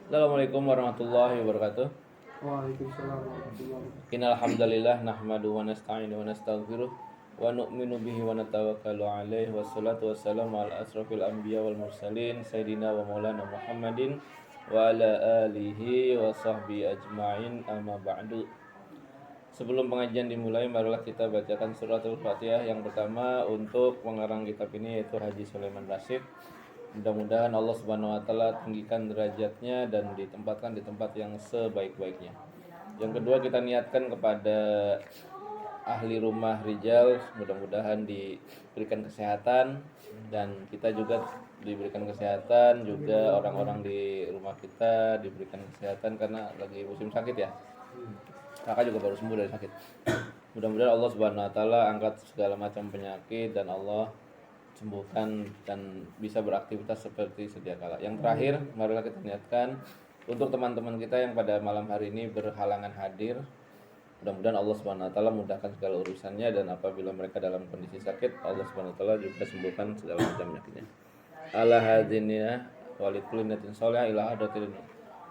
Assalamualaikum warahmatullahi wabarakatuh. Waalaikumsalam warahmatullahi wabarakatuh. Innal hamdalillah nahmadu wa nasta'inu wa nastaghfiruh wa nu'minu bihi wa natawakkalu alaihi wassalatu wassalamu ala asrofil anbiya wal mursalin sayyidina wa maulana Muhammadin wa ala alihi wa sahbihi ajma'in amma ba'du. Sebelum pengajian dimulai, marilah kita bacakan suratul Fatihah yang pertama untuk pengarang kitab ini, yaitu Haji Sulaiman Rasyid. Mudah-mudahan Allah Subhanahu wa taala tinggikan derajatnya dan ditempatkan di tempat yang sebaik-baiknya. Yang kedua, kita niatkan kepada ahli rumah Rijal, mudah-mudahan diberikan kesehatan dan kita juga diberikan kesehatan, juga orang-orang di rumah kita diberikan kesehatan karena lagi musim sakit ya. Kakak juga baru sembuh dari sakit. Mudah-mudahan Allah Subhanahu wa taala angkat segala macam penyakit dan Allah sembuhkan dan bisa beraktivitas seperti sedia kala. Yang terakhir, marilah kita niatkan untuk teman-teman kita yang pada malam hari ini berhalangan hadir. Mudah-mudahan Allah Subhanahu wa taala mudahkan segala urusannya dan apabila mereka dalam kondisi sakit, Allah Subhanahu wa taala juga sembuhkan segala macam penyakitnya. Ala hadzinina walikullinatin sholih ila hadratil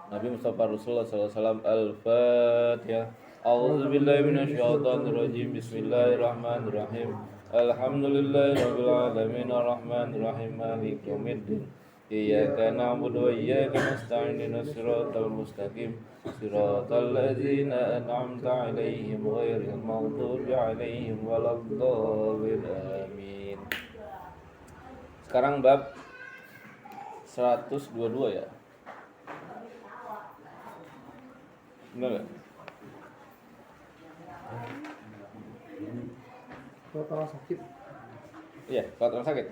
Nabi Mustafa Rasulullah sallallahu alaihi wasallam. Al-Fatihah. A'udzubillahi minasyaitonirrajim. Bismillahirrahmanirrahim. Alhamdulillahirabbil alamin arrahmanirrahim maliki yaumiddin. Iyyaka na'budu wa iyyaka nasta'in ihdinas siratal mustaqim siratal ladzina an'amta 'alaihim ghairil maghdubi 'alaihim waladdallin. Amin. Sekarang bab 122 ya. Benar gak? Kalau orang sakit, Iya, kalau orang sakit.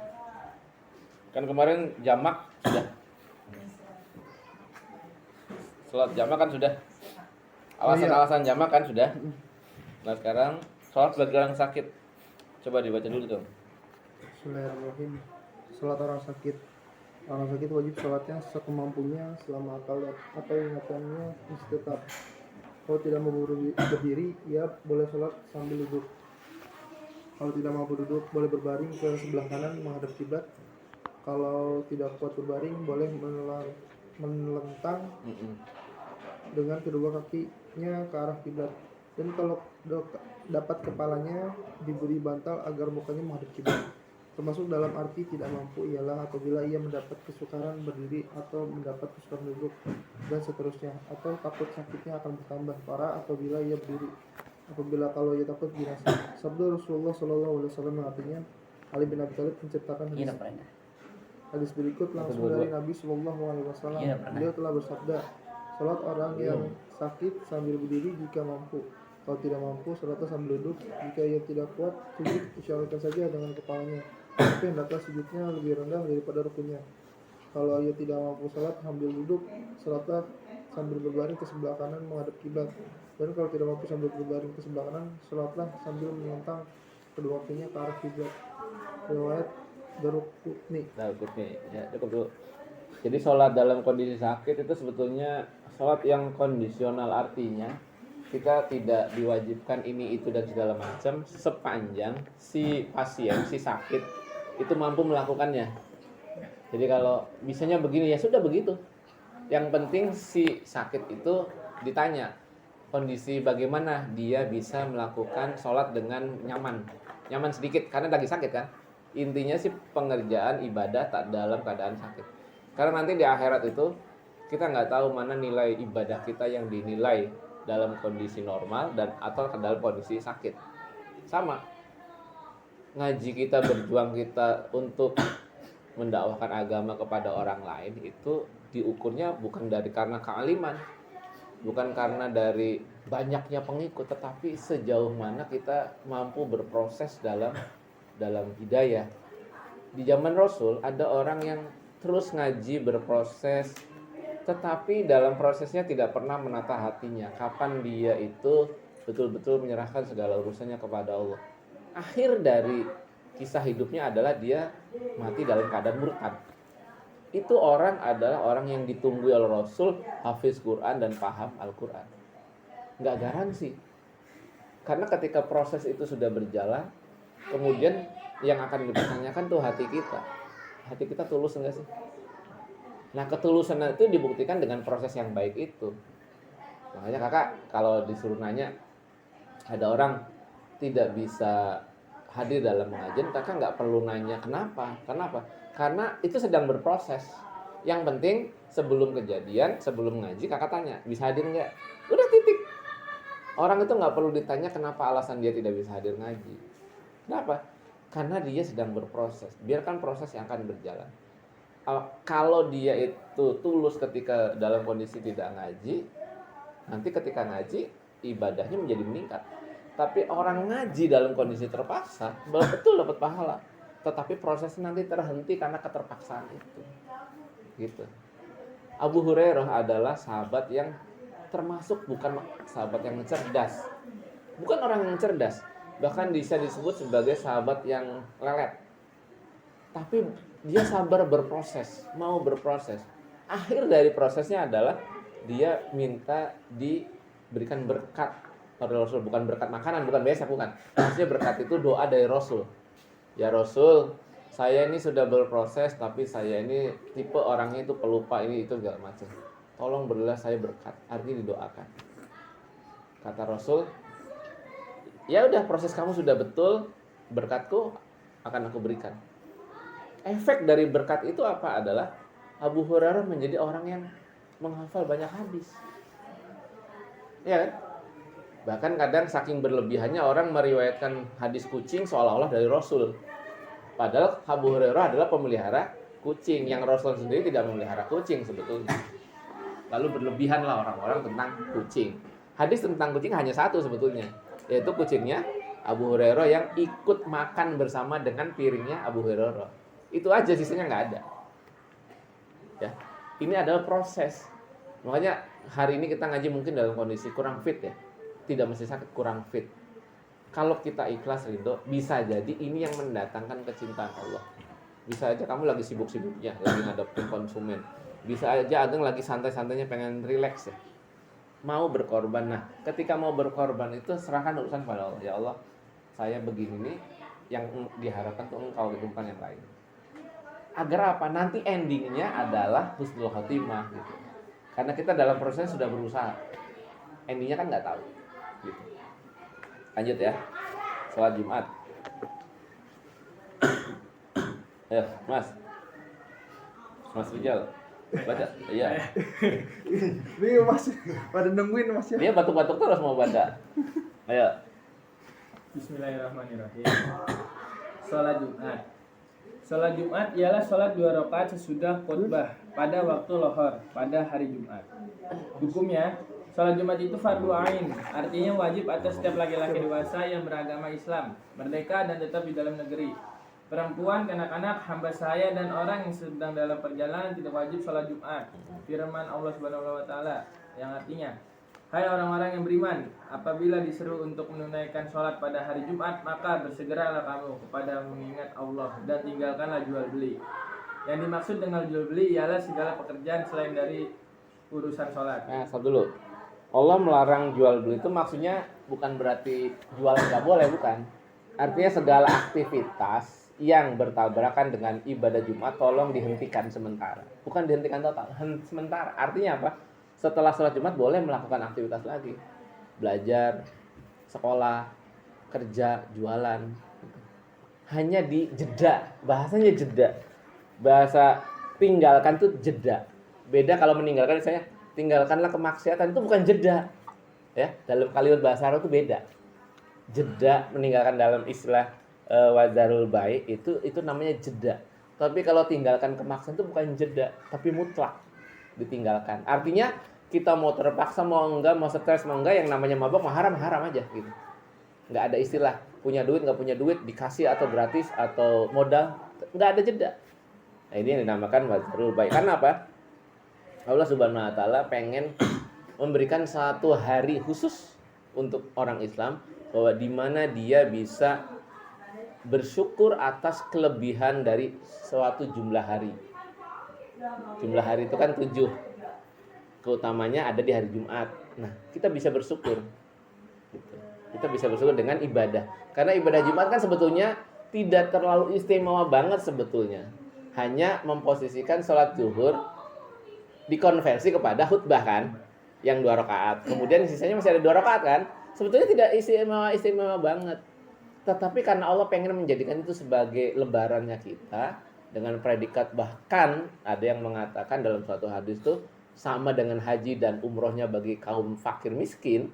Kan kemarin jamak sudah. Sholat jamak kan sudah. Alasan-alasan jamak kan sudah. Nah sekarang sholat bagi orang sakit. Coba dibaca dulu tuh. Bismillahirrahmanirrahim. Salat orang sakit. Orang sakit wajib sholatnya sekemampunya selama akal atau ingatannya masih tetap. Kalau tidak mampu berdiri, ia boleh sholat sambil duduk. Kalau tidak mampu duduk, boleh berbaring ke sebelah kanan menghadap kiblat. Kalau tidak kuat berbaring, boleh melentang dengan kedua kakinya ke arah kiblat. Dan kalau dapat kepalanya diberi bantal agar mukanya menghadap kiblat. Termasuk dalam arti tidak mampu ialah apabila ia mendapat kesukaran berdiri atau mendapat kesukaran duduk dan seterusnya, atau takut sakitnya akan bertambah parah apabila ia berdiri. Apabila kalau ia takut binasa. Sabda Rasulullah SAW artinya, Ali bin Abi Thalib menceritakan hadis berikut langsung dari Nabi SAW. Beliau telah bersabda, salat orang yang sakit sambil berdiri jika mampu. Kalau tidak mampu, salatnya sambil duduk. Jika ia tidak kuat, sujud isyaratkan saja dengan kepalanya. Tapi hendaklah sujudnya lebih rendah daripada rukunya. Kalau ia tidak mampu salat sambil duduk, salatlah sambil berbaring ke sebelah kanan menghadap kiblat. Dan kalau tidak mampu sambil berbaring ke sebelah kanan, salatlah sambil melentang kedua kakinya ke arah kiblat. Riwayat Daraqutni. Ya cukup dulu. Jadi sholat dalam kondisi sakit itu sebetulnya sholat yang kondisional, artinya kita tidak diwajibkan ini itu dan segala macam sepanjang si pasien, si sakit itu mampu melakukannya. Jadi kalau bisanya begini ya sudah begitu. Yang penting si sakit itu ditanya kondisi bagaimana dia bisa melakukan sholat dengan nyaman sedikit karena lagi sakit kan. Intinya sih pengerjaan ibadah tak dalam keadaan sakit. Karena nanti di akhirat itu kita nggak tahu mana nilai ibadah kita yang dinilai dalam kondisi normal dan atau dalam kondisi sakit. Sama ngaji kita, berjuang kita untuk mendakwahkan agama kepada orang lain itu diukurnya bukan dari karena kealiman, bukan karena dari banyaknya pengikut, tetapi sejauh mana kita mampu berproses dalam hidayah. Di zaman Rasul ada orang yang terus ngaji, berproses, tetapi dalam prosesnya tidak pernah menata hatinya. Kapan dia itu betul-betul menyerahkan segala urusannya kepada Allah. Akhir dari kisah hidupnya adalah dia mati dalam keadaan murtad. Itu orang adalah orang yang ditunggu oleh Rasul, hafiz Quran dan paham Al-Quran. Nggak garansi. Karena ketika proses itu sudah berjalan, kemudian yang akan dipertanyakan tuh hati kita. Hati kita tulus enggak sih? Nah, ketulusan itu dibuktikan dengan proses yang baik itu. Makanya kakak kalau disuruh nanya, ada orang tidak bisa hadir dalam pengajian, kakak nggak perlu nanya kenapa. Karena itu sedang berproses. Yang penting sebelum kejadian, sebelum ngaji, kakak tanya, bisa hadir nggak? Udah, titik. Orang itu nggak perlu ditanya kenapa alasan dia tidak bisa hadir ngaji. Kenapa? Karena dia sedang berproses. Biarkan proses yang akan berjalan. Kalau dia itu tulus ketika dalam kondisi tidak ngaji, nanti ketika ngaji ibadahnya menjadi meningkat. Tapi orang ngaji dalam kondisi terpaksa, betul dapat pahala, tetapi prosesnya nanti terhenti karena keterpaksaan itu. Gitu. Abu Hurairah adalah sahabat yang termasuk bukan sahabat yang cerdas, bukan orang yang cerdas, bahkan bisa disebut sebagai sahabat yang lelet. Tapi dia sabar berproses, mau berproses. Akhir dari prosesnya adalah dia minta diberikan berkat oleh Rasul, bukan berkat makanan, bukan besak, bukan. Maksudnya berkat itu doa dari Rasul. Ya Rasul, saya ini sudah berproses, tapi saya ini tipe orangnya itu pelupa, ini itu segala macam. Tolong berilah saya berkat, artinya didoakan. Kata Rasul, ya udah, proses kamu sudah betul, berkatku akan aku berikan. Efek dari berkat itu apa adalah Abu Hurairah menjadi orang yang menghafal banyak hadis. Ya kan? Bahkan kadang saking berlebihannya orang meriwayatkan hadis kucing seolah-olah dari Rasul. Padahal Abu Hurairah adalah pemelihara kucing, yang Rasul sendiri tidak memelihara kucing sebetulnya. Lalu berlebihanlah orang-orang tentang kucing. Hadis tentang kucing hanya satu sebetulnya, yaitu kucingnya Abu Hurairah yang ikut makan bersama dengan piringnya Abu Hurairah. Itu aja, sisanya nggak ada. Ya, ini adalah proses. Makanya hari ini kita ngaji mungkin dalam kondisi kurang fit ya, tidak mesti sakit, kurang fit. Kalau kita ikhlas ridho, bisa jadi ini yang mendatangkan kecintaan Allah. Bisa aja kamu lagi sibuk-sibuknya, lagi ngadepin konsumen. Bisa aja Ageng lagi santai-santainya pengen relax ya, mau berkorban. Nah, ketika mau berkorban itu serahkan urusan pada Allah. Ya Allah, saya begini nih, yang diharapkan tuh Engkau, itu bukan yang lain. Agar apa? Nanti endingnya adalah husnul khotimah gitu. Karena kita dalam proses sudah berusaha, endingnya kan nggak tahu gitu. Lanjut ya, sholat Jumat. Ya Mas Rijal baca. Iya. Ini Mas pada nungguin Mas ya. Dia batuk-batuk terus mau baca. Ayo. Bismillahirrahmanirrahim. Sholat Jumat. Sholat Jumat ialah sholat 2 rakaat sesudah khutbah pada waktu lohor pada hari Jumat. Hukumnya, sholat Jumat itu fardu ain, artinya wajib atas setiap laki-laki dewasa yang beragama Islam, merdeka dan tetap di dalam negeri. Perempuan, kanak-kanak, hamba sahaya dan orang yang sedang dalam perjalanan tidak wajib sholat Jumat. Firman Allah Subhanahu wa taala yang artinya, hai orang-orang yang beriman, apabila diseru untuk menunaikan sholat pada hari Jumat, maka bersegeralah kamu kepada mengingat Allah dan tinggalkanlah jual beli. Yang dimaksud dengan jual beli ialah segala pekerjaan selain dari urusan sholat. Nah, stop dulu. Allah melarang jual beli itu maksudnya bukan berarti jualan nggak boleh, bukan. Artinya segala aktivitas yang bertabrakan dengan ibadah Jumat tolong dihentikan sementara. Bukan dihentikan total, sementara. Artinya apa? Setelah sholat Jumat boleh melakukan aktivitas lagi, belajar, sekolah, kerja, jualan. Hanya di jeda, bahasanya jeda. Bahasa tinggalkan tuh jeda. Beda kalau meninggalkan, misalnya tinggalkanlah kemaksiatan, itu bukan jeda. Ya, dalam kalimat bahasa Arab itu beda. Jeda meninggalkan dalam istilah wazarul bai itu namanya jeda. Tapi kalau tinggalkan kemaksiatan itu bukan jeda, tapi mutlak ditinggalkan. Artinya kita mau terpaksa, mau enggak, mau stres, mau enggak, yang namanya mabok mah haram aja gitu. Enggak ada istilah punya duit, enggak punya duit, dikasih atau gratis atau modal, enggak ada jeda. Nah, ini yang dinamakan wazarul bai. Karena apa? Allah Subhanahu wa taala pengen memberikan satu hari khusus untuk orang Islam, bahwa di mana dia bisa bersyukur atas kelebihan dari suatu jumlah hari. Jumlah hari itu kan 7. Keutamanya ada di hari Jumat. Nah, kita bisa bersyukur. Gitu. Kita bisa bersyukur dengan ibadah. Karena ibadah Jumat kan sebetulnya tidak terlalu istimewa banget sebetulnya. Hanya memposisikan sholat zuhur dikonversi kepada khutbah kan, yang 2 rakaat. Kemudian sisanya masih ada 2 rakaat kan. Sebetulnya tidak istimewa banget. Tetapi karena Allah pengen menjadikan itu sebagai lebarannya kita dengan predikat, bahkan ada yang mengatakan dalam suatu hadis tuh sama dengan haji dan umrohnya bagi kaum fakir miskin.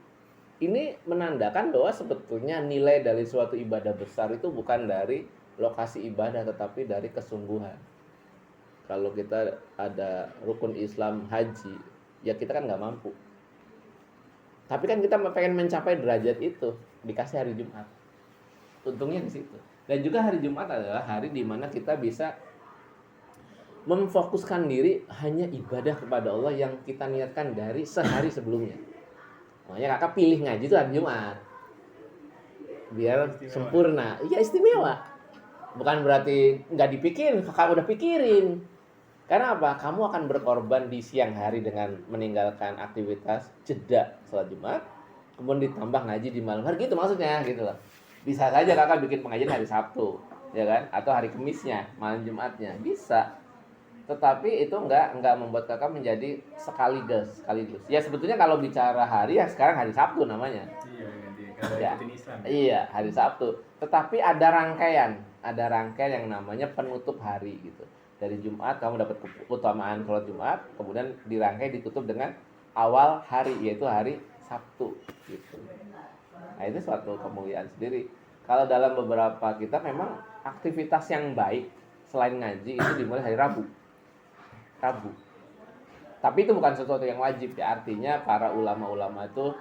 Ini menandakan bahwa sebetulnya nilai dari suatu ibadah besar itu bukan dari lokasi ibadah tetapi dari kesungguhan. Kalau kita ada rukun Islam haji, ya kita kan nggak mampu. Tapi kan kita pengen mencapai derajat itu, dikasih hari Jumat. Untungnya di situ. Dan juga hari Jumat adalah hari di mana kita bisa memfokuskan diri hanya ibadah kepada Allah yang kita niatkan dari sehari sebelumnya. Makanya kakak pilih ngaji itu hari Jumat. Biar sempurna. Iya, istimewa. Bukan berarti nggak dipikirin, kakak udah pikirin. Karena apa? Kamu akan berkorban di siang hari dengan meninggalkan aktivitas jeda sholat Jumat, kemudian ditambah ngaji di malam hari, gitu maksudnya, gitu loh. Bisa saja kakak bikin pengajian hari Sabtu, ya kan? Atau hari Kemisnya, malam Jumatnya, bisa. Tetapi itu enggak membuat kakak menjadi sekaligus. Ya sebetulnya kalau bicara hari ya sekarang hari Sabtu namanya. Iya, ganti kalau Ya. ikutin Islam. Iya, hari Sabtu. Tetapi ada rangkaian yang namanya penutup hari gitu. Dari Jumat kamu dapat keutamaan sholat Jumat, kemudian dirangkai ditutup dengan awal hari yaitu hari Sabtu gitu. Nah, itu suatu kemuliaan sendiri. Kalau dalam beberapa kitab memang aktivitas yang baik selain ngaji itu dimulai hari Rabu. Tapi itu bukan sesuatu yang wajib ya. Artinya para ulama-ulama itu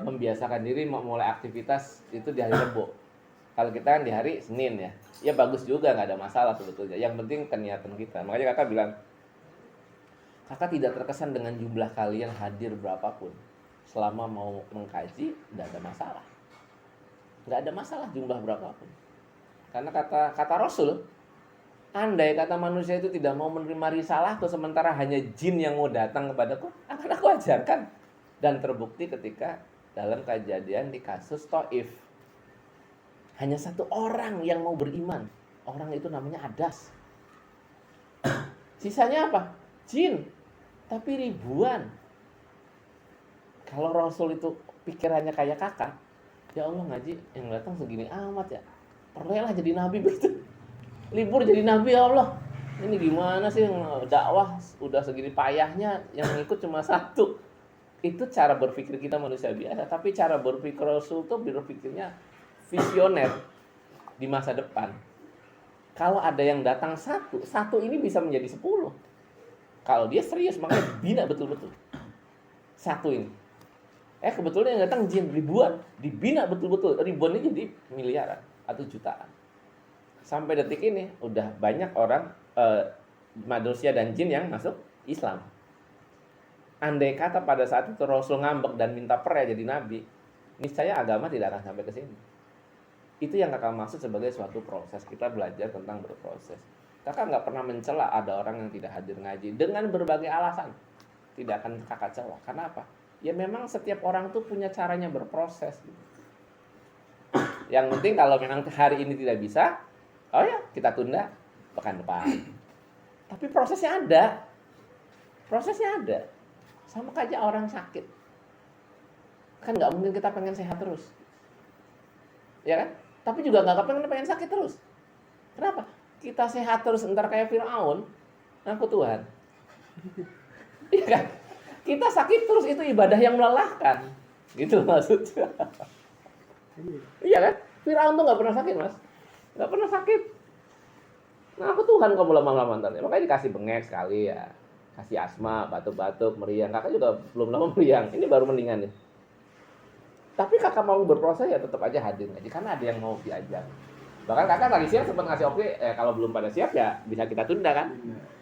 membiasakan diri memulai aktivitas itu di hari Rabu. Kalau kita kan di hari Senin ya. Ya bagus juga, nggak ada masalah sebetulnya. Yang penting keniatan kita. Makanya kakak bilang, kakak tidak terkesan dengan jumlah kalian hadir berapapun. Selama mau mengkaji, nggak ada masalah. Nggak ada masalah jumlah berapapun. Karena kata Rasul, andai kata manusia itu tidak mau menerima risalahku, sementara hanya jin yang mau datang kepadaku, akan aku ajarkan. Dan terbukti ketika dalam kejadian di kasus Taif. Hanya 1 orang yang mau beriman. Orang itu namanya Adas. Sisanya apa? Jin. Tapi ribuan. Kalau Rasul itu pikirannya kayak kakak, ya Allah ngaji yang datang segini amat ya. Perlulah jadi nabi begitu. Libur jadi nabi ya Allah. Ini gimana sih dakwah udah segini payahnya yang ngikut cuma 1. Itu cara berpikir kita manusia biasa. Tapi cara berpikir Rasul tuh berpikirnya visioner di masa depan. Kalau ada yang datang 1 ini bisa menjadi 10. Kalau dia serius makanya dibina betul-betul. 1 ini. Kebetulan yang datang jin ribuan, dibina betul-betul. Ribuannya jadi miliaran atau jutaan. Sampai detik ini udah banyak orang manusia dan jin yang masuk Islam. Andai kata pada saat itu Rasul ngambek dan minta peraya jadi nabi, niscaya agama tidak akan sampai ke sini. Itu yang kakak maksud sebagai suatu proses. Kita belajar tentang berproses. Kakak nggak pernah mencela ada orang yang tidak hadir ngaji dengan berbagai alasan. Tidak akan kakak cela. Karena apa? Ya memang setiap orang tuh punya caranya berproses. Yang penting kalau memang hari ini tidak bisa, oh ya kita tunda pekan depan. Tapi prosesnya ada. Sama kayak orang sakit. Kan nggak mungkin kita pengen sehat terus. Ya kan? Tapi juga nggak pengen sakit terus. Kenapa? Kita sehat terus ntar kayak Fir'aun, ngaku Tuhan. Iya kan? Kita sakit terus itu ibadah yang melelahkan. Gitu maksudnya. Iya kan? Fir'aun tuh nggak pernah sakit, Mas. Nggak pernah sakit. Nah, aku Tuhan kamu lama-lama ntar. Makanya dikasih bengek sekali ya. Kasih asma, batuk-batuk, meriang. Kakak juga belum lama meriang. Ini baru mendingan nih. Tapi kakak mau berproses ya tetap aja hadir ngaji. Karena ada yang mau diajak. Bahkan kakak lagi siap sempat ngasih oke. Kalau belum pada siap ya bisa kita tunda kan.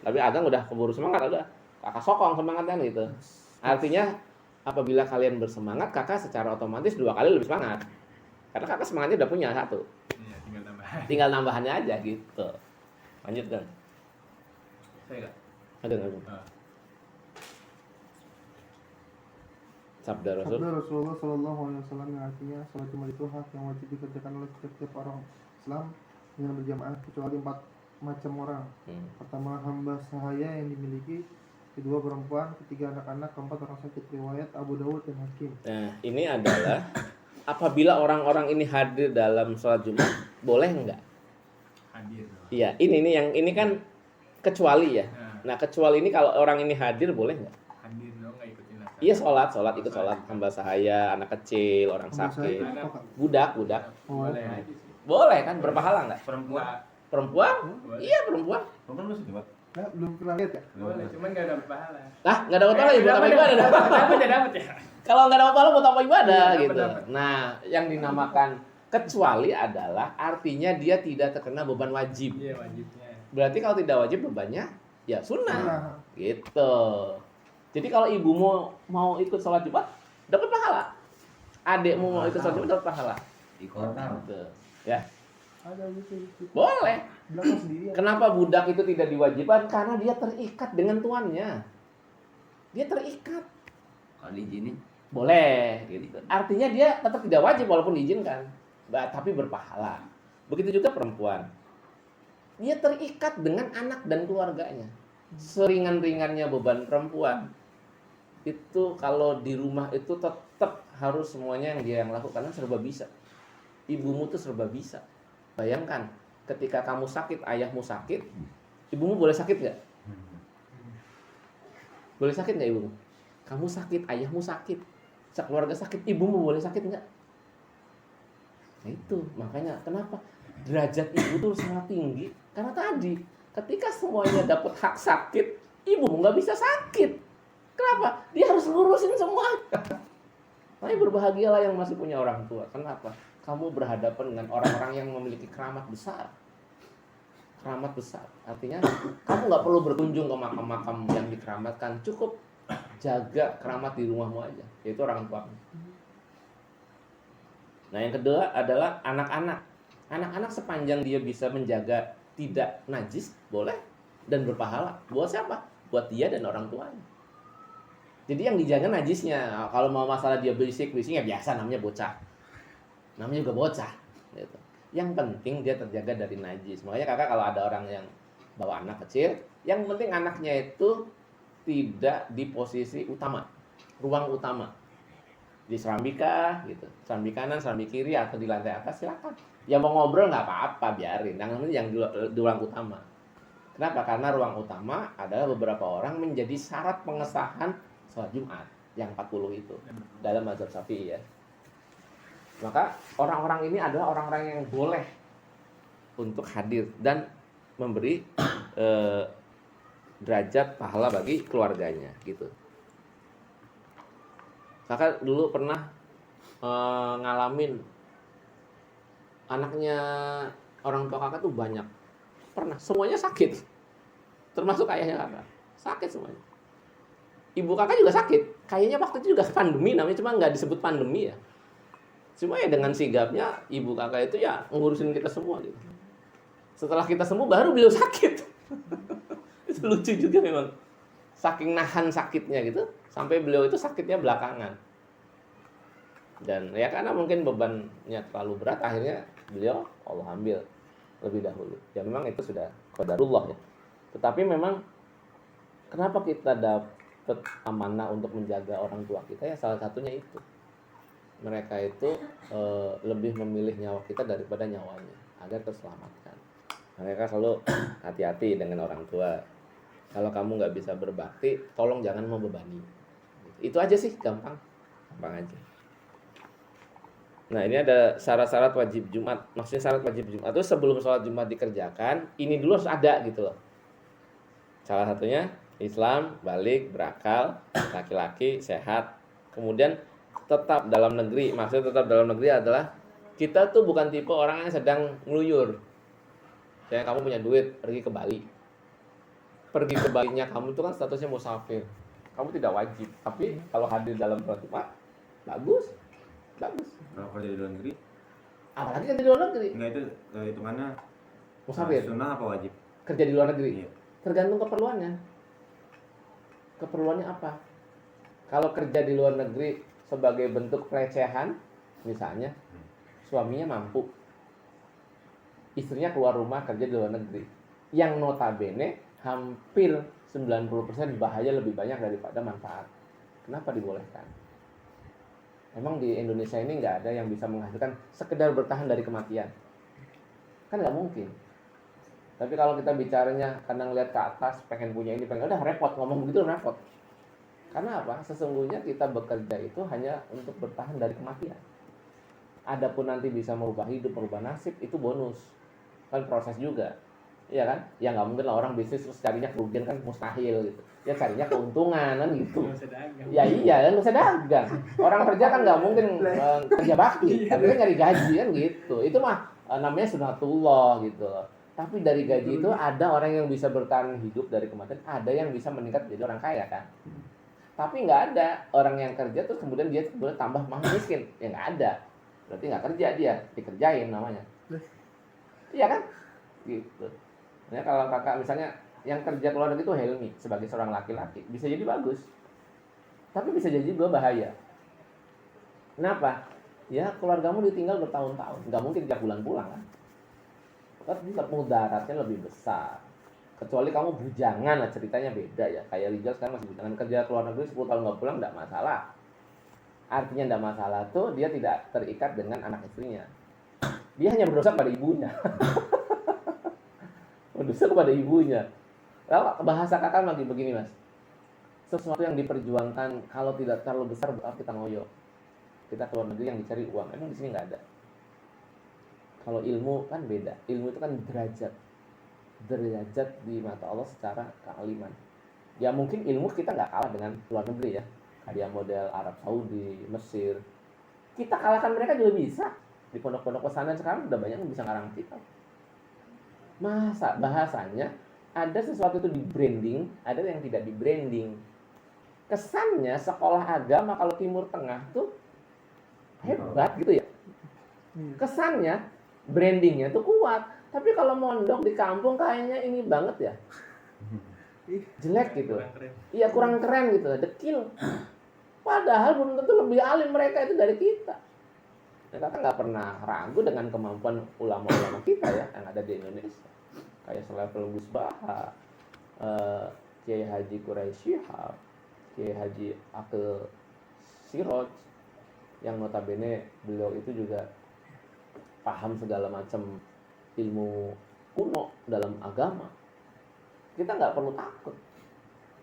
Tapi Agang udah keburu semangat udah. Kakak sokong semangatnya gitu. Artinya apabila kalian bersemangat, kakak secara otomatis 2 kali lebih semangat. Karena kakak semangatnya udah punya 1. Iya, tinggal tambahan. Tinggal nambahannya aja gitu. Lanjut kan? Saya enggak. Ada. Sabda Rasul. Sabda Rasulullah SAW yang artinya sholat Jumat itu hak yang wajib dikerjakan oleh setiap orang Islam dengan berjamaah kecuali 4 macam orang. Pertama, hamba sahaya yang dimiliki kedua perempuan, ketiga anak-anak, keempat orang sakit. Riwayat Abu Dawud dan Hakim. Nah, ini adalah apabila orang-orang ini hadir dalam sholat Jumat, boleh nggak? Hadir. Iya, ini yang ini kan kecuali ya. Nah, kecuali ini kalau orang ini hadir boleh nggak? Hadir dong, nggak ikutin asal. Iya, sholat ikut sholat hamba sahaya, anak kecil, orang Hamba sakit, sahaya apa, Kak? budak. Boleh aja sih. Boleh kan berpahala nggak? Perempuan. Perempuan? Boleh. Iya, perempuan. Perempuan masuk Jumat. Nah, belum pernah lihat ya? Boleh, cuman nggak dapat pahala. Lah, nggak dapat pahala ya buat apa ibadah? Dapat ya. Kalau nggak dapat pahala buat apa ibadah Iya, gitu. dapat. Nah, yang dinamakan kecuali adalah artinya dia tidak terkena beban wajib. Iya, wajibnya. Berarti kalau tidak wajib bebannya ya sunnah. Nah, Gitu. Jadi kalau ibumu mau ikut sholat Jumat dapat pahala. Adikmu mau ikut sholat Jumat dapat pahala. Di kota. Gitu. Ya, ada gitu. boleh. Belakang sendiri ya. Kenapa budak itu tidak diwajibkan? Karena dia terikat dengan tuannya. Dia terikat. Kalau diizinin. Boleh gitu. Artinya dia tetap tidak wajib walaupun diizinkan. Tapi berpahala. Begitu juga perempuan. Dia terikat dengan anak dan keluarganya. Seringan-ringannya beban perempuan. Itu kalau di rumah itu tetap harus semuanya yang dia yang lakukan, karena serba bisa. Ibumu tuh serba bisa. Bayangkan ketika kamu sakit, ayahmu sakit, ibumu boleh sakit nggak? Boleh sakit nggak ibumu? Kamu sakit, ayahmu sakit, sekeluarga sakit, ibumu boleh sakit nggak? Nah itu makanya kenapa derajat ibu tuh sangat tinggi, karena tadi ketika semuanya dapat hak sakit, ibumu nggak bisa sakit. Kenapa? Dia harus ngurusin semua. Tapi berbahagialah yang masih punya orang tua. Kenapa? Kamu berhadapan dengan orang-orang yang memiliki keramat besar. Keramat besar. Artinya kamu nggak perlu berkunjung ke makam-makam yang dikeramatkan. Cukup jaga keramat di rumahmu aja. Yaitu orang tua. Nah yang kedua adalah anak-anak. Anak-anak sepanjang dia bisa menjaga tidak najis, boleh. Dan berpahala. Buat siapa? Buat dia dan orang tuanya. Jadi yang dijaga najisnya. Kalau mau masalah dia berisik ya biasa, namanya bocah. Namanya juga bocah gitu. Yang penting dia terjaga dari najis. Makanya kakak kalau ada orang yang bawa anak kecil, yang penting anaknya itu tidak di posisi utama, ruang utama, di serambi kah gitu, serambi kanan, serambi kiri, atau di lantai atas, silakan. Yang mau ngobrol nggak apa-apa, biarin. Yang di ruang utama. Kenapa? Karena ruang utama adalah beberapa orang menjadi syarat pengesahan sholat Jumat yang 40 itu dalam mazhab Syafi'i ya. Maka orang-orang ini adalah orang-orang yang boleh untuk hadir dan memberi derajat pahala bagi keluarganya gitu. Kakak dulu pernah ngalamin anaknya orang tua kakak tuh banyak. Pernah, semuanya sakit. Termasuk ayahnya kakak. Sakit semuanya. Ibu kakak juga sakit. Kayaknya waktu itu juga pandemi namanya, cuma nggak disebut pandemi ya. Cuma ya dengan sigapnya ibu kakak itu ya ngurusin kita semua gitu. Setelah kita sembuh baru beliau sakit. Itu lucu juga memang. Saking nahan sakitnya gitu, sampai beliau itu sakitnya belakangan. Dan ya karena mungkin bebannya terlalu berat, akhirnya beliau Allah ambil lebih dahulu. Ya memang itu sudah qadarullah ya. Tetapi memang kenapa kita dapat amanah untuk menjaga orang tua kita, ya salah satunya itu. Mereka itu lebih memilih nyawa kita daripada nyawanya agar terselamatkan. Mereka selalu hati-hati dengan orang tua. Kalau kamu nggak bisa berbakti, tolong jangan membebani. Itu aja sih, gampang aja. Nah ini ada syarat-syarat wajib Jumat. Maksudnya syarat wajib Jumat itu sebelum sholat Jumat dikerjakan, ini dulu harus ada gitu loh. Salah satunya Islam, balik, berakal, laki-laki, sehat. Kemudian tetap dalam negeri. Maksudnya tetap dalam negeri adalah kita tuh bukan tipe orang yang sedang ngeluyur. Kayak kamu punya duit, pergi ke Bali. Pergi ke Balinya kamu itu kan statusnya musafir. Kamu tidak wajib. Tapi kalau hadir dalam sholat Jumat, bagus. Kalau kerja di luar negeri, Apalagi kerja di luar negeri. enggak itu mana? Musafir. Sunnah apa wajib? Kerja di luar negeri. Iya. Tergantung keperluannya. Keperluannya apa? Kalau kerja di luar negeri sebagai bentuk pelecehan, misalnya, suaminya mampu, istrinya keluar rumah kerja di luar negeri, yang notabene hampir 90% bahaya lebih banyak daripada manfaat. Kenapa dibolehkan? Emang di Indonesia ini nggak ada yang bisa menghasilkan sekedar bertahan dari kematian? Kan nggak mungkin. Tapi kalau kita bicaranya karena ngeliat ke atas, pengen punya ini, pengen, udah repot, ngomong begitu repot. Karena apa? Sesungguhnya kita bekerja itu hanya untuk bertahan dari kematian. Adapun nanti bisa merubah hidup, merubah nasib, itu bonus. Kan proses juga. Iya kan? Ya nggak mungkin lah orang bisnis terus carinya kerugian, kan mustahil gitu. Ya carinya keuntungan kan gitu. Ya iya kan, nggak usah dagang. Orang kerja kan nggak mungkin kerja bakti, tapi kan nyari gaji kan gitu. Itu mah namanya sunatullah gitu. Tapi dari gaji itu ada orang yang bisa bertahan hidup dari kematian, ada yang bisa meningkat jadi orang kaya kan. Tapi nggak ada orang yang kerja terus kemudian dia kemudian tambah miskin, ya nggak ada. Berarti nggak kerja dia, dikerjain namanya. Iya kan? Gitu. Ya kalau kakak misalnya yang kerja keluar negeri itu Helmi sebagai seorang laki-laki bisa jadi bagus, tapi bisa jadi juga bahaya. Kenapa? Ya keluargamu ditinggal bertahun-tahun, nggak mungkin tiap bulan pulang kan? Tetap mudaratnya lebih besar. Kecuali kamu bujangan lah, ceritanya beda ya. Kayak Rijal sekarang masih bujangan, kerja keluar negeri 10 tahun nggak pulang nggak masalah. Artinya nggak masalah tuh dia tidak terikat dengan anak istrinya. Dia hanya berdosa pada ibunya. Berdosa kepada ibunya. Lalu bahasa kakak lagi begini mas. Sesuatu yang diperjuangkan kalau tidak terlalu besar kita ngoyo. Kita keluar negeri yang dicari uang. Emang di sini nggak ada. Kalau ilmu kan beda. Ilmu itu kan derajat. Derajat di mata Allah secara kealiman. Ya mungkin ilmu kita nggak kalah dengan luar negeri ya. Kayak model Arab Saudi, Mesir. Kita kalahkan mereka juga bisa. Di pondok-pondok pesantren sekarang udah banyak yang bisa ngarang kitab. Masa bahasanya ada sesuatu itu di branding, ada yang tidak di branding. Kesannya sekolah agama kalau Timur Tengah tuh hebat gitu ya. Kesannya brandingnya tuh kuat. Tapi kalau mondok di kampung kayaknya ini banget ya. Jelek gitu. Iya kurang keren gitu, dekil. Padahal belum tentu lebih alim mereka itu dari kita. Kita nggak pernah ragu dengan kemampuan ulama-ulama kita ya yang ada di Indonesia. Kayak selevel Gus Baha, Kiai Haji Quraisy Shihab, Kiai Haji Akil Siroj, yang notabene beliau itu juga paham segala macam ilmu kuno dalam agama. Kita nggak perlu takut.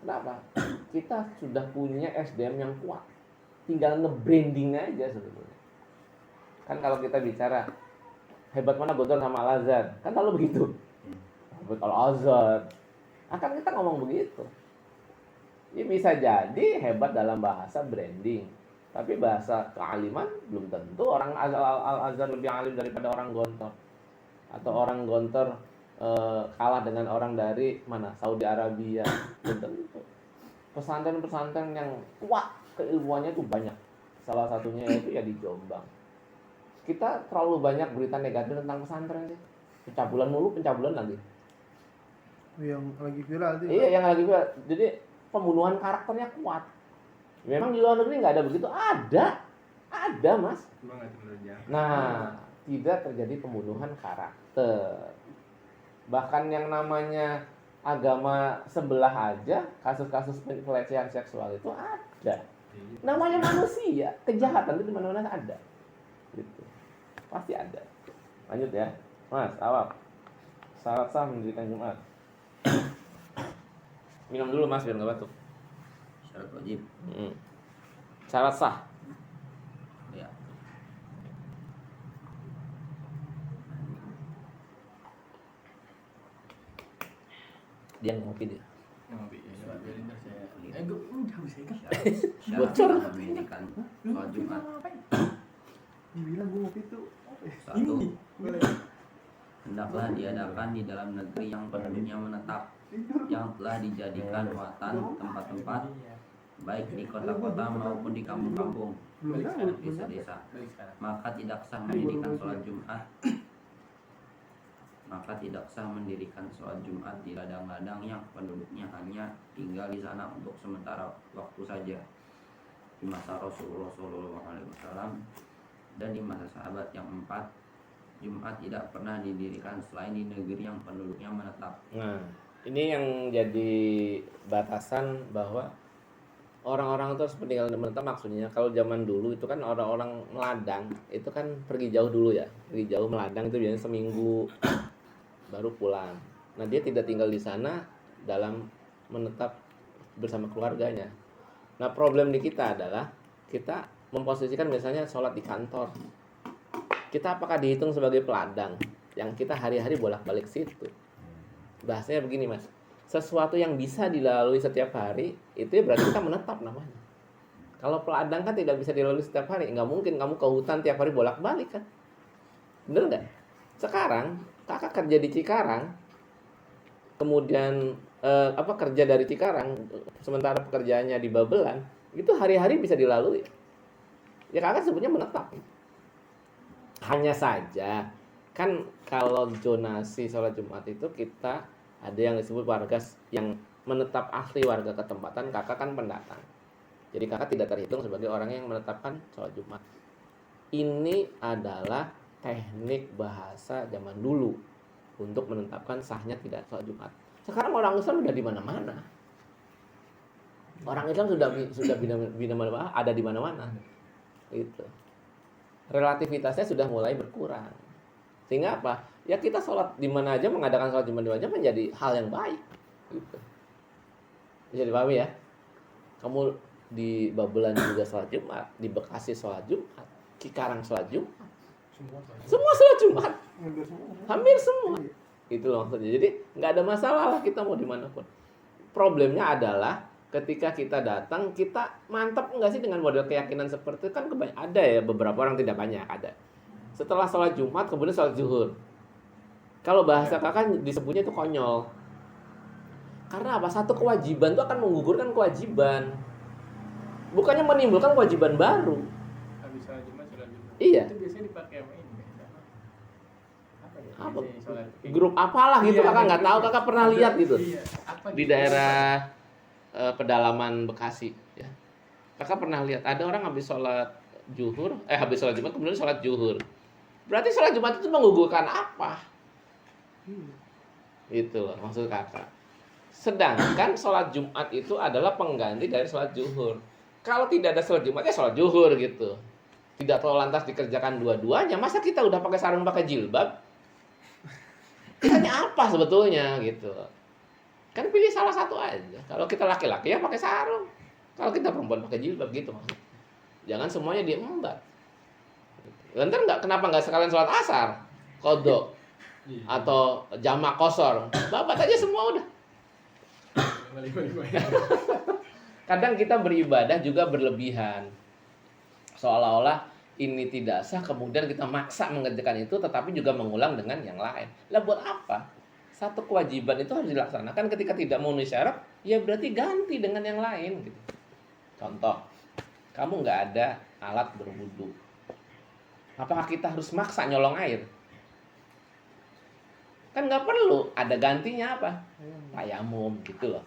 Kenapa? Kita sudah punya SDM yang kuat. Tinggal nge-branding aja sebetulnya. Kan kalau kita bicara hebat mana Gontor sama Al-Azhar, kan selalu begitu. Hebat Al-Azhar. Akan kita ngomong begitu. Ini bisa jadi hebat dalam bahasa branding. Tapi bahasa kealiman belum tentu orang Al-Azhar lebih alim daripada orang Gontor. Atau orang Gontor kalah dengan orang dari mana? Saudi Arabia. Belum tentu. Pesantren-pesantren yang kuat keilmuannya itu banyak. Salah satunya itu ya di Jombang. Kita terlalu banyak berita negatif tentang pesantren sih. Pencabulan mulu, pencabulan lagi. Yang lagi viral itu. Iya, yang lagi viral. Jadi pembunuhan karakternya kuat. Memang di luar negeri nggak ada begitu. Ada mas. Nah, tidak terjadi pembunuhan karakter. Bahkan yang namanya agama sebelah aja, kasus-kasus pelecehan seksual itu ada. Namanya manusia, kejahatan itu di mana-mana ada. Gitu. Pasti ada. Lanjut ya, Mas Awab. Syarat sah mendirikan Jumat. Minum dulu Mas biar nggak batuk. Syarat wajib. Syarat sah. Ya. Dia ngopi dia. Bocor. Mendirikan sholat Jumat. Bilang gue ngopi tuh. Satu, hendaklah diadakan di dalam negeri yang penduduknya menetap, yang telah dijadikan watan tempat-tempat, baik di kota-kota maupun di kampung-kampung, desa-desa. Maka tidak sah mendirikan sholat Jumat. Maka tidak sah mendirikan sholat Jumat di ladang-ladang yang penduduknya hanya tinggal di sana untuk sementara waktu saja. Di masa Rasulullah SAW dan di masa sahabat yang 4, Jumat tidak pernah didirikan selain di negeri yang penduduknya menetap. Nah, Ini yang jadi batasan bahwa orang-orang itu harus meninggal menetap, maksudnya kalau zaman dulu itu kan orang-orang meladang itu kan pergi jauh dulu ya, pergi jauh meladang itu biasanya seminggu baru pulang. Nah dia tidak tinggal di sana dalam menetap bersama keluarganya. Nah problem di kita adalah kita memposisikan misalnya sholat di kantor. Kita apakah dihitung sebagai peladang yang kita hari-hari bolak-balik situ? Bahasanya begini mas, sesuatu yang bisa dilalui setiap hari itu ya berarti kita menetap namanya. Kalau peladang kan tidak bisa dilalui setiap hari, nggak mungkin kamu ke hutan tiap hari bolak-balik kan, bener nggak? Sekarang kakak kerja di Cikarang, kemudian kerja dari Cikarang, sementara pekerjaannya di Babelan, itu hari-hari bisa dilalui. Ya kakak sebutnya menetap. Hanya saja kan kalau zonasi sholat Jumat itu kita ada yang disebut warga yang menetap asli warga ketempatan, kakak kan pendatang. Jadi kakak tidak terhitung sebagai orang yang menetapkan sholat Jumat. Ini adalah teknik bahasa zaman dulu untuk menetapkan sahnya tidak sholat Jumat. Sekarang orang Islam sudah di mana-mana. Orang Islam sudah ada di mana-mana. Itu. Relativitasnya sudah mulai berkurang. Sehingga apa? Ya kita sholat di mana aja, mengadakan sholat Jumat di mana aja menjadi hal yang baik. Gitu. Bisa dipahami ya? Kamu di Babelan juga sholat Jumat, di Bekasi sholat Jumat, Cikarang sholat Jumat. Semua sholat Jumat. Hampir semua. Itu loh maksudnya. Jadi nggak ada masalah lah kita mau dimanapun. Problemnya adalah ketika kita datang, kita mantap nggak sih dengan model keyakinan seperti itu? Kan ada ya beberapa orang, tidak banyak, ada. Setelah sholat Jumat kemudian sholat zuhur. Kalau bahasa kakak disebutnya itu konyol. Karena apa? Satu kewajiban itu akan menggugurkan kewajiban, bukannya menimbulkan kewajiban baru. Habis sholat Jumat sholat zuhur. Iya. Itu biasanya dipakai sama ini. Apa ya? Apa? Biasanya sholat. Grup apalah gitu, Iya, kakak nggak tahu, kakak pernah lihat gitu Iya. Apa di gitu? daerah pedalaman Bekasi ya. Kakak pernah lihat ada orang habis sholat zuhur, habis sholat Jumat kemudian sholat zuhur. Berarti sholat Jumat itu menggugurkan apa? Itu loh maksud kakak. Sedangkan sholat Jumat itu adalah pengganti dari sholat zuhur. Kalau tidak ada sholat Jumat ya sholat zuhur gitu. Tidak terlalu lantas dikerjakan dua-duanya. Masa kita udah pakai sarung, pakai jilbab? Kitanya apa sebetulnya gitu. Kan pilih salah satu aja. Kalau kita laki-laki ya pakai sarung. Kalau kita perempuan pakai jilbab gitu maksudnya. Jangan semuanya diembat. Lantar kenapa nggak sekalian sholat asar, qadha, atau jamak qashar? Babat aja semua udah. Kadang kita beribadah juga berlebihan. Seolah-olah ini tidak sah, kemudian kita maksa mengerjakan itu, tetapi juga mengulang dengan yang lain. Lah buat apa? Satu kewajiban itu harus dilaksanakan, ketika tidak memenuhi syarat, ya berarti ganti dengan yang lain. Gitu. Contoh, kamu nggak ada alat berwudu. Apakah kita harus maksa nyolong air? Kan nggak perlu, ada gantinya apa? Tayamum gitu loh.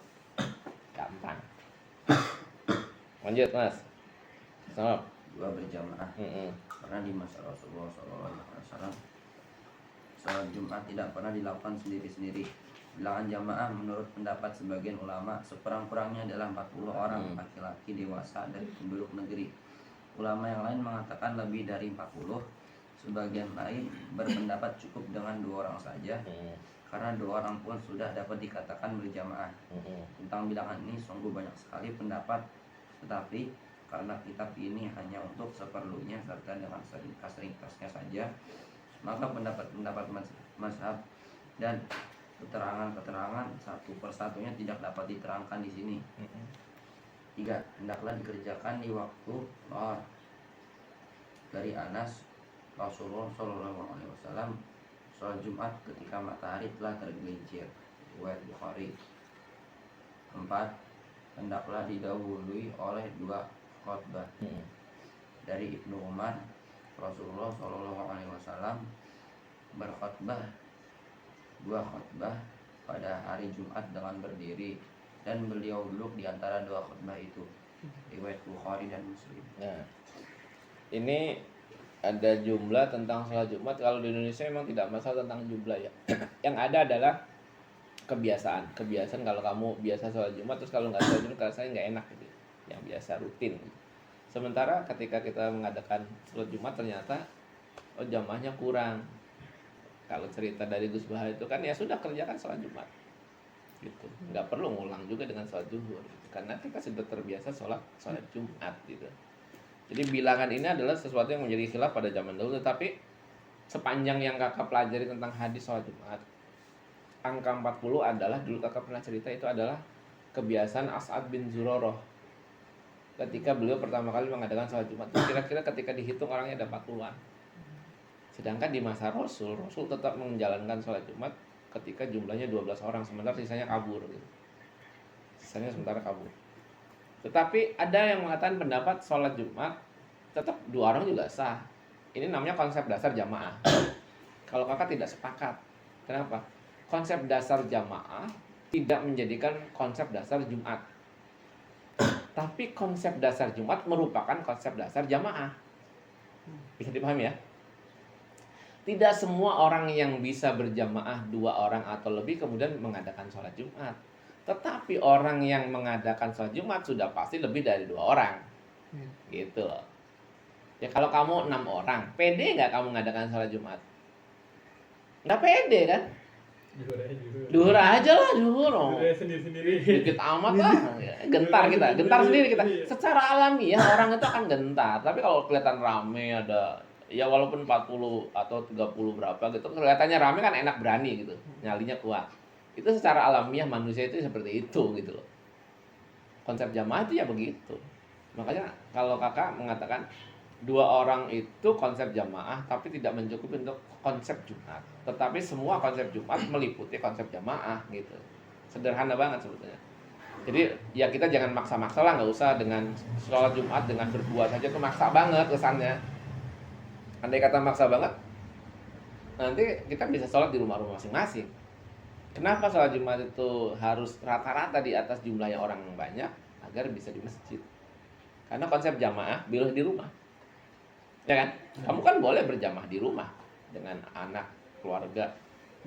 Gampang. Lanjut mas. Stop. Dua berjamaah. Karena di masa Rasulullah SAW sholat Jumat tidak pernah dilakukan sendiri-sendiri. Bilangan jamaah menurut pendapat sebagian ulama sekurang-kurangnya adalah 40 orang laki-laki dewasa dari penduduk negeri. Ulama yang lain mengatakan lebih dari 40. Sebagian lain berpendapat cukup dengan 2 orang saja, karena 2 orang pun sudah dapat dikatakan berjamaah. Tentang bilangan ini sungguh banyak sekali pendapat, tetapi karena kitab ini hanya untuk seperlunya serta dengan ringkasnya saja, maka pendapat-pendapat mazhab dan keterangan-keterangan satu persatunya tidak dapat diterangkan di sini. 3. Hendaklah dikerjakan di waktu lohor. Dari Anas, Rasulullah SAW sholat Jumat ketika matahari telah tergelincir. Riwayat Bukhari. 4. Hendaklah didahului oleh 2 khutbah. Dari Ibnu Umar, Rasulullah SAW berkhutbah 2 khutbah pada hari Jumat dengan berdiri, dan beliau duduk di antara 2 khutbah itu. Riwayat Bukhari dan Muslim. Nah, ini ada jumlah tentang sholat Jumat. Kalau di Indonesia memang tidak masalah tentang jumlah ya. Yang ada adalah kebiasaan kalau kamu biasa sholat Jumat terus kalau nggak sholat Jumat rasanya nggak enak gitu, yang biasa rutin. Sementara ketika kita mengadakan sholat Jumat ternyata jamaahnya kurang. Kalau cerita dari Gus Baha itu kan ya sudah kerjakan sholat Jumat gitu, nggak perlu ngulang juga dengan sholat zuhur gitu. Karena kita sudah terbiasa sholat Jumat gitu. Jadi bilangan ini adalah sesuatu yang menjadi khilaf pada zaman dahulu, tetapi sepanjang yang kakak pelajari tentang hadis sholat Jumat, angka 40 adalah, dulu kakak pernah cerita, itu adalah kebiasaan As'ad bin Zurarah ketika beliau pertama kali mengadakan sholat Jumat. Kira-kira ketika dihitung orangnya ada 40-an. Sedangkan di masa Rasul tetap menjalankan sholat Jumat ketika jumlahnya 12 orang, sementara sisanya kabur gitu. Sementara kabur. Tetapi ada yang mengatakan pendapat sholat Jumat tetap 2 orang juga sah. Ini namanya konsep dasar jamaah. Kalau kakak tidak sepakat. Kenapa? Konsep dasar jamaah tidak menjadikan konsep dasar Jumat. Tapi konsep dasar Jumat merupakan konsep dasar jamaah. Bisa dipahami ya? Tidak semua orang yang bisa berjamaah 2 orang atau lebih kemudian mengadakan sholat Jumat. Tetapi orang yang mengadakan sholat Jumat sudah pasti lebih dari 2 orang. Gitu loh. Ya kalau kamu 6 orang, pede nggak kamu mengadakan sholat Jumat? Nggak pede kan? Duhur aja lah, duhur. Sendiri-sendiri. Dikit amat lah. Gentar sendiri kita. Secara alamiah orang itu akan gentar. Tapi kalau kelihatan rame ada, ya walaupun 40 atau 30 berapa gitu, kelihatannya rame kan enak, berani gitu, nyalinya kuat. Itu secara alamiah manusia itu seperti itu gitu loh. Konsep jamaah itu ya begitu. Makanya kalau kakak mengatakan 2 orang itu konsep jamaah, tapi tidak mencukupi untuk konsep Jumat. Tetapi semua konsep Jumat meliputi konsep jamaah gitu. Sederhana banget sebetulnya. Jadi ya kita jangan maksa-maksa lah, nggak usah dengan sholat Jumat dengan berdua saja itu maksa banget kesannya. Andai kata maksa banget, nanti kita bisa sholat di rumah-rumah masing-masing. Kenapa sholat Jumat itu harus rata-rata di atas jumlahnya orang banyak agar bisa di masjid? Karena konsep jamaah boleh di rumah, ya kan? Kamu kan boleh berjamaah di rumah dengan anak, keluarga,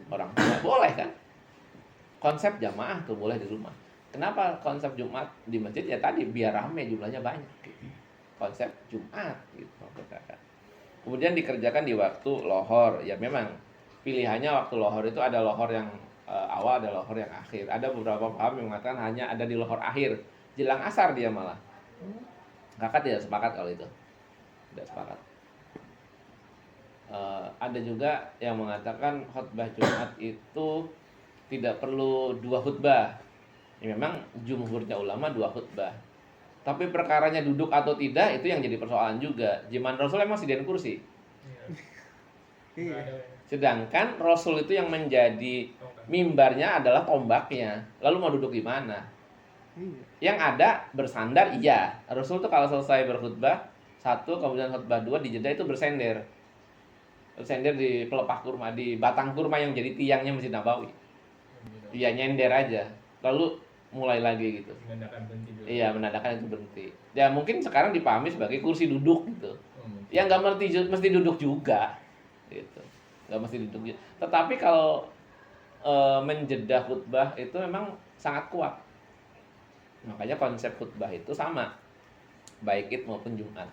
orang tua, boleh kan? Konsep jamaah tuh boleh di rumah. Kenapa konsep Jumat di masjid? Ya tadi biar rame, jumlahnya banyak. Konsep Jumat gitu. Kemudian dikerjakan di waktu lohor. Ya memang pilihannya waktu lohor itu ada lohor yang awal, ada lohor yang akhir. Ada beberapa paham yang mengatakan hanya ada di lohor akhir, jelang asar dia malah. Kakak tidak sepakat kalau itu. Tidak sepakat. Ada juga yang mengatakan khutbah Jumat itu tidak perlu 2 khutbah. Ya, memang jumhurnya ulama 2 khutbah. Tapi perkaranya duduk atau tidak itu yang jadi persoalan juga. Zaman Rasul emang sediain kursi. Sedangkan Rasul itu yang menjadi mimbarnya adalah tombaknya. Lalu mau duduk di mana? Yang ada bersandar, iya. Rasul tuh kalau selesai berkhutbah 1, kemudian khutbah 2, di jeda itu bersender. Bersender di pelepah kurma, di batang kurma yang jadi tiangnya Masjid Nabawi. Iya, nyender aja. Lalu mulai lagi gitu. Iya, menandakan itu berhenti. Ya mungkin sekarang dipahami sebagai kursi duduk gitu. Ya nggak mesti duduk juga, gitu. Nggak mesti duduk juga. Tetapi kalau menjeda khutbah itu memang sangat kuat. Makanya konsep khutbah itu sama, baik Id maupun Jumat.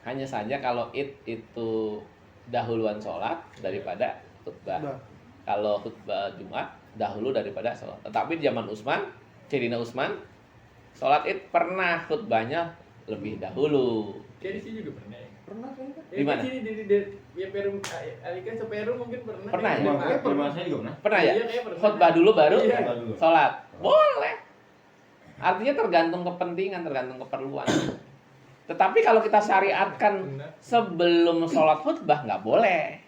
Hanya saja kalau Id itu dahuluan sholat daripada khutbah. Kalau khutbah Jumat dahulu daripada sholat. Tetapi di zaman Sayyidina Utsman, sholat Id pernah khutbahnya lebih dahulu. Kayak di sini juga pernah ya? Pernah kayaknya. Di mana? Di sini di Peru, Alika ke Peru mungkin pernah. Pernah ya? Saya juga pernah. Pernah ya? Iya, kayaknya pernah. Khutbah dulu baru Iya. sholat. Boleh. Artinya tergantung kepentingan, tergantung keperluan. Tetapi kalau kita syariatkan sebelum sholat khutbah nggak boleh.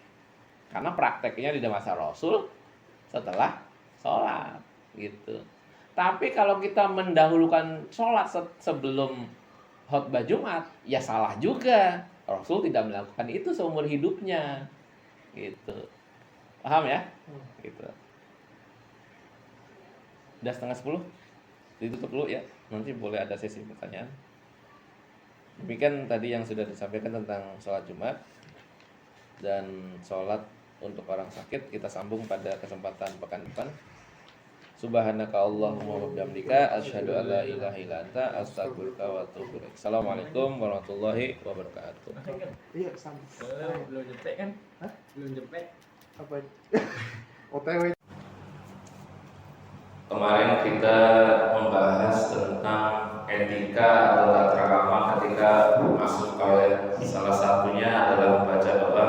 Karena prakteknya di masa Rasul setelah sholat gitu. Tapi kalau kita mendahulukan sholat sebelum khutbah Jumat, ya salah juga. Rasul tidak melakukan itu seumur hidupnya, gitu. Paham ya? Gitu. Udah 9:30, ditutup dulu ya. Nanti boleh ada sesi pertanyaan. Demikian tadi yang sudah disampaikan tentang sholat Jumat dan sholat untuk orang sakit. Kita sambung pada kesempatan pekan depan. Subhanaka Allahumma wa bihamdika asyhadu an la ilaha illa anta astaghfiruka wa atubu ilaik. Assalamualaikum warahmatullahi wabarakatuh. Iya sama. Belum jepek kan? Hah? Belum jepek. Apa? OTW. Kemarin kita membahas tentang etika atau tata krama ketika masuk toilet. Salah satunya adalah membaca doa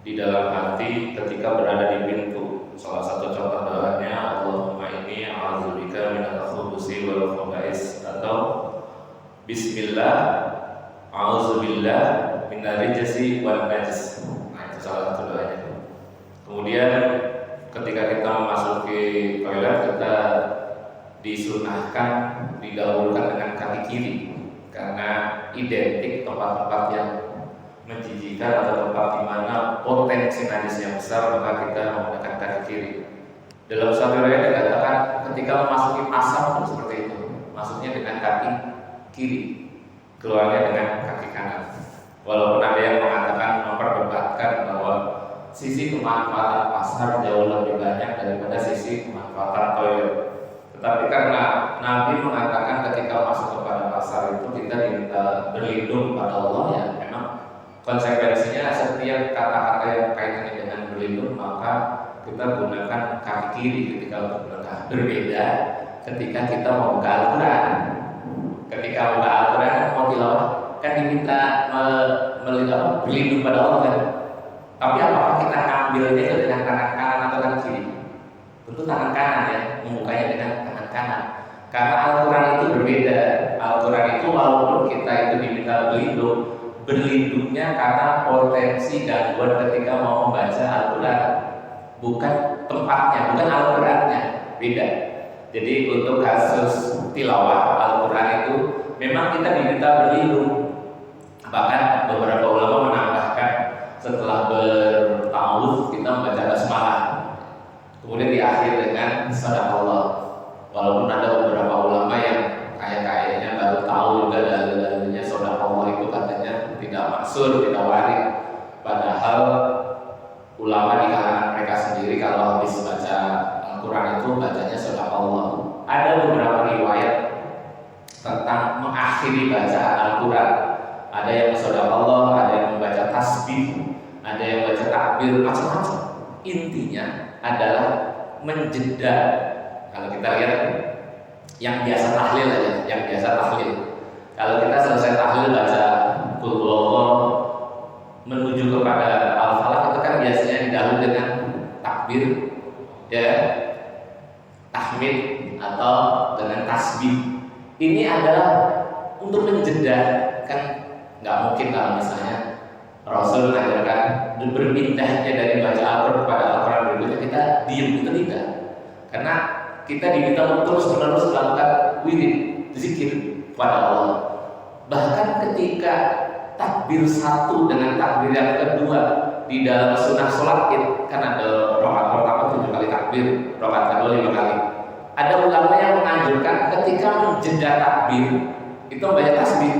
di dalam hati ketika berada di pintu. Salah satu contoh doanya, Allahumma inni a'udzubika minal khubuthi wal khaba'is, atau Bismillah a'udzubillah minal rijzi wan najis. Nah, itu salah satu doanya. Kemudian ketika kita memasuki toilet, kita disunahkan didahulukan dengan kaki kiri karena identik tempat-tempat yang menjijikan atau tempat di mana potensi najis yang besar, maka kita menggunakan kaki kiri. Dalam satu riwayat dikatakan ketika memasuki pasar pun seperti itu, masuknya dengan kaki kiri, keluarnya dengan kaki kanan. Walaupun ada yang mengatakan memperdebatkan bahwa sisi kemanfaatan pasar jauh lebih banyak daripada sisi kemanfaatan toilet. Tetapi karena Nabi mengatakan ketika masuk kepada pasar itu kita diminta berlindung pada Allah, ya memang konsekuensinya setiap kata-kata yang kaitannya dengan berlindung maka kita gunakan kaki kiri ketika berlengkah. Berbeda ketika kita mau buka Al-Quran. Ketika buka Al-Quran mau tilawah kan diminta berlindung pada Allah kan. Tapi apakah kita ngambilnya itu dengan tangan kanan atau tangan kiri? Tentu tangan kanan ya, membukanya dengan tangan kanan. Karena Al-Quran itu berbeda. Al-Quran itu walaupun kita itu diminta berlindungnya karena potensi gangguan ketika mau membaca Al-Quran, bukan tempatnya, bukan Al-Qurannya, beda. Jadi untuk kasus tilawah Al-Quran itu memang kita diminta berlindung. Bahkan beberapa ulama menambahkan setelah bertawuf kita membaca basmalah, kemudian diakhiri dengan sadaqallah. Walaupun ada beberapa ulama yang kayaknya baru tahu juga dalil-dalilnya sadaqallah itu katanya tidak maksud, tidak warid. Padahal ulama di kalangan mereka sendiri kalau habis baca Al-Quran itu bacanya sadaqallah. Ada beberapa riwayat tentang mengakhiri bacaan Al-Quran. Ada yang sadaqallah, ada yang membaca tasbih, ada yang baca takbir, macam-macam. Intinya adalah menjeda. Kalau kita lihat yang biasa tahlil aja, yang biasa tahlil. Kalau kita selesai tahlil baca Qul huwallahu menuju kepada Al-Falaq itu kan biasanya didahului dengan takbir, ya, tahmid atau dengan tasbih. Ini adalah untuk menjeda, kan nggak mungkin kalau misalnya Rasul mengajarkan berpindahnya dari baca Al-Quran kepada Al-Quran berikutnya kita diam, itu tidak. Karena kita diminta untuk terus-menerus melakukan wirid, zikir kepada Allah. Bahkan ketika takbir satu dengan takbir yang kedua di dalam sunnah sholat Id, kan ada rakaat pertama 7 kali takbir, rakaat kedua 5 kali. Ada ulama yang menganjurkan ketika menjeda takbir itu membaca tasbih.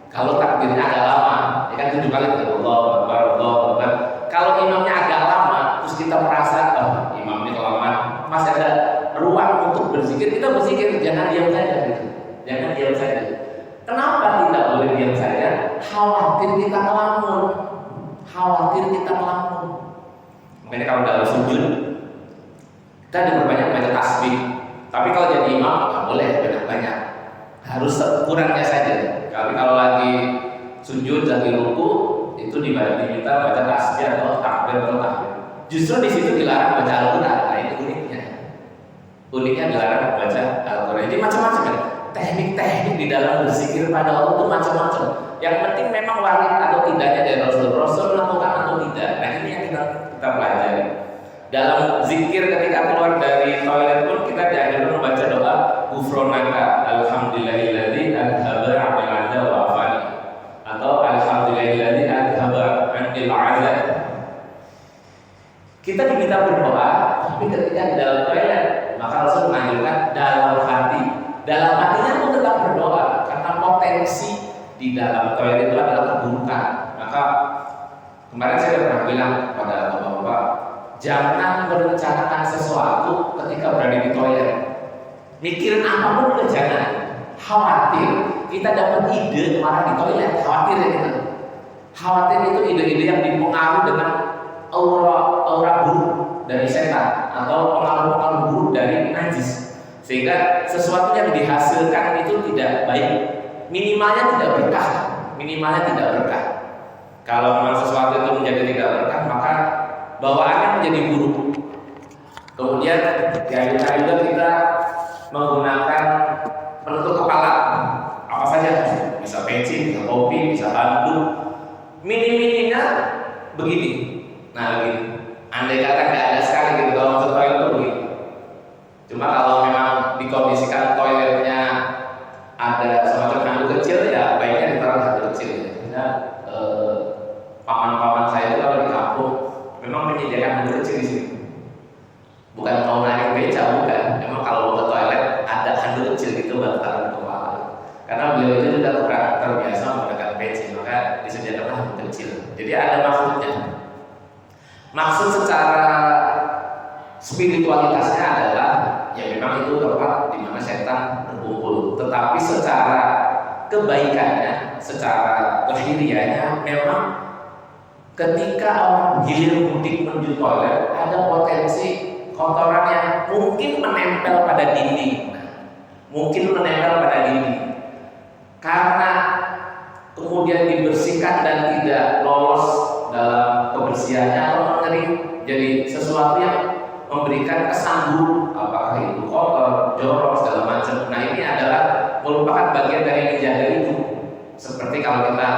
Kalau takbirnya agak lama, ya kan 7 kali Allahu Akbar, Allahu Akbar. Kalau imamnya agak lama, terus kita merasa imamnya kelamaan, masih ada ruang untuk berzikir, kita berzikir, jangan diam saja gitu. Jangan diam saja. Kenapa tidak boleh diam saja? Khawatir kita melamun. Khawatir kita melamun. Makanya kalau dalam sujud kita diperbanyak baca tasbih. Tapi kalau jadi imam nggak boleh banyak-banyak. Harus sekurangnya saja. Tapi kalau lagi sujud, lagi ruku, itu diminta baca tasbih atau takbir atau tahmid. Justru di situ dilarang baca Al-Quran. Nah, ini uniknya. Uniknya dilarang baca Al-Quran. Jadi macam-macam kan. Teknik-teknik di dalam berzikir pada Allah itu macam-macam. Yang penting memang warid atau tidaknya dari Rasul melakukan atau tidak. Nah, ini yang kita pelajari. Dalam zikir ketika keluar dari toilet pun kita diajarkan membaca doa Ghufronaka alhamdulillahilladzi adhaba 'anil wa afani, atau alhamdulillahilladzi adhaba 'anil 'azab. Kita diminta berdoa, tapi ketika di dalam toilet, maka Rasul menganjurkan dalam hati. Dalam hatinya pun tetap berdoa, karena potensi di dalam toilet itu adalah keburukan. Maka kemarin saya pernah bilang kepada bapak-bapak, Jangan merencanakan sesuatu ketika berada di toilet. Mikirin apapun udah jangan. Khawatir kita dapat ide marah di toilet, khawatir ya gitu. Khawatir itu ide-ide yang dipengaruhi dengan aura buruk dari setan atau pengaruh-pengaruh buruk dari najis, sehingga sesuatu yang dihasilkan itu tidak baik, minimalnya tidak berkah. Kalau memang sesuatu itu menjadi tidak berkah, maka bawaannya menjadi buruk. Kemudian dianjurkan juga kita menggunakan penutup kepala apa saja, bisa peci, bisa topi, bisa handuk. Minim-minimnya begini. Nah begini, andai kata nggak ada sekali gitu kalau masuk toilet tuh begini. Cuma kalau memang dikondisikan toiletnya ada semacam handuk kecil, ya baiknya ditaruh handuk kecil ya. Karena paman-paman saya itu kalau di kampung memang menyediakan handuk kecil di sini. Bukan mau narik beca, bukan. Memang kalau mau ke toilet ada handuk kecil gitu baru taruh di kepala. Karena beliau itu sudah kurang terbiasa menggunakan peci, maka disediakan handuk kecil. Jadi ada maksudnya. Maksud secara spiritualitasnya adalah ya memang itu tempat di mana setan berkumpul. Tetapi secara kebaikannya, secara lahiriahnya memang ketika orang hilir mudik menuju toilet ada potensi kotoran yang mungkin menempel pada dinding. Karena kemudian dibersihkan dan tidak lolos dalam kebersihannya atau mengering, jadi sesuatu yang memberikan kesan buruk, apakah itu kotor, jorok, segala macam. Nah ini adalah merupakan bagian dari menjaga itu. Seperti kalau kita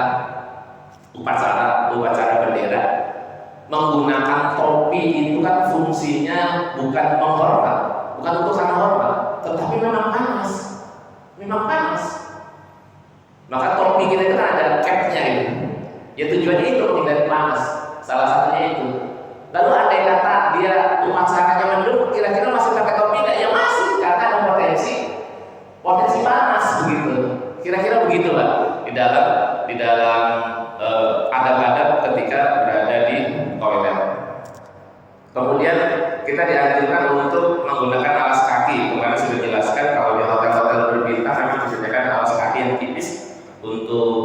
upacara bendera, menggunakan topi itu kan fungsinya bukan menghormat, bukan untuk karena hormat, tetapi memang panas. Maka topi kita kan ada capnya itu. Ya tujuannya itu menghindari panas. Salah satunya itu. Lalu andai kata dia upacaranya mendung, kira-kira masih pakai topi nggak? Ya masih, karena ada potensi panas begitu. Kira-kira begitu lah di dalam adab-adab ketika berada di toilet. Kemudian kita dianjurkan untuk menggunakan alas kaki. Kemarin sudah dijelaskan kalau di hotel-hotel berbintang memang disediakan alas kaki yang tipis untuk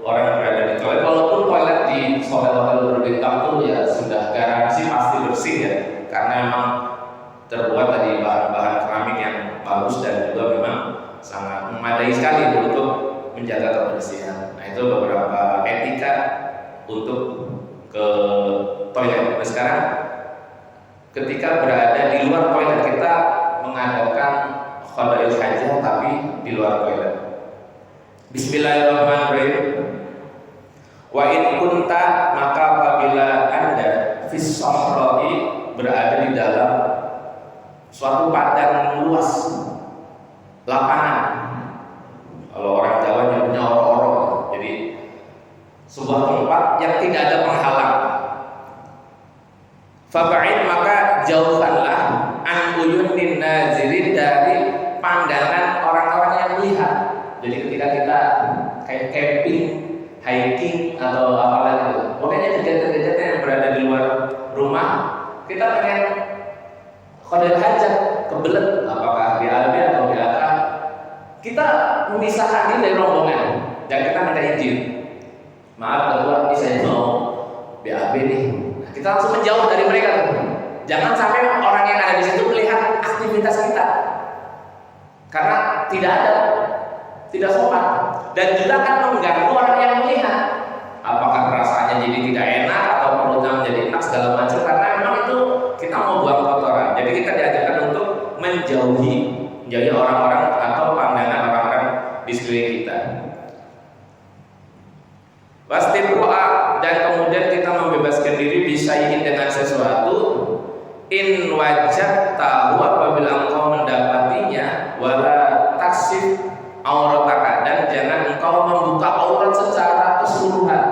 orang yang berada di toilet. Walaupun toilet di hotel-hotel berbintang itu ya sudah garansi pasti bersih ya, karena memang terbuat dari bahan-bahan keramik yang bagus dan juga memang sangat memadai sekali untuk menjaga kebersihan. Nah itu beberapa etika untuk ke toilet. Nah sekarang ketika berada di luar toilet kita mengadakan qadaul hajah tapi di luar toilet. Bismillahirrahmanirrahim. Wa in kunta, maka apabila Anda fis sahra'i, berada di dalam suatu padang luas, lapangan. Kalau orang Jawa nyebutnya orok-orok. Jadi sebuah tempat yang tidak ada penghalang. Faba'id, maka jauhkanlah an uyunin nazirin, dari pandangan orang-orang yang melihat. Jadi ketika kita kayak camping, hiking atau apalah gitu, pokoknya kegiatan-kegiatan yang berada di luar rumah, kita pengen qadaul hajat, kebelet, apakah BAB atau BAK, kita memisahkan diri dari rombongan dan kita minta izin. Maaf ketua, ini saya mau BAB nih. Nah, kita langsung menjauh dari mereka. Jangan sampai orang yang ada di situ melihat aktivitas kita, karena tidak sopan dan juga akan mengganggu orang yang melihat. Apakah perasaannya jadi tidak enak atau perutnya menjadi enak segala macam, karena memang itu kita mau buang kotoran. Jadi kita diajarkan untuk menjauhi orang-orang atau pandangan orang-orang di sekeliling kita. Pasti doa, dan kemudian kita membebaskan diri disaiin dengan sesuatu. In wajah tahu apabila engkau mendapatinya, wala taksif aurataka, dan jangan engkau membuka aurat secara keseluruhan.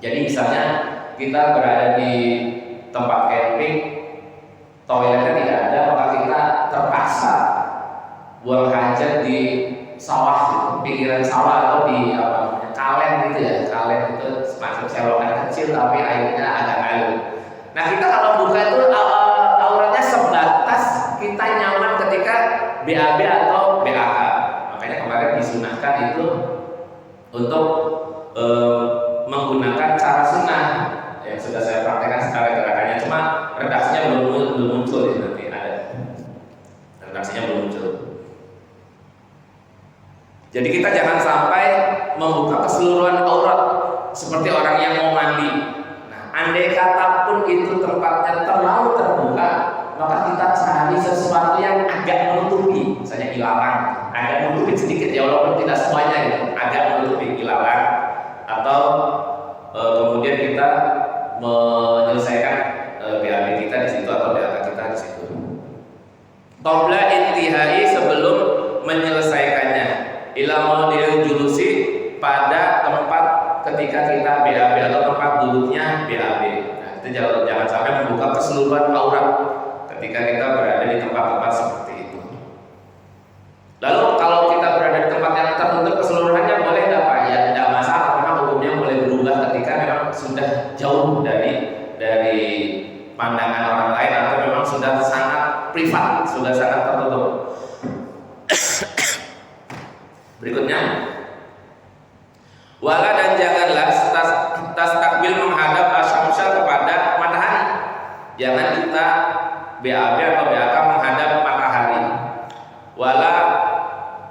Jadi misalnya kita berada di tempat camping, toiletnya tidak ada, maka kita terpaksa buang hajat di sawah, pinggiran sawah atau di kalen gitu ya. Kalen itu semacam selokan kecil tapi airnya agak ngalir. Nah kita kalau buka itu auratnya sebatas kita nyaman ketika BAB atau BAK. Makanya kemarin disunahkan itu untuk menggunakan cara sunnah yang sudah saya praktekkan secara gerakannya, cuma redaksinya belum muncul ya, nanti ada redaksinya belum muncul. Jadi kita jangan sampai membuka keseluruhan aurat seperti orang yang mau mandi. Nah, andai kata pun itu tempatnya terlalu terbuka, maka kita cari sesuatu yang agak menutupi, misalnya ilalang, agak menutupi sedikit ya, walaupun tidak semuanya gitu, agak menutupi ilalang, atau kemudian kita menyelesaikan BAB kita di situ atau BAK kita di situ. Qabla intihai, sebelum menyelesaikannya, ila maudhi'il julusi, pada tempat ketika kita BAB atau tempat duduknya BAB. Nah, itu jangan sampai membuka keseluruhan aurat ketika kita berada di tempat-tempat seperti itu. Lalu kalau kita berada di tempat yang tertutup keseluruhannya boleh nggak Pak? Ya tidak masalah, memang hukumnya boleh berubah ketika memang sudah jauh dari pandangan orang lain atau memang sudah sangat privat, sudah sangat tertutup. Berikutnya, wala dan janganlah tas takbil menghadap asyamsa kepada matahari. Jangan kita BAB atau BAK menghadap matahari. Wala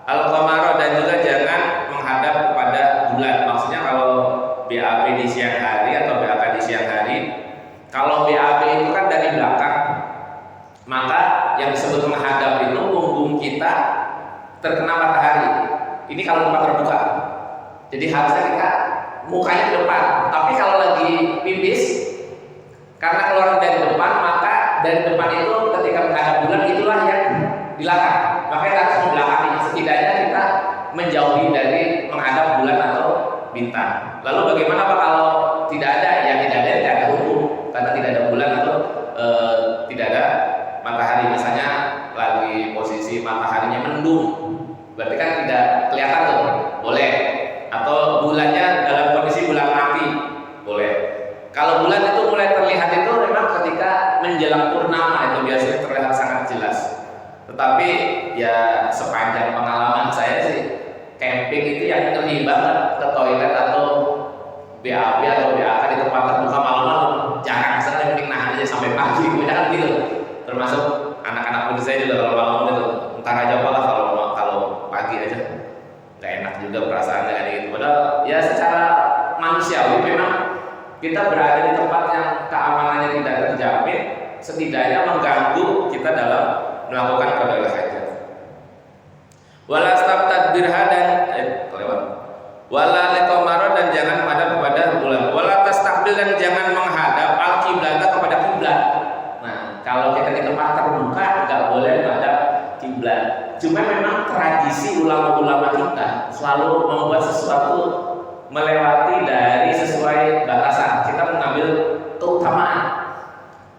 al-qamara, dan juga jangan menghadap kepada bulan. Maksudnya kalau BAB di siang hari atau BAK di siang hari, kalau BAB itu kan dari belakang, maka yang disebut menghadap itu punggung kita terkena matahari. Ini kalau tempat terbuka. Jadi harusnya kita mukanya ke depan. Tapi kalau lagi pipis, karena keluar dari depan, maka dari depan itu ketika menghadap bulan itulah yang dilarang. Maka kita harus membelakangi. Setidaknya kita menjauhi dari menghadap bulan atau bintang. Lalu bagaimana Pak kalau tidak ada? Ya tidak ada hukum, karena tidak ada bulan atau tidak ada matahari. Misalnya lagi posisi mataharinya mendung, berarti kan tidak kelihatan tuh, boleh. Atau bulannya dalam kondisi bulan mati, boleh. Kalau bulan itu mulai terlihat itu memang ketika menjelang purnama, itu biasanya terlihat sangat jelas. Tetapi ya sepanjang pengalaman saya sih, camping itu yang ngeri banget ke toilet atau BAB atau BAK di tempat terbuka malam-malam, jarang sekali, mending nahan aja sampai pagi, kan gitu. Termasuk anak-anak muda saya juga kalau malam itu, entar aja apalah kalau pagi aja. Gak enak juga perasaannya kayak gitu. Padahal ya secara manusiawi memang kita berada di tempat yang keamanannya tidak terjamin, setidaknya mengganggu kita dalam melakukan qada'ul hajat. Wala stabtadbirha, dan wala liqamara, dan jangan menghadap kepada bulan. Wala tastaqbil, dan jangan menghadap al-qiblata kepada kiblat. Nah, kalau kita di tempat terbuka enggak boleh menghadap kiblat. Cuma memang tradisi ulama-ulama kita selalu membuat sesuatu melewati dari sesuai batasan. Kita mengambil keutamaan.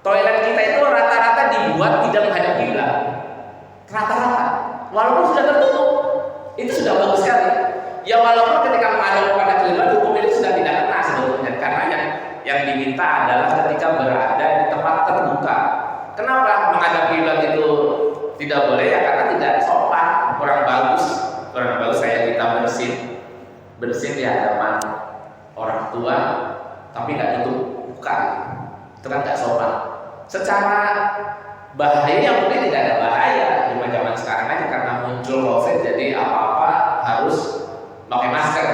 Toilet kita itu rata-rata dibuat tidak menghadap kiblat. Rata-rata. Walaupun sudah tertutup, itu sudah bagus sekali. Ya walaupun ketika menghadap kepada kiblat hukum itu sudah tidak kena sebetulnya, karena yang diminta adalah ketika berada di tempat terbuka. Kenapa menghadap kiblat itu tidak boleh? Ya karena tidak sopan, kurang bagus saya kita bersin di hadapan orang tua, tapi nggak tutup muka, itu kan nggak sopan. Secara bahaya mungkin tidak ada bahaya, cuma zaman sekarang aja karena muncul COVID, jadi apa-apa harus pakai masker.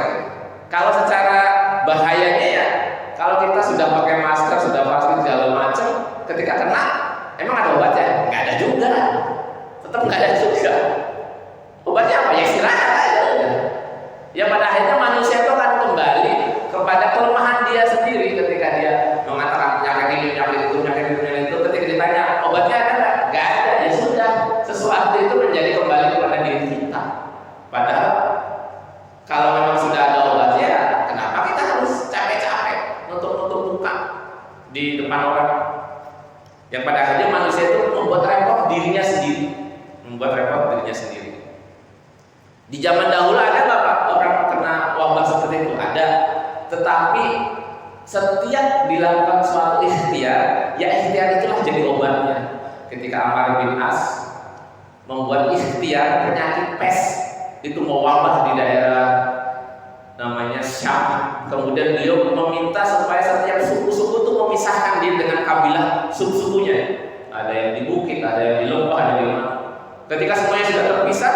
Kalau secara bahayanya ya, kalau kita sudah pakai masker, sudah vaksin segala macam, ketika kena, emang ada obatnya? Nggak ada juga. Tetap nggak ada juga. Obatnya apa? Ya istirahat aja. Ya pada akhirnya manusia itu akan kembali kepada kelemahan dia sendiri ketika dia mengatakan penyakit ini itu. Ketika ditanya obatnya ada nggak ada. Ya sudah, sesuatu itu menjadi kembali kepada diri kita. Padahal kalau memang sudah ada obatnya, kenapa kita harus capek-capek nutup muka di depan orang? Yang pada akhirnya manusia itu membuat repot dirinya sendiri. Di zaman dahulu ada nggak Pak orang kena wabah seperti itu? Ada. Tetapi setiap dilakukan suatu ikhtiar, ya ikhtiar itulah jadi obatnya. Ketika Ammar bin As membuat ikhtiar penyakit pes itu mewabah di daerah namanya Syam, kemudian beliau meminta supaya setiap suku-suku itu memisahkan dia dengan kabilah suku-sukunya. Ada yang di bukit, ada yang di lembah, ada yang di mana. Ketika semuanya sudah terpisah,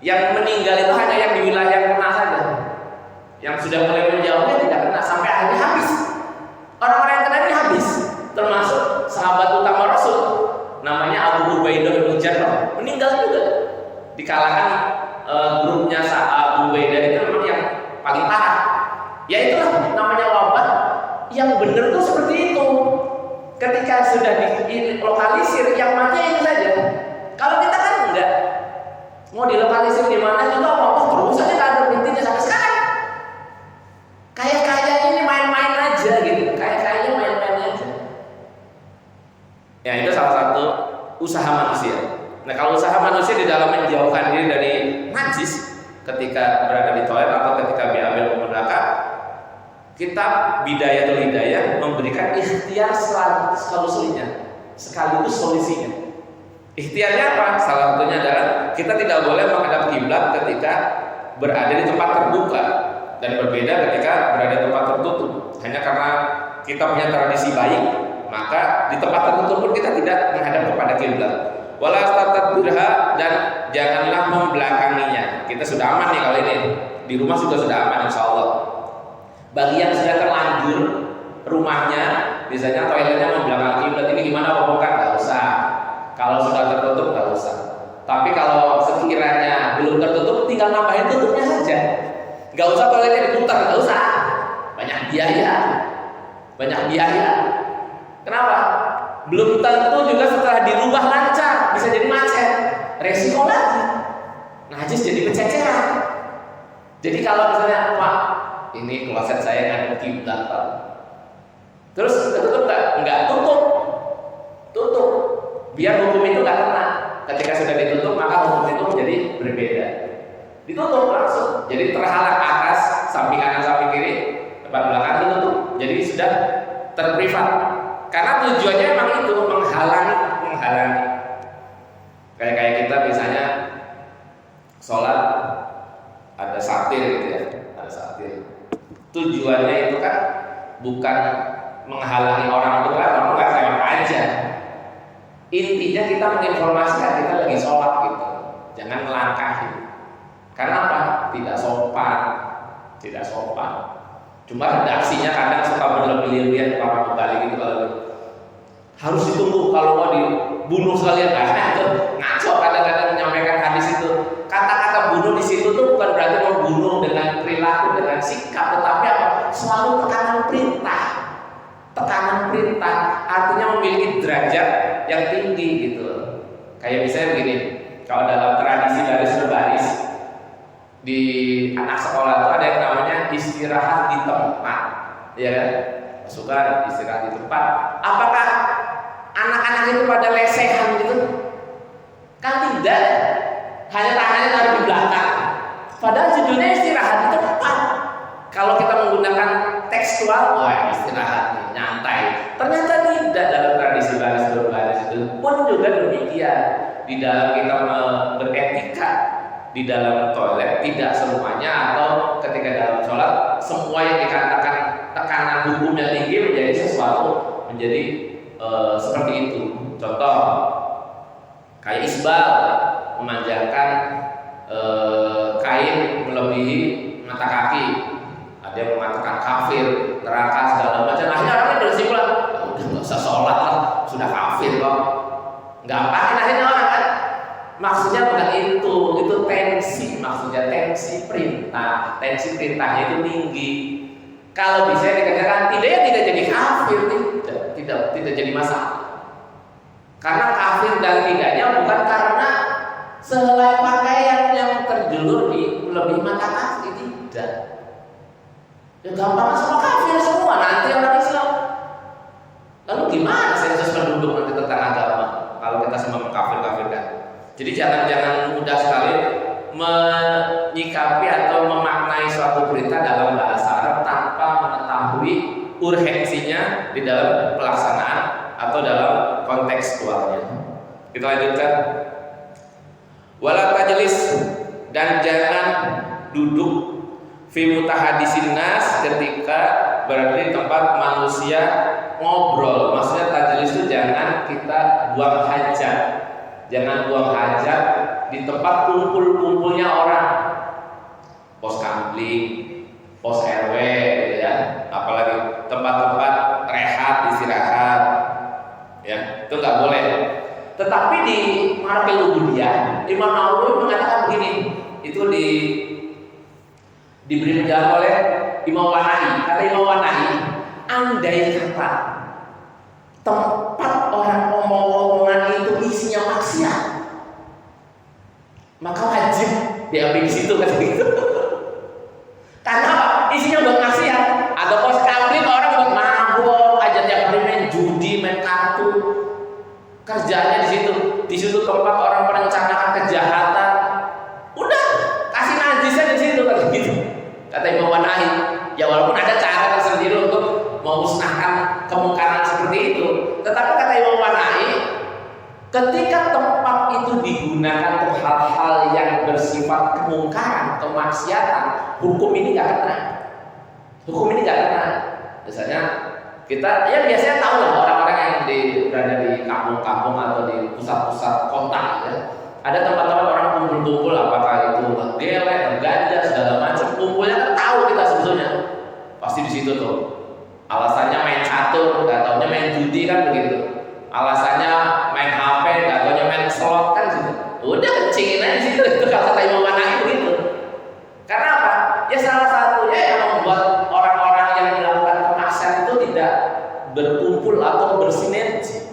yang meninggal itu hanya yang di wilayah yang kena saja. Yang sudah mulai menjauhnya tidak kena, sampai akhirnya habis. Orang-orang yang kena ini habis, termasuk sahabat utama Rasul, namanya Abu Ubaidah bin Jarrah, meninggal juga. Di kalangan grupnya Abu Ubaidah itu memang yang paling parah. Ya itulah namanya wabah. Yang benar tuh seperti itu. Ketika sudah dilokalisir, yang mati itu saja. Kalau kita kan enggak, mau dilokalisir di mana juga wabah terus saja, nggak ada berhentinya sampai sekarang. Kayak ini main-main aja gitu, kayak main-main aja. Ya itu salah satu usaha manusia. Nah kalau usaha manusia di dalam menjauhkan diri dari najis ketika berada di toilet atau ketika diambil menggunakan, kitab Bidayatul Hidayah memberikan ikhtiar solusinya, sekaligus solusinya. Ikhtiarnya apa? Salah satunya adalah kita tidak boleh menghadap kiblat ketika berada di tempat terbuka, dan berbeda ketika berada di tempat tertutup. Hanya karena kita punya tradisi baik, maka di tempat tertutup pun kita tidak menghadap kepada kiblat. Wala tatbirha, dan janganlah membelakanginya. Kita sudah aman nih kali ini. Di rumah juga sudah aman insyaallah. Bagi yang sudah terlanjur rumahnya, biasanya toiletnya membelakangi kiblat, ini gimana bongkar? Nggak usah. Kalau sudah tertutup nggak usah. Tapi kalau sekiranya belum tertutup, tinggal nambahin tutupnya saja. Nggak usah toiletnya diputar, nggak usah. Banyak biaya. Kenapa? Belum tentu juga setelah dirubah lancar, bisa jadi macet. Resiko lagi. Najis jadi bececeran. Jadi kalau misalnya, Pak, ini kloset saya ngadep kiblat, Pak. Terus ketutup nggak? Nggak tutup. Biar hukum itu nggak kena. Ketika sudah ditutup, maka hukum itu menjadi berbeda. Ditutup langsung, jadi terhalang atas, samping kanan, samping kiri, depan belakang ditutup. Jadi sudah terprivat. Karena tujuannya memang itu menghalangi. Kayak kita misalnya sholat ada satir gitu ya, ada satir. Tujuannya itu kan bukan menghalangi orang untuk lewat aja. Intinya kita menginformasikan kita lagi sholat gitu, jangan melangkahi. Karena apa? Tidak sopan. Cuma redaksinya kadang suka berlebih-lebihan para pembalik gitu, kalau harus ditunggu kalau mau dibunuh sekalian. Ngaco kadang-kadang menyampaikan hadis itu. Kata-kata bunuh di situ tuh bukan berarti membunuh dengan perilaku, dengan sikap, tetapi apa? Selalu tekanan perintah artinya memiliki derajat yang tinggi gitu. Kayak misalnya begini, kalau dalam tradisi baris berbaris di anak sekolah itu ada yang namanya istirahat di tempat, ya kan? Pasukan istirahat di tempat. Apakah anak-anak itu pada lesehan gitu? Kan tidak, hanya tangannya taruh di belakang. Padahal judulnya istirahat di tempat. Kalau kita menggunakan tekstual, wah istirahat nih, nyantai. Ternyata tidak, dalam tradisi baris berbaris itu pun juga demikian. Di dalam kita beretika di dalam toilet, tidak semuanya atau ketika dalam sholat semua yang dikatakan tekanan hukumnya tinggi menjadi sesuatu menjadi seperti itu. Contoh kayak isbal, memanjangkan kain melebihi mata kaki. Ada yang mengatakan kafir, neraka, segala macam. Akhirnya orangnya berkesimpulan, udah nggak usah sholat lah, sudah kafir kok. Nggak apa-apa akhirnya orang kan. Maksudnya bukan itu tensi. Maksudnya tensi perintah. Tensi perintahnya itu tinggi. Kalau bisa dikatakan tidak jadi kafir, tidak jadi masalah. Karena kafir dan tidaknya bukan karena sehelai pakaian yang terjulur di lebih mata kaki, tidak. Ya gampang sama kafir semua nanti orang Islam. Lalu gimana sensus penduduk nanti tentang agama kalau kita semua mengkafir-kafirkan? Jadi jangan mudah sekali menyikapi atau memaknai suatu perintah dalam bahasa Arab tanpa mengetahui urgensinya di dalam pelaksanaan atau dalam kontekstualnya. Kita lanjutkan. Wala tajlis, dan jangan duduk fi mutahadisin nas ketika berada di tempat manusia ngobrol. Maksudnya tajlis itu jangan kita buang hajat. Jangan buang hajat di tempat kumpul-kumpulnya orang. Pos kamling, pos RW gitu ya, apalagi tempat-tempat rehat, istirahat ya, itu nggak boleh. Tetapi di Marqil Ubudiyah, Imam Nawawi mengatakan begini, itu diberi penjelasan oleh Imam Wana'i. Kata Imam Wana'i, andai kata tempat orang ngomong-ngomongan itu isinya maksiat, maka wajib diambil di situ kan gitu. Karena apa? Isinya buat maksiat. Ada pos kamling orang buat mabuk, aja tiap hari main judi, main kartu. Kerjanya di situ. Di situ tempat orang merencanakan kejahatan. Udah, kasih najisnya di situ kan gitu. Kata Imam Wana'i. Ya walaupun ada cara tersendiri untuk memusnahkan kemungkaran seperti itu, tetapi kata Imam Wana'i, ketika tempat itu digunakan untuk hal-hal yang bersifat kemungkaran, kemaksiatan, hukum ini nggak kena. Hukum ini nggak kena. Misalnya kita, ya biasanya tahu lah orang-orang yang berada di kampung-kampung atau di pusat-pusat kota, ya. Ada tempat-tempat orang kumpul-kumpul, apakah itu gelek, ganja, segala macam. Kumpulnya kan tahu kita sebetulnya. Pasti di situ tuh. Alasannya main catur, nggak taunya main judi kan begitu. Alasannya main HP, nggak taunya main slot kan gitu. Udah kencingin aja situ. Itu kalau kata Imam Wana'i begitu. Karena apa? Ya salah satunya yang membuat orang-orang yang melakukan kemaksiatan itu tidak berkumpul atau bersinergi.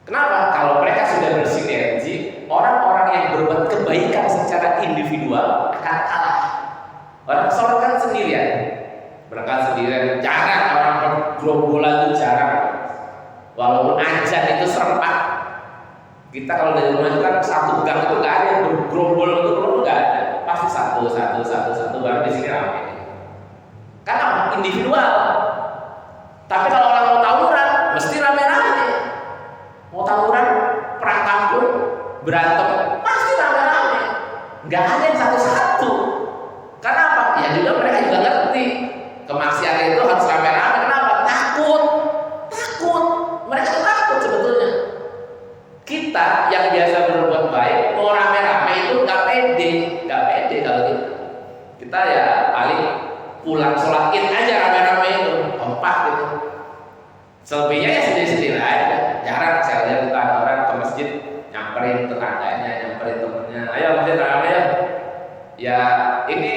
Kenapa? Kalau mereka sudah bersinergi, orang-orang yang berbuat kebaikan secara individual akan kalah. Orang sholat kan sendirian, berangkat sendirian, jarang orang gerombolan itu jarang. Walaupun azan itu serempak, kita kalau dari rumah itu kan satu gang itu nggak ada yang bergerombol itu nggak ada, pasti satu baru di sini ramai. Karena individual. Tapi kalau orang mau tawuran, mesti rame-rame. Mau tawuran, perang kampung, berantem, pasti rame-rame. Nggak ada yang satu-satu. Karena apa? Ya juga mereka juga ngerti kemaksiatan itu harus rame-rame. Kenapa? Takut. Mereka takut sebetulnya. Kita yang biasa berbuat baik, mau rame-rame itu nggak pede kalau gitu. Kita ya paling pulang sholat id aja rame-rame itu, kompak gitu. Selebihnya ya sendiri-sendiri aja. Jarang saya lihat kita ada orang ke masjid nyamperin tetangganya, nyamperin temennya. Ayo masjid rame ya. Ya ini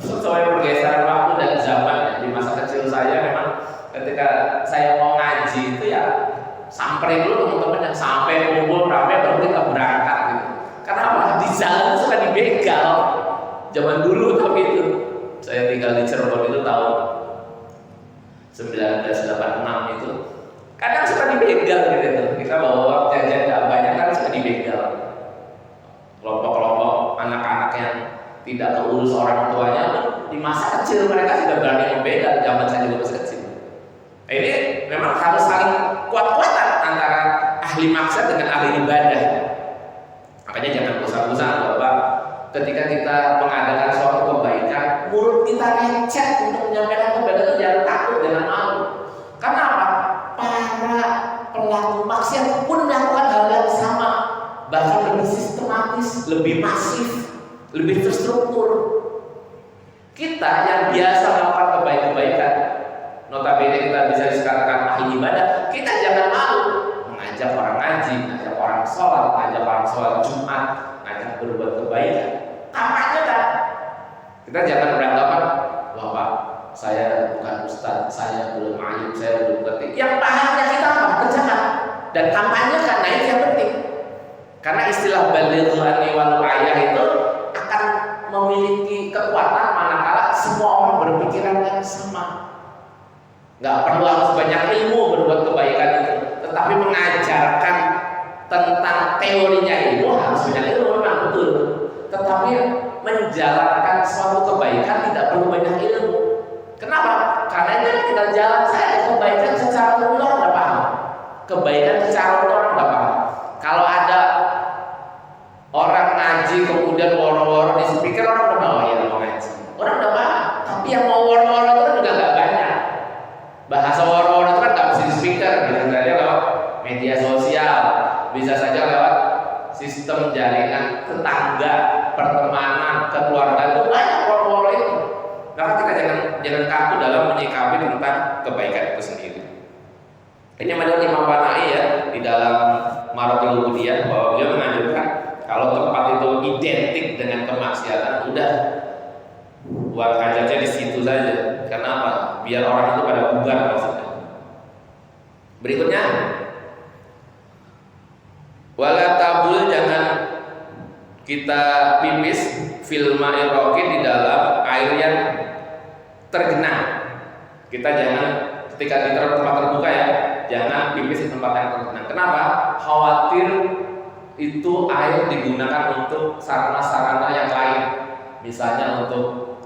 sesuai pergeseran waktu dan zaman ya. Di masa kecil saya memang ketika saya mau ngaji itu ya samperin dulu teman-teman yang sampai kumpul rame baru kita berangkat gitu. Karena apa? Di jalan suka dibegal. Zaman dulu tapi itu. Saya tinggal di Cirebon itu tahun 1986 itu. Kadang suka dibegal gitu. Kita bawa jajan nggak banyak kan suka dibegal. Kelompok-kelompok anak-anak yang tidak keurus orang tuanya di masa kecil mereka sudah berani membegal. Zaman saya juga masih kecil. Ini memang harus saling kuat-kuatan antara ahli maksiat dengan ahli ibadah. Makanya jangan bosan-bosan Bapak. Ketika kita mengadakan suatu kebaikan, mulut kita recet untuk menyampaikan kebaikan itu jangan takut, jangan malu. Karena apa? Para pelaku maksiat pun melakukan hal yang sama, bahkan lebih sistematis, lebih masif, lebih terstruktur. Kita yang biasa melakukan kebaikan, notabene kita bisa dikatakan ahli ibadah, kita jangan malu mengajak orang ngaji, mengajak orang sholat, mengajak orang sholat Jumat, mengajak berbuat kebaikan. Kampanye kan? Kita jangan beranggapan, wah Pak, saya bukan ustaz, saya belum alim, saya belum ngerti. Yang pahamnya kita apa? Kerjakan dan kampanye kan, nah itu yang penting. Karena istilah baligh anni walau ayah itu akan memiliki kekuatan manakala semua orang berpikiran yang sama. Nggak perlu harus banyak ilmu berbuat kebaikan itu, tetapi mengajarkan tentang teorinya ilmu harus banyak ilmu memang betul. Tetapi menjalankan suatu kebaikan tidak perlu banyak ilmu. Kenapa? Karena itu tinggal tetangga, pertemanan, keluarga itu banyak pola-pola itu. Maka kita jangan kaku dalam menyikapi tentang kebaikan itu sendiri. Ini menurut Imam Banai ya di dalam Maraqul Ubudiyah bahwa beliau menganjurkan kalau tempat itu identik dengan kemaksiatan, udah buat hajatnya di situ saja. Kenapa? Biar orang itu pada bubar maksudnya. Berikutnya, wala tabul, jangan kita pipis fil ma'ir raqid, di dalam air yang tergenang. Kita jangan ketika di tempat terbuka ya, jangan pipis di tempat yang tergenang. Kenapa? Khawatir itu air digunakan untuk sarana-sarana yang lain, misalnya untuk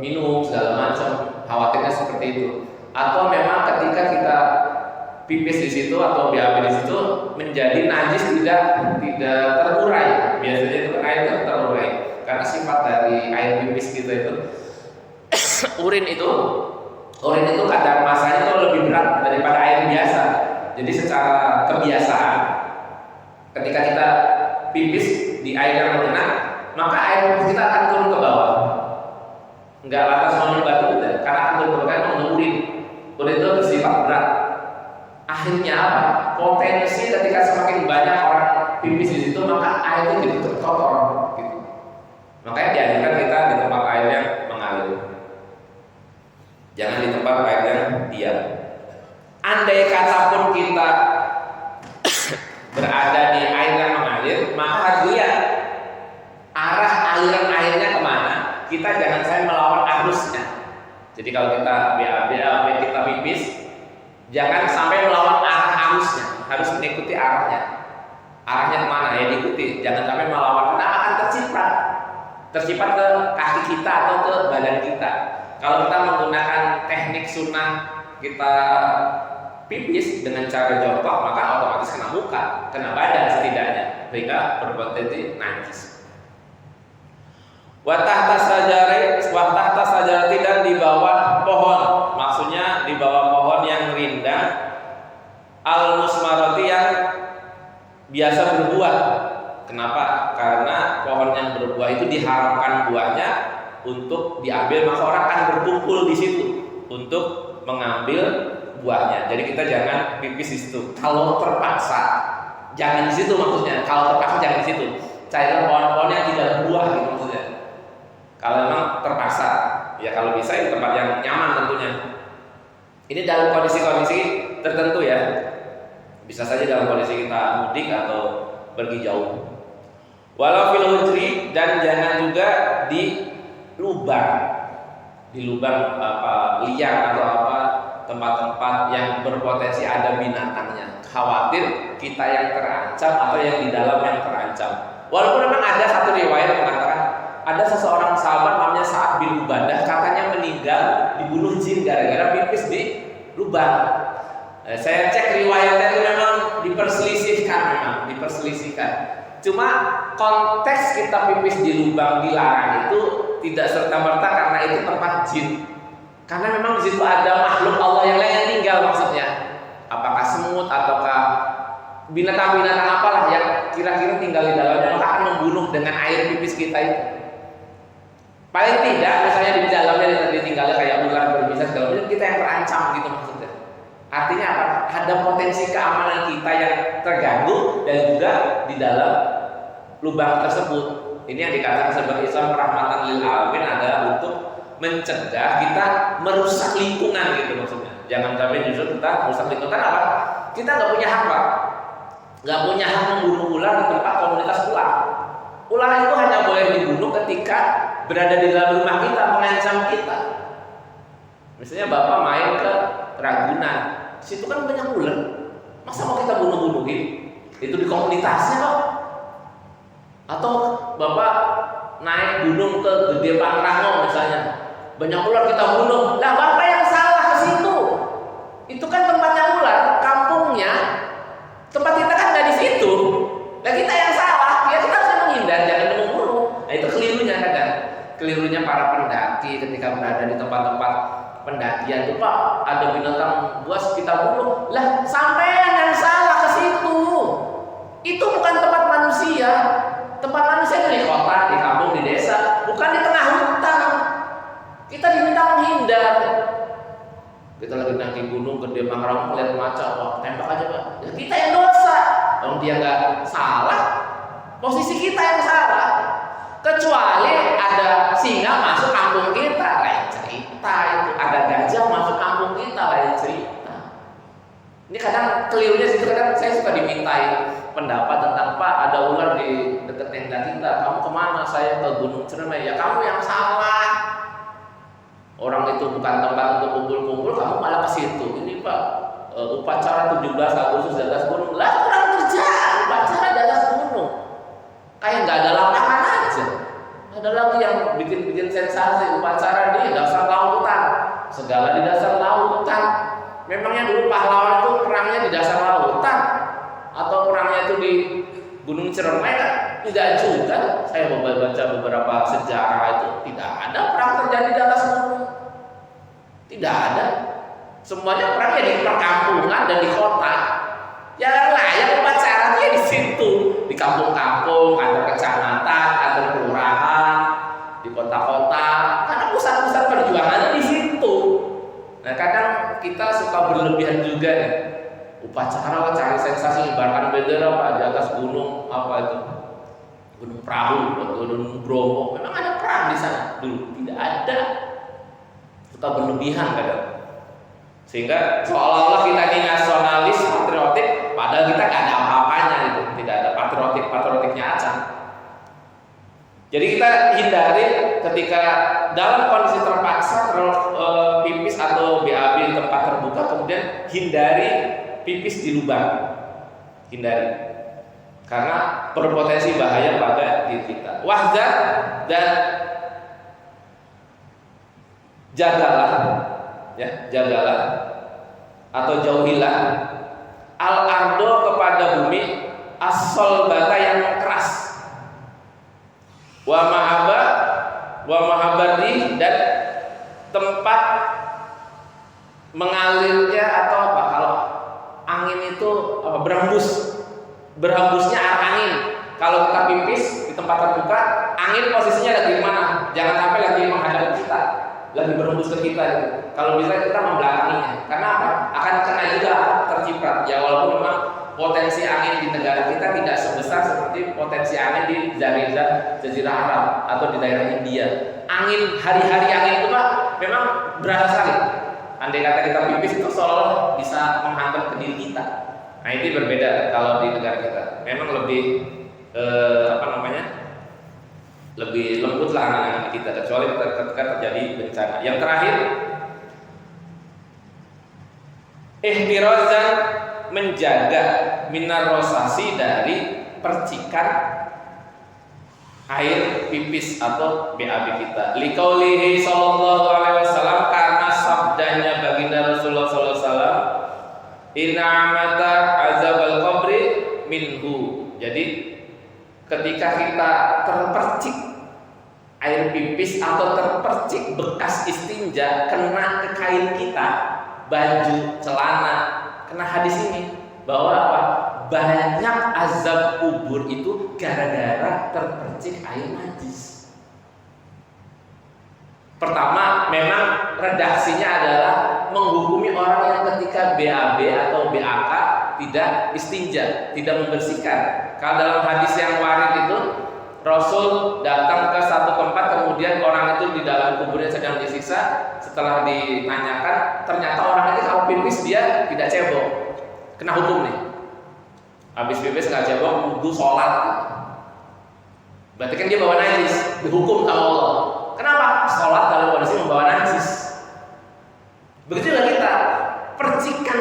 minum segala macam. Khawatirnya seperti itu. Atau memang ketika kita pipis di situ atau BAB di situ menjadi najis, tidak terurai. Biasanya itu air itu terurai karena sifat dari air pipis kita itu urin itu kadar masanya itu lebih berat daripada air biasa. Jadi secara kebiasaan ketika kita pipis di air yang mengenang, maka air pipis kita akan turun ke bawah. Enggak lantas menyumbat itu, karena akan turun ke bawah karena urin itu bersifat berat. Akhirnya apa? Potensi ketika semakin banyak orang pipis di situ, maka air itu jadi terkotor gitu. Makanya dianjurkan kita di tempat air yang mengalir. Jangan di tempat air yang diam. Andai kata pun kita berada di air yang mengalir, maka harus lihat arah aliran airnya kemana. Kita jangan sampai melawan arusnya. Jadi kalau kita BAB kita pipis, jangan sampai melawan arah arusnya, harus mengikuti arahnya. Arahnya kemana ya diikuti, jangan sampai melawan, karena akan terciprat ke kaki kita atau ke badan kita. Kalau kita menggunakan teknik sunnah, kita pipis dengan cara jongkok, maka otomatis kena muka, kena badan setidaknya, sehingga berpotensi najis. Wa tahta sajarati, dan di bawah pohon, maksudnya di bawah pohon yang rindang, al-musmarati, yang biasa berbuah. Kenapa? Karena pohon yang berbuah itu diharamkan buahnya untuk diambil, maka orang akan berkumpul di situ untuk mengambil buahnya. Jadi kita jangan pipis di situ. Kalau terpaksa, jangan di situ maksudnya. Kalau terpaksa jangan di situ. Carilah pohon-pohon yang tidak berbuah gitu maksudnya. Kalau memang terpaksa, ya kalau bisa di tempat yang nyaman tentunya. Ini dalam kondisi-kondisi tertentu ya. Bisa saja dalam kondisi kita mudik atau pergi jauh. Walau fil hujri, dan jangan juga di lubang apa liang atau apa tempat-tempat yang berpotensi ada binatangnya. Khawatir kita yang terancam atau yang di dalam yang terancam. Walaupun memang ada satu riwayat mengatakan ada seseorang sahabat namanya Sa'ad bin Ubadah, katanya meninggal dibunuh jin gara-gara pipis di lubang. Saya cek riwayatnya itu memang diperselisihkan. Cuma konteks kita pipis di lubang dilarang itu tidak serta-merta karena itu tempat jin. Karena memang di situ ada makhluk Allah yang lain yang tinggal maksudnya. Apakah semut ataukah binatang-binatang apalah yang kira-kira tinggal di dalamnya, maka akan membunuh dengan air pipis kita itu. Paling tidak misalnya di dalamnya ditinggalnya kayak ular berbisa segala macam, kita yang terancam gitu maksudnya. Artinya apa? Ada potensi keamanan kita yang terganggu dan juga di dalam lubang tersebut. Ini yang dikatakan sebagai Islam rahmatan lil alamin adalah untuk mencegah kita merusak lingkungan gitu maksudnya. Jangan sampai justru kita merusak lingkungan. Apa? Kita nggak punya hak Pak. Nggak punya hak membunuh ular di tempat komunitas ular. Ular itu hanya boleh dibunuh ketika berada di dalam rumah kita, mengancam kita. Misalnya Bapak main ke Ragunan, situ kan banyak ular. Masa mau kita bunuh-bunuhin? Itu di komunitasnya kok. Atau Bapak naik gunung ke Gede Pangrango misalnya, banyak ular kita bunuh. Lah Bapak yang salah ke situ. Itu kan tempatnya ular, kampungnya. Tempat kita kan nggak di situ. Lah kita yang salah, ya kita harus menghindar, jangan membunuh. Nah itu kelirunya kadang. Kelirunya para pendaki ketika berada di tempat-tempat pendakian itu, Pak, ada binatang buas kita bunuh. Lah sampean yang salah ke situ. Itu bukan tempat manusia. Tempat manusia itu di kota, di kampung, di desa, bukan di tengah hutan. Kita diminta menghindar. Kita lagi naik gunung gede mangrove melihat macan, wah tembak aja Pak. Ya, kita yang dosa. Kalau dia nggak salah, posisi kita yang salah. Kecuali ada singa masuk kampung kita, lain cerita itu. Ada gajah masuk kampung kita, lain cerita. Ini kadang kelirunya situ, kadang saya suka dimintai pendapat tentang Pak ada ular di dekat tenda kita. Kamu kemana? Saya ke Gunung Ciremai. Ya kamu yang salah. Orang itu bukan tempat untuk kumpul-kumpul, kamu malah ke situ. Ini Pak upacara 17 Agustus di atas gunung. Lah kurang kerjaan, upacara di atas gunung. Kayak nggak ada lapangan aja. Ada lagi yang bikin sensasi upacara di dasar lautan. Segala di dasar lautan. Memangnya dulu pahlawan itu perangnya di dasar lautan atau perangnya itu di Gunung Ciremai kan? Tidak juga. Saya membaca beberapa sejarah itu tidak ada perang terjadi di atas gunung. Tidak ada. Semuanya perangnya di perkampungan dan di kota. Yang layak upacaranya di situ, di kampung-kampung, antar kecamatan, antar kelurahan, di kota-kota. Karena pusat-pusat perjuangannya di situ. Nah, kadang kita suka berlebihan juga nih. Upacara cari sensasi, ngibarkan bendera Pak di atas gunung apa itu? Gunung Perahu, Gunung Bromo. Memang ada perang di sana dulu? Tidak ada. Suka berlebihan kadang. Sehingga seolah-olah kita ini nasionalis, patriotik, padahal kita nggak ada apa-apanya gitu. Tidak ada patriotiknya aja. Jadi kita hindari ketika dalam kondisi terpaksa pipis atau BAB di tempat terbuka, kemudian hindari pipis di lubang. Hindari. Karena berpotensi bahaya pada diri kita. Wahzar dan jagalah, ya, jagalah atau jauhilah al-ardo kepada bumi as-solbata yang keras. Wa mahabari dan tempat mengalirnya atau apa? Kalau angin itu apa? Berhembusnya arah angin. Kalau kita pipis di tempat terbuka, angin posisinya lagi di mana? Jangan sampai lagi menghadap kita, lagi berhembus ke kita. Gitu. Kalau bisa kita membelakanginya. Karena apa? Akan kena juga terciprat. Ya walaupun memang potensi angin di negara kita tidak sebesar seperti potensi angin di Jazirah Arab atau di daerah India. Angin hari-hari angin itu Pak memang berasa sekali. Andai kata kita pipis itu seolah bisa menghantam ke diri kita. Nah ini berbeda kalau di negara kita. Memang lebih lebih lembut lah anak-anak kita, kecuali ketika terjadi bencana. Yang terakhir, ihtirazan menjaga minar rosasi dari percikan air pipis atau BAB kita. Liqaulihi sallallahu alaihi wasallam, karena sabdanya baginda Rasulullah sallallahu alaihi wasallam, inna amata azabal qabri minhu. Jadi ketika kita terpercik air pipis atau terpercik bekas istinja kena ke kain kita, baju, celana, kena hadis ini bahwa apa? Banyak azab kubur itu gara-gara terpercik air najis. Pertama, memang redaksinya adalah menghukumi orang yang ketika BAB atau BAK tidak istinja, tidak membersihkan. Kalau dalam hadis yang warid itu, Rasul datang ke satu tempat, kemudian orang itu di dalam kuburnya sedang disiksa. Setelah ditanyakan, ternyata orang itu kalau pipis dia tidak cebok, kena hukum nih. Habis pipis nggak cebok, wudu sholat. Berarti kan dia bawa najis, dihukum sama Allah. Kenapa? Sholat dalam kondisi membawa najis. Begitulah kita, percikan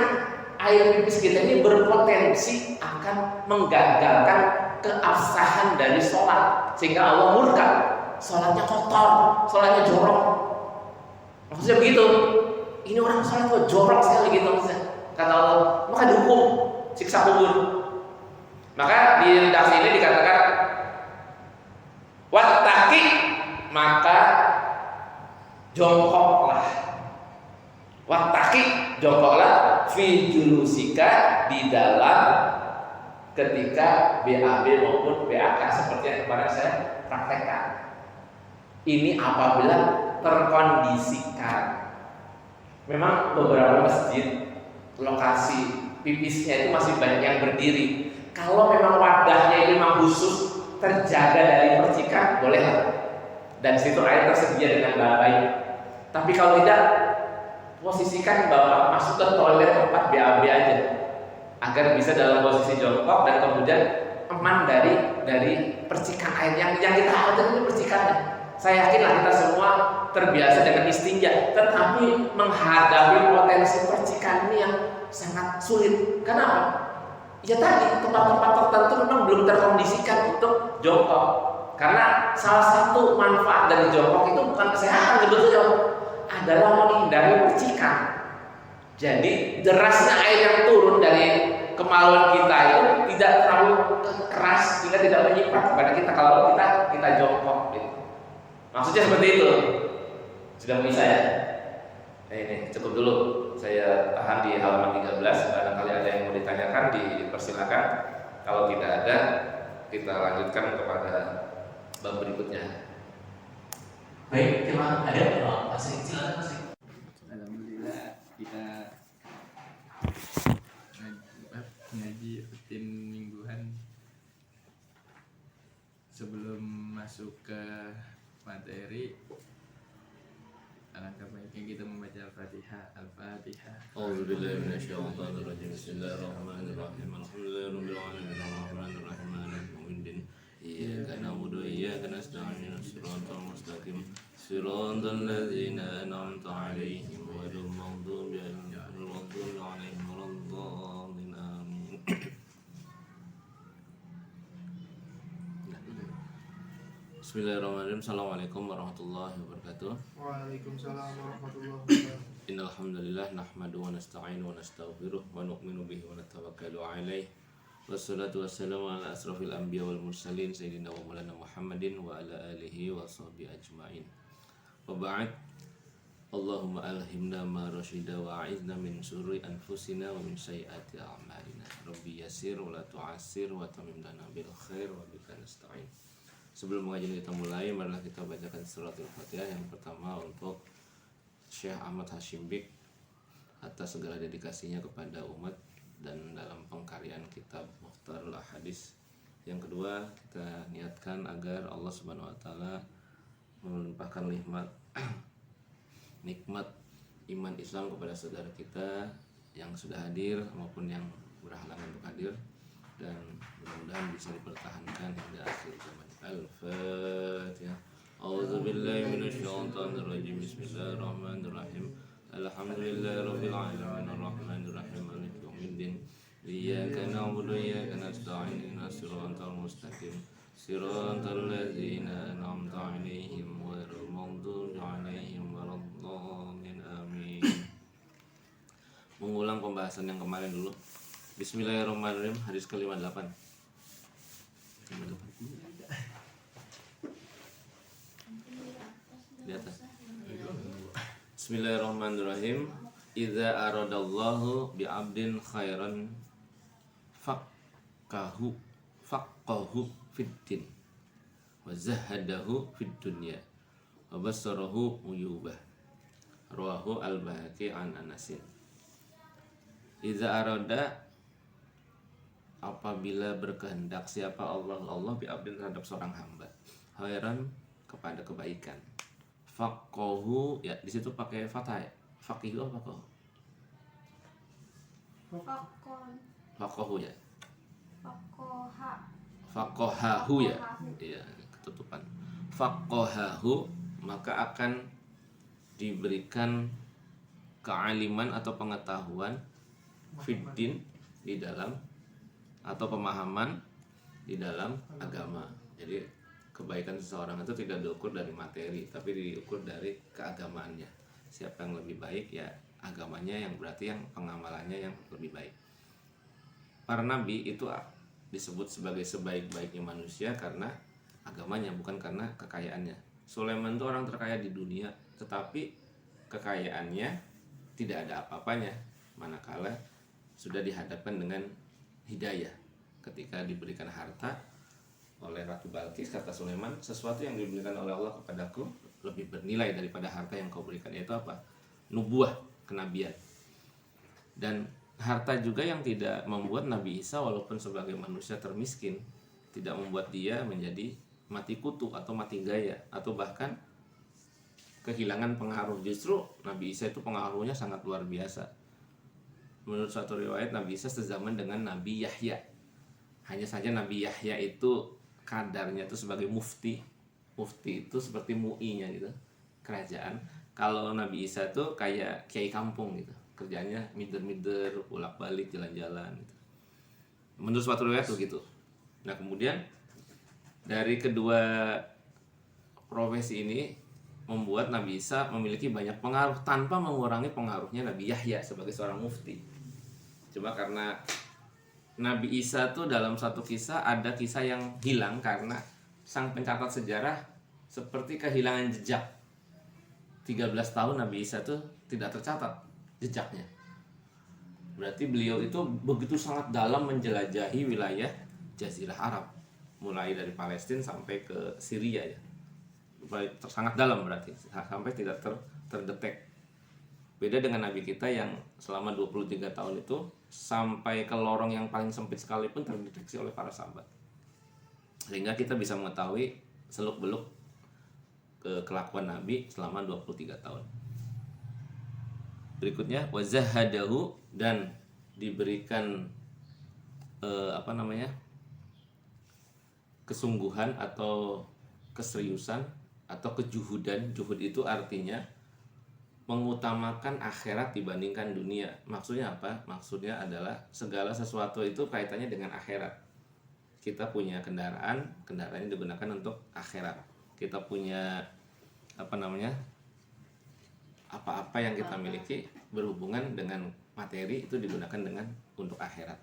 air pipis kita ini berpotensi akan menggagalkan keabsahan dari sholat, sehingga Allah murka. Sholatnya kotor, sholatnya jorok. Maksudnya begitu. Ini orang sholat kok jorok sekali gitu maksudnya. Kata Allah, maka dihukum siksa kubur. Maka di redaksi ini dikatakan wattaqi, maka jongkoklah. Wattaqi, jongkoklah fi julusika, di dalam ketika BAB maupun BAK seperti yang kemarin saya praktekkan. Ini apabila terkondisikan. Memang beberapa masjid lokasi pipisnya itu masih banyak yang berdiri. Kalau memang wadahnya ini memang khusus terjaga dari percikan, bolehlah. Dan situ air tersedia dengan baik. Tapi kalau tidak, posisikan Bapak masuk ke toilet tempat BAB aja, agar bisa dalam posisi jongkok dan kemudian aman dari percikan air yang kita khawatir ini percikannya. Saya yakinlah kita semua terbiasa dengan istinja, tetapi menghadapi potensi percikan ini yang sangat sulit. Kenapa? Ya tadi tempat-tempat tertentu memang belum terkondisikan untuk jongkok. Karena salah satu manfaat dari jongkok itu bukan kesehatan sebetulnya, adalah menghindari percikan. Jadi derasnya air yang turun dari kemaluan kita itu tidak terlalu keras sehingga tidak menyimpang kepada kita kalau kita jongkok. Gitu. Maksudnya seperti itu. Sudah bisa ya? Ini cukup dulu. Saya tahan di halaman 13. Barangkali ada yang mau ditanyakan, dipersilakan. Kalau tidak ada, kita lanjutkan kepada bab berikutnya. Baik, terima kasih. Ada masih silakan masih. Alhamdulillah kita ngaji rutin mingguan. Sebelum masuk ke materi, alangkah baiknya kita membaca Al-Fatihah. Al-Fatihah. A'udzubillahi minasyaitonirrajim. Bismillahirrahmanirrahim. Alhamdulillahirabbil alamin arrahmanir rahim maliki yaumiddin. Iyyaka na'budu wa iyyaka nasta'in ihdinas siratal mustaqim. Siratal ladzina an'amta 'alaihim ghairil maghdubi 'alaihim waladdallin. Amin. Bismillahirrahmanirrahim. Assalamualaikum warahmatullahi wabarakatuh. Waalaikumsalam warahmatullahi wabarakatuh. Innal hamdalillah nahmaduhu wa nasta'inu wa nastaghfiruh wa nu'minu bihi wa natawakkalu 'alaihi. Wassalatu wassalamu ala asrofil anbiya wal mursalin sayyidina wa maulana Muhammadin wa ala alihi wa sahbihi ajma'in. Wa ba'd. Allahumma alhimna ma rasyida wa a'idna min syururi anfusina wa min sayyiati a'malina. Rabbi yassir wa la tu'assir wa tamim lana bil khair wa bika nasta'in. Sebelum mengaji kita mulai, marilah kita bacakan surat Al-Fatihah. Yang pertama untuk Syekh Ahmad Hashim Bik atas segala dedikasinya kepada umat dan dalam pengkaryaan kitab Mukhtarul Ahadits. Yang kedua, kita niatkan agar Allah Subhanahu wa taala melimpahkan nikmat iman Islam kepada saudara kita yang sudah hadir maupun yang berhalangan untuk hadir, dan mudah-mudahan bisa dipertahankan hingga akhir zaman. Al-Fatihah. A'udzubillahi minasyaitonirrajim. Bismillahirrahmanirrahim. Alhamdulillahirabbil alamin arrahmanir rahim maliki yaumiddin. Iyyaka na'budu wa iyyaka nasta'in ihdinas siratal mustaqim. Siratal ladzina an'amta 'alaihim ghairil maghdubi 'alaihim waladdallin. Amin. Mengulang pembahasan yang kemarin dulu. Bismillahirrahmanirrahim. Hadis ke-58. Di atas. Bismillahirrahmanirrahim. Idza aradallahu bi'abdin khairan faqahu fid din wa zahadahu fid dunya wa basarahu uyubah. Rawahu al-Bahaqi an Anasin. Idza arada, apabila berkehendak siapa Allah bi'abdin terhadap seorang hamba, khairan kepada kebaikan, faqahu, ya di situ pakai fathah ya. Faqihu apa faqahu? Faqahu ya. Faqahahu ya. Iya, ketutupan. Faqahahu, maka akan diberikan kealiman atau pengetahuan fiddin, di dalam, atau pemahaman di dalam agama. Jadi kebaikan seseorang itu tidak diukur dari materi, tapi diukur dari keagamaannya. Siapa yang lebih baik, ya agamanya, yang berarti yang pengamalannya yang lebih baik. Para nabi itu disebut sebagai sebaik-baiknya manusia karena agamanya, bukan karena kekayaannya. Sulaiman itu orang terkaya di dunia, tetapi kekayaannya tidak ada apa-apanya manakala sudah dihadapkan dengan hidayah. ketika diberikan harta oleh Ratu Balkis, kata Sulaiman, sesuatu yang diberikan oleh Allah kepadaku lebih bernilai daripada harta yang kau berikan, yaitu apa? Nubuah, kenabian. Dan harta juga yang tidak membuat Nabi Isa walaupun sebagai manusia termiskin tidak membuat dia menjadi mati kutu atau mati gaya atau bahkan kehilangan pengaruh. Justru Nabi Isa itu pengaruhnya sangat luar biasa. Menurut suatu riwayat Nabi Isa sezaman dengan Nabi Yahya. Hanya saja Nabi Yahya itu kadarnya itu sebagai mufti. Mufti itu seperti MUI-nya gitu, kerajaan. Kalau Nabi Isa itu kayak kiai kampung gitu. Kerjanya mider-mider, bolak-balik, jalan-jalan gitu. Menurut suatu riwayat begitu. Nah, kemudian dari kedua profesi ini membuat Nabi Isa memiliki banyak pengaruh tanpa mengurangi pengaruhnya Nabi Yahya sebagai seorang mufti. Cuma karena Nabi Isa tuh dalam satu kisah ada kisah yang hilang karena sang pencatat sejarah seperti kehilangan jejak. 13 tahun Nabi Isa tuh tidak tercatat jejaknya. Berarti beliau itu begitu sangat dalam menjelajahi wilayah Jazirah Arab, mulai dari Palestina sampai ke Syria ya. Sangat dalam berarti, sampai tidak terdetek. Beda dengan Nabi kita yang selama 23 tahun itu sampai ke lorong yang paling sempit sekalipun terdeteksi oleh para sahabat. Sehingga kita bisa mengetahui seluk-beluk kelakuan Nabi selama 23 tahun. Berikutnya wazahadahu, dan diberikan kesungguhan atau keseriusan atau kejuhudan. Juhud itu artinya mengutamakan akhirat dibandingkan dunia. Maksudnya apa? Maksudnya adalah segala sesuatu itu kaitannya dengan akhirat. Kita punya kendaraan, kendaraannya digunakan untuk akhirat. Kita punya apa-apa yang kita miliki berhubungan dengan materi itu digunakan untuk akhirat.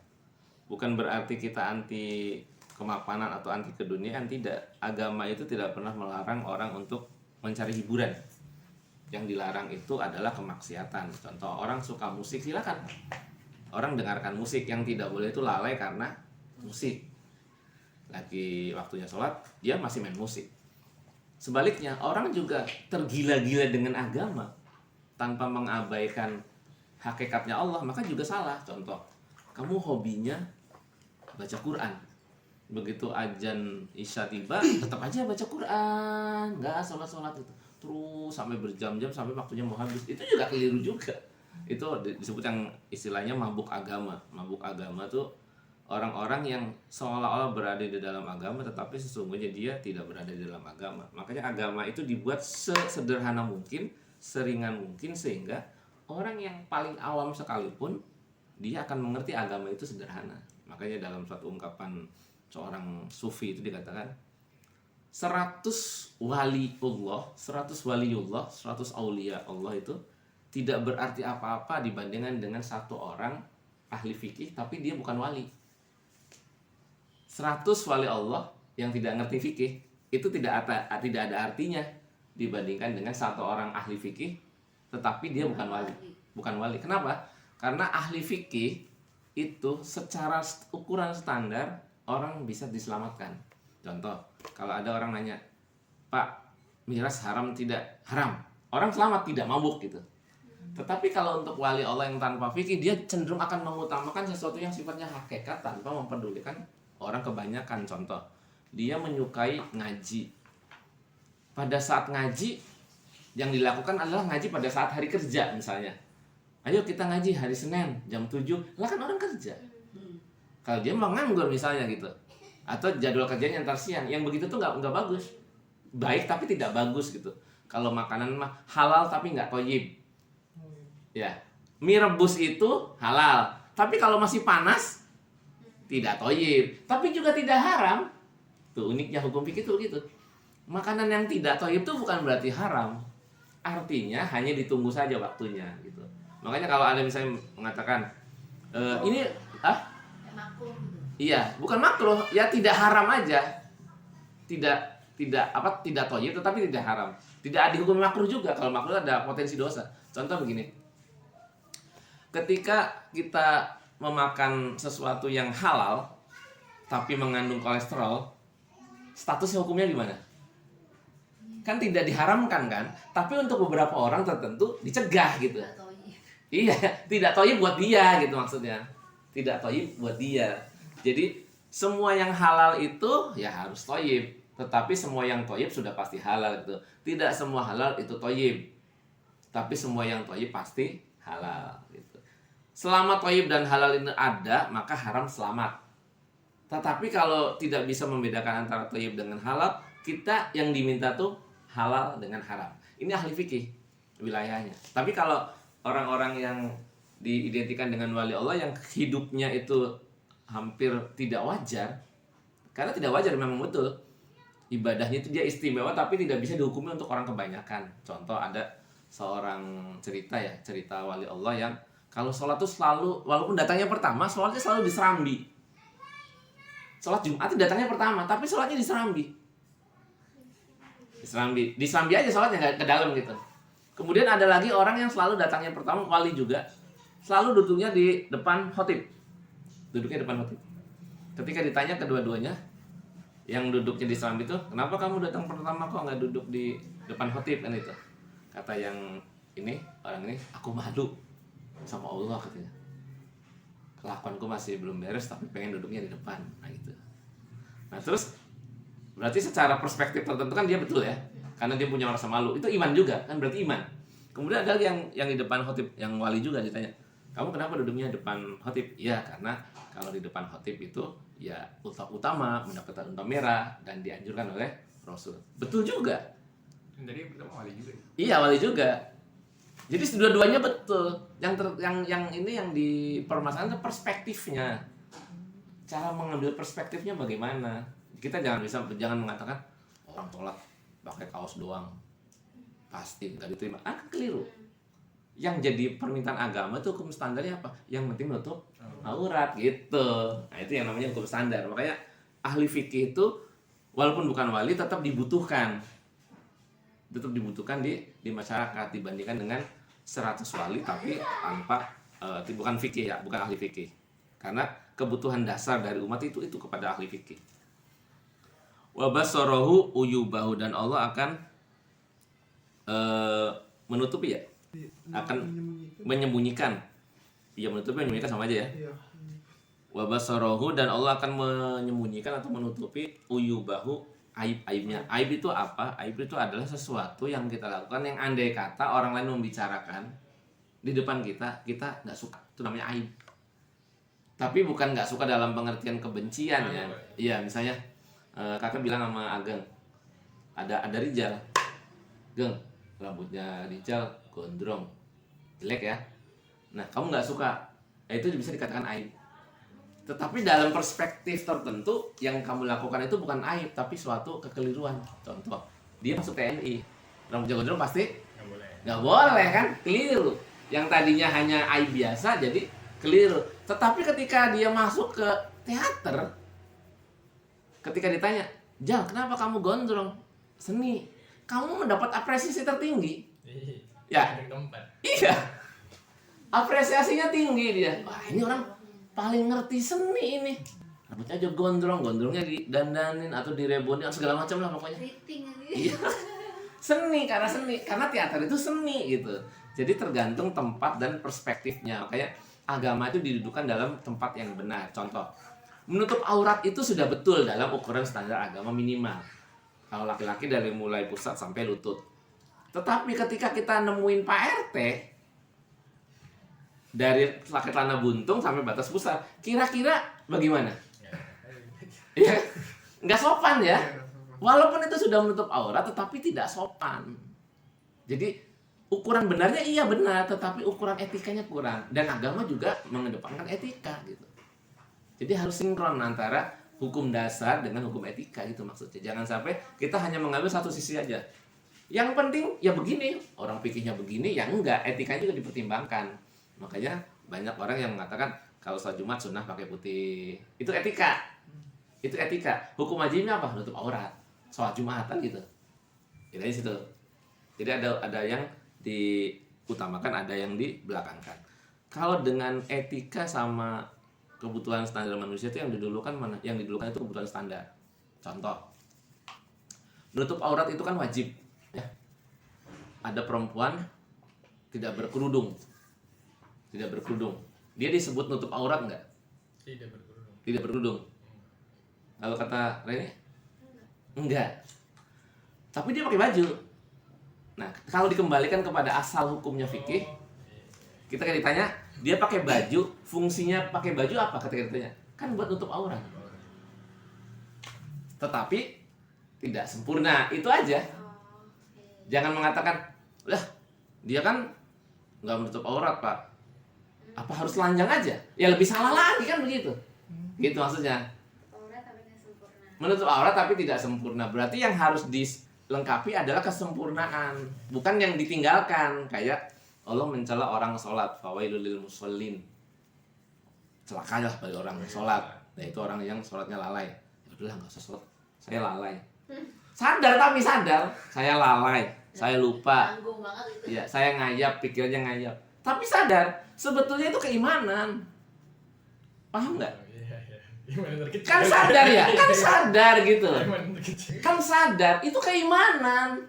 Bukan berarti kita anti kemapanan atau anti keduniaan, tidak. Agama itu tidak pernah melarang orang untuk mencari hiburan. Yang dilarang itu adalah kemaksiatan. Contoh, orang suka musik, silakan. Orang dengarkan musik. Yang tidak boleh itu lalai karena musik. Lagi waktunya sholat, dia masih main musik. Sebaliknya, orang juga tergila-gila dengan agama tanpa mengabaikan hakikatnya Allah, maka juga salah. Contoh, kamu hobinya baca Quran. Begitu azan Isya tiba, tetap aja baca Quran, nggak sholat gitu. Terus sampai berjam-jam sampai waktunya mau habis. Itu juga keliru juga. Itu disebut yang istilahnya mabuk agama. Mabuk agama tuh orang-orang yang seolah-olah berada di dalam agama tetapi sesungguhnya dia tidak berada di dalam agama. Makanya agama itu dibuat sesederhana mungkin, seringan mungkin, sehingga orang yang paling awam sekalipun dia akan mengerti agama itu sederhana. Makanya dalam suatu ungkapan seorang sufi itu dikatakan 100 waliullah, 100 aulia Allah itu tidak berarti apa-apa dibandingkan dengan satu orang ahli fikih tapi dia bukan wali. 100 wali Allah yang tidak ngerti fikih itu tidak ada artinya dibandingkan dengan satu orang ahli fikih tetapi dia bukan wali. Bukan wali. Kenapa? Karena ahli fikih itu secara ukuran standar orang bisa diselamatkan. Contoh, kalau ada orang nanya, Pak, miras haram tidak? Haram. Orang selamat, tidak mabuk gitu. Tetapi kalau untuk wali Allah yang tanpa fikih, dia cenderung akan mengutamakan sesuatu yang sifatnya hakikat tanpa memperdulikan orang kebanyakan. Contoh, dia menyukai ngaji. Pada saat ngaji, yang dilakukan adalah ngaji pada saat hari kerja misalnya. Ayo kita ngaji hari Senin jam 7. Lah kan orang kerja. Kalau dia mau nganggur misalnya gitu. Atau jadwal kerjanya antar siang. Yang begitu tuh nggak bagus. Baik tapi tidak bagus gitu. Kalau makanan mah halal tapi nggak thayyib. Ya, mie rebus itu halal. Tapi kalau masih panas tidak thayyib. Tapi juga tidak haram. Tuh uniknya hukum fikih itu gitu. Makanan yang tidak thayyib itu bukan berarti haram. Artinya hanya ditunggu saja waktunya gitu. Makanya kalau ada misalnya mengatakan ini makruh. Iya, bukan makruh, ya tidak haram aja. Tidak thayyib tetapi tidak haram. Tidak dihukum makruh juga. Kalau makruh ada potensi dosa. Contoh begini. Ketika kita memakan sesuatu yang halal, tapi mengandung kolesterol, statusnya hukumnya gimana? Kan tidak diharamkan kan, tapi untuk beberapa orang tertentu dicegah gitu. Nggak tahu ini. Iya, tidak toyib buat dia gitu maksudnya. Tidak toyib buat dia. Jadi semua yang halal itu ya harus toyib, tetapi semua yang toyib sudah pasti halal gitu. Tidak semua halal itu toyib, tapi semua yang toyib pasti halal gitu. Selama toyib dan halal ini ada, maka haram selamat. Tetapi kalau tidak bisa membedakan antara toyib dengan halal, kita yang diminta tuh halal dengan haram. Ini ahli fikih wilayahnya. Tapi kalau orang-orang yang diidentikan dengan wali Allah yang hidupnya itu hampir tidak wajar, karena tidak wajar memang betul ibadahnya itu dia istimewa tapi tidak bisa dihukumi untuk orang kebanyakan. Contoh ada seorang cerita wali Allah yang kalau sholat tuh selalu, walaupun datangnya pertama, sholatnya selalu di Serambi. Sholat Jumat datangnya pertama tapi sholatnya di Serambi. Di Serambi aja sholatnya, nggak ke dalam gitu. Kemudian ada lagi orang yang selalu datangnya pertama, wali juga, selalu duduknya di depan khotib. Duduknya depan khotib. Ketika ditanya kedua-duanya, yang duduknya di Serambi itu, kenapa kamu datang pertama kok nggak duduk di depan khotib kan itu? Kata yang ini, orang ini, aku malu sama Allah katanya. Kelakuanku masih belum beres tapi pengen duduknya di depan. Nah gitu. Nah terus berarti secara perspektif tertentu kan dia betul ya, karena dia punya rasa malu. Itu iman juga kan, berarti iman. Kemudian ada yang di depan khotib, yang wali juga ditanya, kamu kenapa duduknya depan khotib? Ya karena kalau di depan khotib itu ya utama mendapatkan unta merah dan dianjurkan oleh Rasul. Betul juga. Jadi pertama wali juga. Iya wali juga. Jadi dua-duanya betul. Yang ini yang dipermasalahkan itu perspektifnya. Cara mengambil perspektifnya bagaimana? Kita jangan mengatakan orang sholat pakai kaos doang pasti nggak diterima. Keliru. Yang jadi permintaan agama itu hukum standarnya apa? Yang penting menutup aurat gitu. Nah itu yang namanya hukum standar. Makanya ahli fikih itu walaupun bukan wali tetap dibutuhkan di masyarakat dibandingkan dengan 100 wali tapi tanpa bukan fikih ya, bukan ahli fikih. Karena kebutuhan dasar dari umat itu kepada ahli fikih. Wa basarahu uyubahu, dan Allah akan menutupi ya, akan menyembunyikan. Iya, menyembunyikan sama aja ya. Wa basarahu, dan Allah akan menyembunyikan atau menutupi uyubahu, aib-aibnya. Aib itu apa? Aib itu adalah sesuatu yang kita lakukan yang andai kata orang lain membicarakan di depan kita nggak suka. Itu namanya aib. Tapi bukan nggak suka dalam pengertian kebencian ya. Iya, misalnya kakak bilang sama Ageng, ada Rijal, Geng, rambutnya Rijal gondrong, jelek ya. Nah, kamu nggak suka, itu bisa dikatakan aib. Tetapi dalam perspektif tertentu yang kamu lakukan itu bukan aib, tapi suatu kekeliruan. Contoh, dia masuk TNI, rambutnya gondrong pasti nggak boleh kan, keliru. Yang tadinya hanya aib biasa jadi keliru. Tetapi ketika dia masuk ke teater, ketika ditanya, Jal, kenapa kamu gondrong? Seni. Kamu mendapat apresiasi tertinggi. Ya. Iya. Apresiasinya tinggi dia. Wah, ini orang paling ngerti seni ini. Rambutnya aja gondrongnya didandanin atau direbonin segala macam lah pokoknya. Keriting Iya. Karena teater itu seni gitu. Jadi tergantung tempat dan perspektifnya. Makanya agama itu didudukan dalam tempat yang benar. Contoh, menutup aurat itu sudah betul dalam ukuran standar agama minimal. Kalau laki-laki dari mulai pusat sampai lutut. Tetapi ketika kita nemuin Pak RT dari pakai celana buntung sampai batas pusat, kira-kira bagaimana? Ya, nggak sopan ya. Walaupun itu sudah menutup aurat, tetapi tidak sopan. Jadi ukuran benarnya iya benar, tetapi ukuran etikanya kurang. Dan agama juga mengedepankan etika gitu. Jadi harus sinkron antara hukum dasar dengan hukum etika gitu maksudnya. Jangan sampai kita hanya mengambil satu sisi aja. Yang penting ya begini, orang pikirnya begini, ya enggak, etikanya juga dipertimbangkan. Makanya banyak orang yang mengatakan kalau sholat Jumat sunnah pakai putih. Itu etika. Itu etika. Hukum wajibnya apa? Nutup aurat. Sholat Jumatan gitu. Jadi situ. Jadi ada yang diutamakan, ada yang dibelakangkan. Kalau dengan etika sama kebutuhan standar manusia itu yang didulukan mana? Yang didulukan itu kebutuhan standar. Contoh, menutup aurat itu kan wajib, ya. Ada perempuan tidak berkerudung, dia disebut nutup aurat nggak? Tidak berkerudung. Kalau kata Rene, enggak. Tapi dia pakai baju. Nah, kalau dikembalikan kepada asal hukumnya fikih, kita kan ditanya, dia pakai baju, fungsinya pakai baju apa? Ketika ditanya, kan buat nutup aurat. Tetapi tidak sempurna, itu aja. Jangan mengatakan, lah dia kan nggak menutup aurat pak, apa harus telanjang aja? Ya lebih salah lagi kan begitu. Gitu maksudnya. Menutup aurat tapi tidak sempurna. Berarti yang harus dilengkapi adalah kesempurnaan, bukan yang ditinggalkan. Kayak Allah mencela orang sholat, fawailul lil musallin. Celakalah bagi orang sholat. Nah itu orang yang sholatnya lalai. Ya udahlah nggak usah sholat, saya lalai. Sadar tapi sadar, saya lalai, saya lupa. Ya saya ngayap, pikirannya ngayap. Tapi sadar, sebetulnya itu keimanan. Paham nggak? Kan sadar ya, kan sadar gitu. Kan sadar, itu keimanan.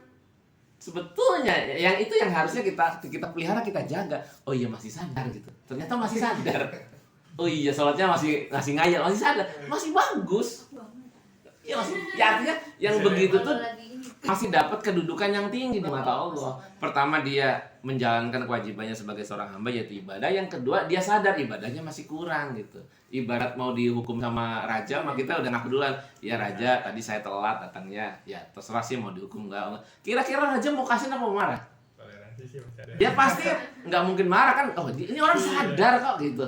Sebetulnya yang itu yang harusnya kita pelihara, kita jaga. Oh iya masih sadar gitu. Ternyata masih sadar. Oh iya sholatnya masih ngayal, masih sadar, masih bagus. Ya masih, ya artinya yang begitu tuh masih dapat kedudukan yang tinggi di mata Allah. Pertama dia menjalankan kewajibannya sebagai seorang hamba yaitu ibadah. Yang kedua dia sadar ibadahnya masih kurang gitu. Ibarat mau dihukum sama raja, mah kita udah ngaku duluan. Ya raja, tadi saya telat datangnya. Ya terserah sih mau dihukum enggak. Kira-kira raja mau kasih apa mau marah? Dia pasti nggak mungkin marah kan. Oh ini orang sadar kok gitu.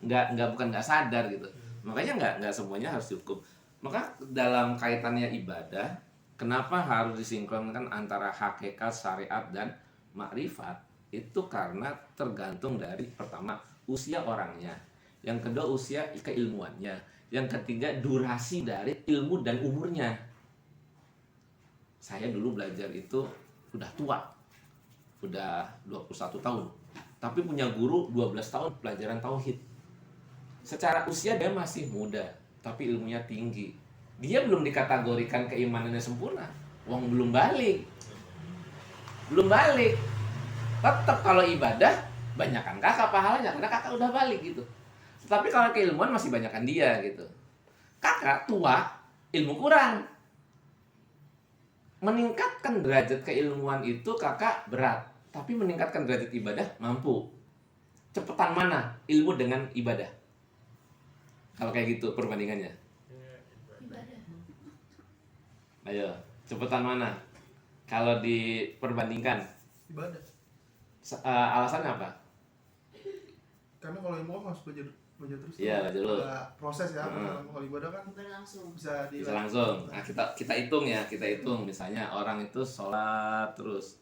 Bukan nggak sadar gitu. Makanya nggak semuanya harus dihukum. Maka dalam kaitannya ibadah, kenapa harus disinkronkan antara hakikat, syariat, dan makrifat? Itu karena tergantung dari pertama usia orangnya, yang kedua usia keilmuannya, yang ketiga durasi dari ilmu dan umurnya. Saya dulu belajar itu udah tua, udah 21 tahun, tapi punya guru 12 tahun pelajaran tauhid. Secara usia dia masih muda, tapi ilmunya tinggi. Dia belum dikategorikan keimanannya sempurna. Wong belum balik. Tetap kalau ibadah banyakan kakak pahalanya karena kakak udah balik gitu. Tapi kalau keilmuan masih banyakan dia gitu. Kakak tua, ilmu kurang. Meningkatkan derajat keilmuan itu kakak berat, tapi meningkatkan derajat ibadah mampu. Cepetan mana ilmu dengan ibadah? Kalau kayak gitu perbandingannya. Ayo, cepetan mana? Kalau diperbandingkan. Ibadah. Alasannya apa? Karena kalau ilmu harus belajar terus. Iya, belajar dulu. Proses ya. Kalau ibadah kan bisa langsung. Nah, kita hitung ya, misalnya orang itu sholat terus,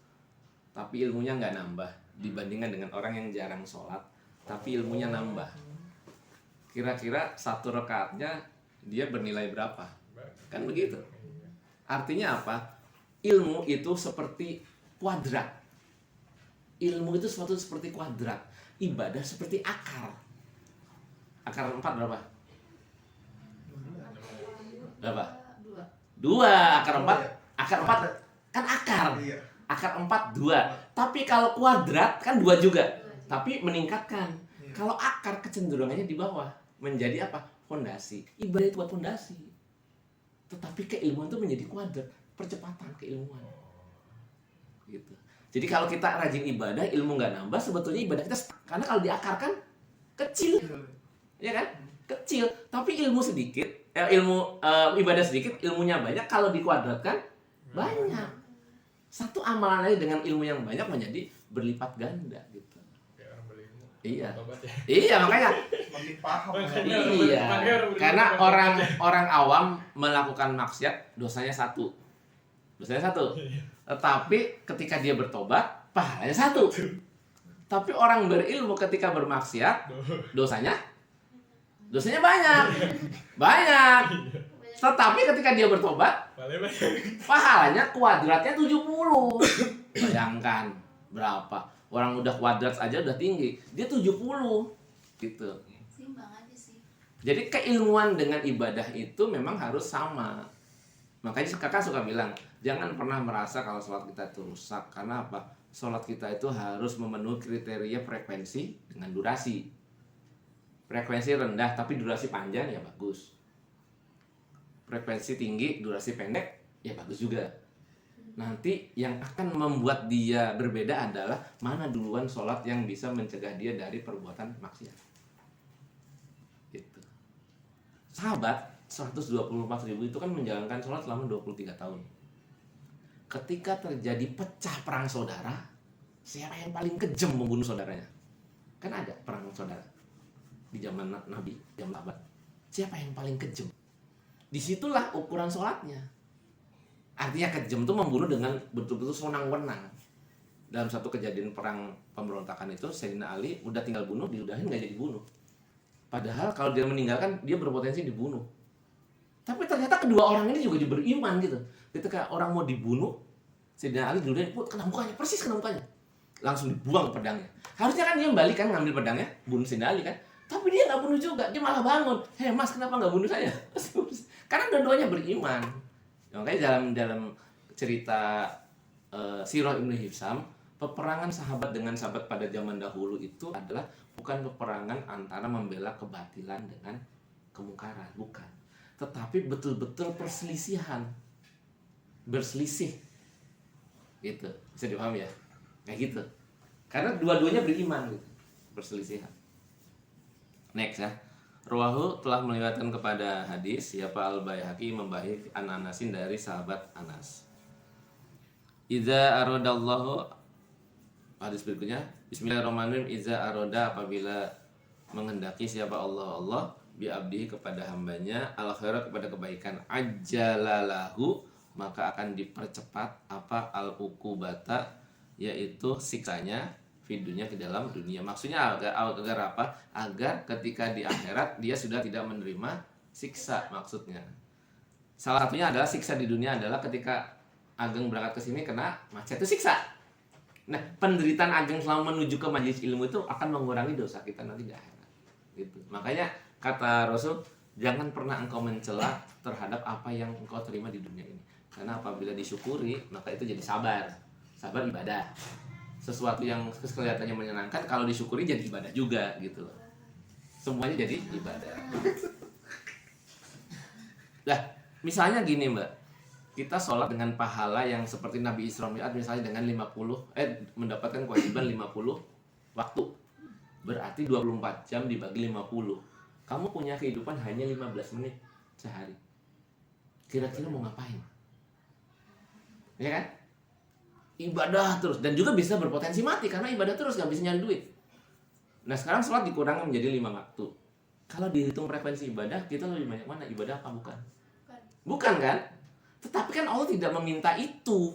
tapi ilmunya nggak nambah dibandingkan dengan orang yang jarang sholat, tapi ilmunya nambah. Kira-kira satu rakaatnya dia bernilai berapa? Kan begitu. Artinya apa? Ilmu itu seperti kuadrat. Ilmu itu suatu seperti kuadrat. Ibadah seperti akar. Akar 4 berapa? Berapa? 2. Akar 4. Akar 4 kan akar. Akar 4 2. Tapi kalau kuadrat kan 2 juga. Tapi meningkatkan. Kalau akar kecenderungannya di bawah. Menjadi apa? Fondasi. Ibadah itu buat fondasi. Tetapi keilmuan itu menjadi kuadrat, percepatan keilmuan. Gitu. Jadi kalau kita rajin ibadah, ilmu nggak nambah, sebetulnya ibadah kita karena kalau diakarkan kecil, ya kan? Kecil. Tapi ilmu sedikit, ibadah sedikit, ilmunya banyak. Kalau dikuadratkan banyak. Satu amalan aja dengan ilmu yang banyak menjadi berlipat ganda gitu. Iya. Iya makanya. Iya. Karena orang awam melakukan maksiat dosanya satu. Tetapi ketika dia bertobat pahalanya 1. Tapi orang berilmu ketika bermaksiat dosanya banyak. Tetapi ketika dia bertobat pahalanya kuadratnya 70. Bayangkan berapa? Orang udah kuadrat aja udah tinggi, dia 70 gitu. Seimbang aja sih. Jadi keilmuan dengan ibadah itu memang harus sama. Makanya kakak suka bilang, jangan pernah merasa kalau sholat kita itu rusak. Karena apa? Sholat kita itu harus memenuhi kriteria frekuensi dengan durasi. Frekuensi rendah tapi durasi panjang ya bagus. Frekuensi tinggi, durasi pendek ya bagus juga. Nanti yang akan membuat dia berbeda adalah mana duluan sholat yang bisa mencegah dia dari perbuatan maksiat. Gitu. Sahabat 124.000 itu kan menjalankan sholat selama 23 tahun. Ketika terjadi pecah perang saudara, siapa yang paling kejam membunuh saudaranya? Kan ada perang saudara di zaman Nabi, zaman abad. Siapa yang paling kejam? Disitulah ukuran sholatnya. Artinya kejam itu membunuh dengan betul-betul sewenang-wenang. Dalam satu kejadian perang pemberontakan itu, Sayyidina Ali udah tinggal bunuh, diudahin nggak jadi bunuh. Padahal kalau dia meninggalkan, dia berpotensi dibunuh. Tapi ternyata kedua orang ini juga beriman gitu. Ketika orang mau dibunuh, Sayyidina Ali diudahin, kena mukanya, persis kena mukanya. Langsung dibuang pedangnya. Harusnya kan dia balik kan ngambil pedangnya, bunuh Sayyidina Ali kan. Tapi dia nggak bunuh juga, dia malah bangun. Hei mas, kenapa nggak bunuh saya? Karena dua-duanya beriman. Makanya dalam cerita Sirah Ibnu Hisham, peperangan sahabat dengan sahabat pada zaman dahulu itu adalah bukan peperangan antara membela kebatilan dengan kemungkaran, bukan. Tetapi betul-betul perselisihan, berselisih, gitu. Bisa dipahami ya? Kayak gitu. Karena dua-duanya beriman, gitu. Perselisihan. Next ya. Rawahu telah melihatkan kepada hadis siapa Al-Baihaqi membahas an Anasin dari sahabat Anas. Idza aradallahu, hadis berikutnya, Bismillahirrahmanirrahim. Idza arada, apabila menghendaki siapa Allah bi abdihi kepada hambanya al khairat kepada kebaikan, ajjalalahu maka akan dipercepat apa al uqubata yaitu siksanya fidunya ke dalam dunia. Maksudnya agar apa? Agar ketika di akhirat dia sudah tidak menerima siksa maksudnya. Salah satunya adalah siksa di dunia adalah ketika Ageng berangkat ke sini kena macet itu siksa. Nah, penderitaan Ageng selama menuju ke majelis ilmu itu akan mengurangi dosa kita nanti di akhirat. Gitu. Makanya kata Rasul, jangan pernah engkau mencela terhadap apa yang engkau terima di dunia ini. Karena apabila disyukuri, maka itu jadi sabar. Sabar ibadah. Sesuatu yang kelihatannya menyenangkan kalau disyukuri jadi ibadah juga gitu loh. Semuanya jadi ibadah. Lah, misalnya gini Mbak, kita sholat dengan pahala yang seperti Nabi Isra Mi'raj misalnya dengan mendapatkan kewajiban 50 waktu. Berarti 24 jam dibagi 50. Kamu punya kehidupan hanya 15 menit sehari. Kira-kira mau ngapain? Ya kan? Ibadah terus, dan juga bisa berpotensi mati karena ibadah terus, gak bisa nyari duit. Nah sekarang sholat dikurangkan menjadi 5 waktu. Kalau dihitung frekuensi ibadah, kita lebih banyak mana? Ibadah apa bukan? Bukan kan? Tetapi kan Allah tidak meminta itu.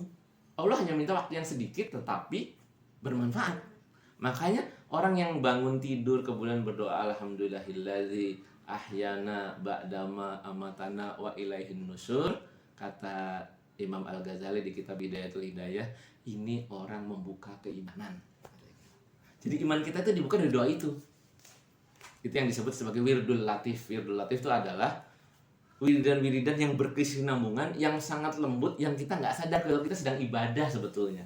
Allah hanya minta waktu yang sedikit tetapi bermanfaat. Makanya orang yang bangun tidur kemudian berdoa alhamdulillahilladzi ahyana ba'dama amatana wa ilaihin nusur, kata Imam Al-Ghazali di kitab Bidayatul Hidayah, ini orang membuka keimanan. Jadi iman kita itu dibuka dari doa itu. Itu yang disebut sebagai wirdul latif. Wirdul latif itu adalah wiridan-wiridan yang berkesinambungan, yang sangat lembut, yang kita nggak sadar kalau kita sedang ibadah sebetulnya.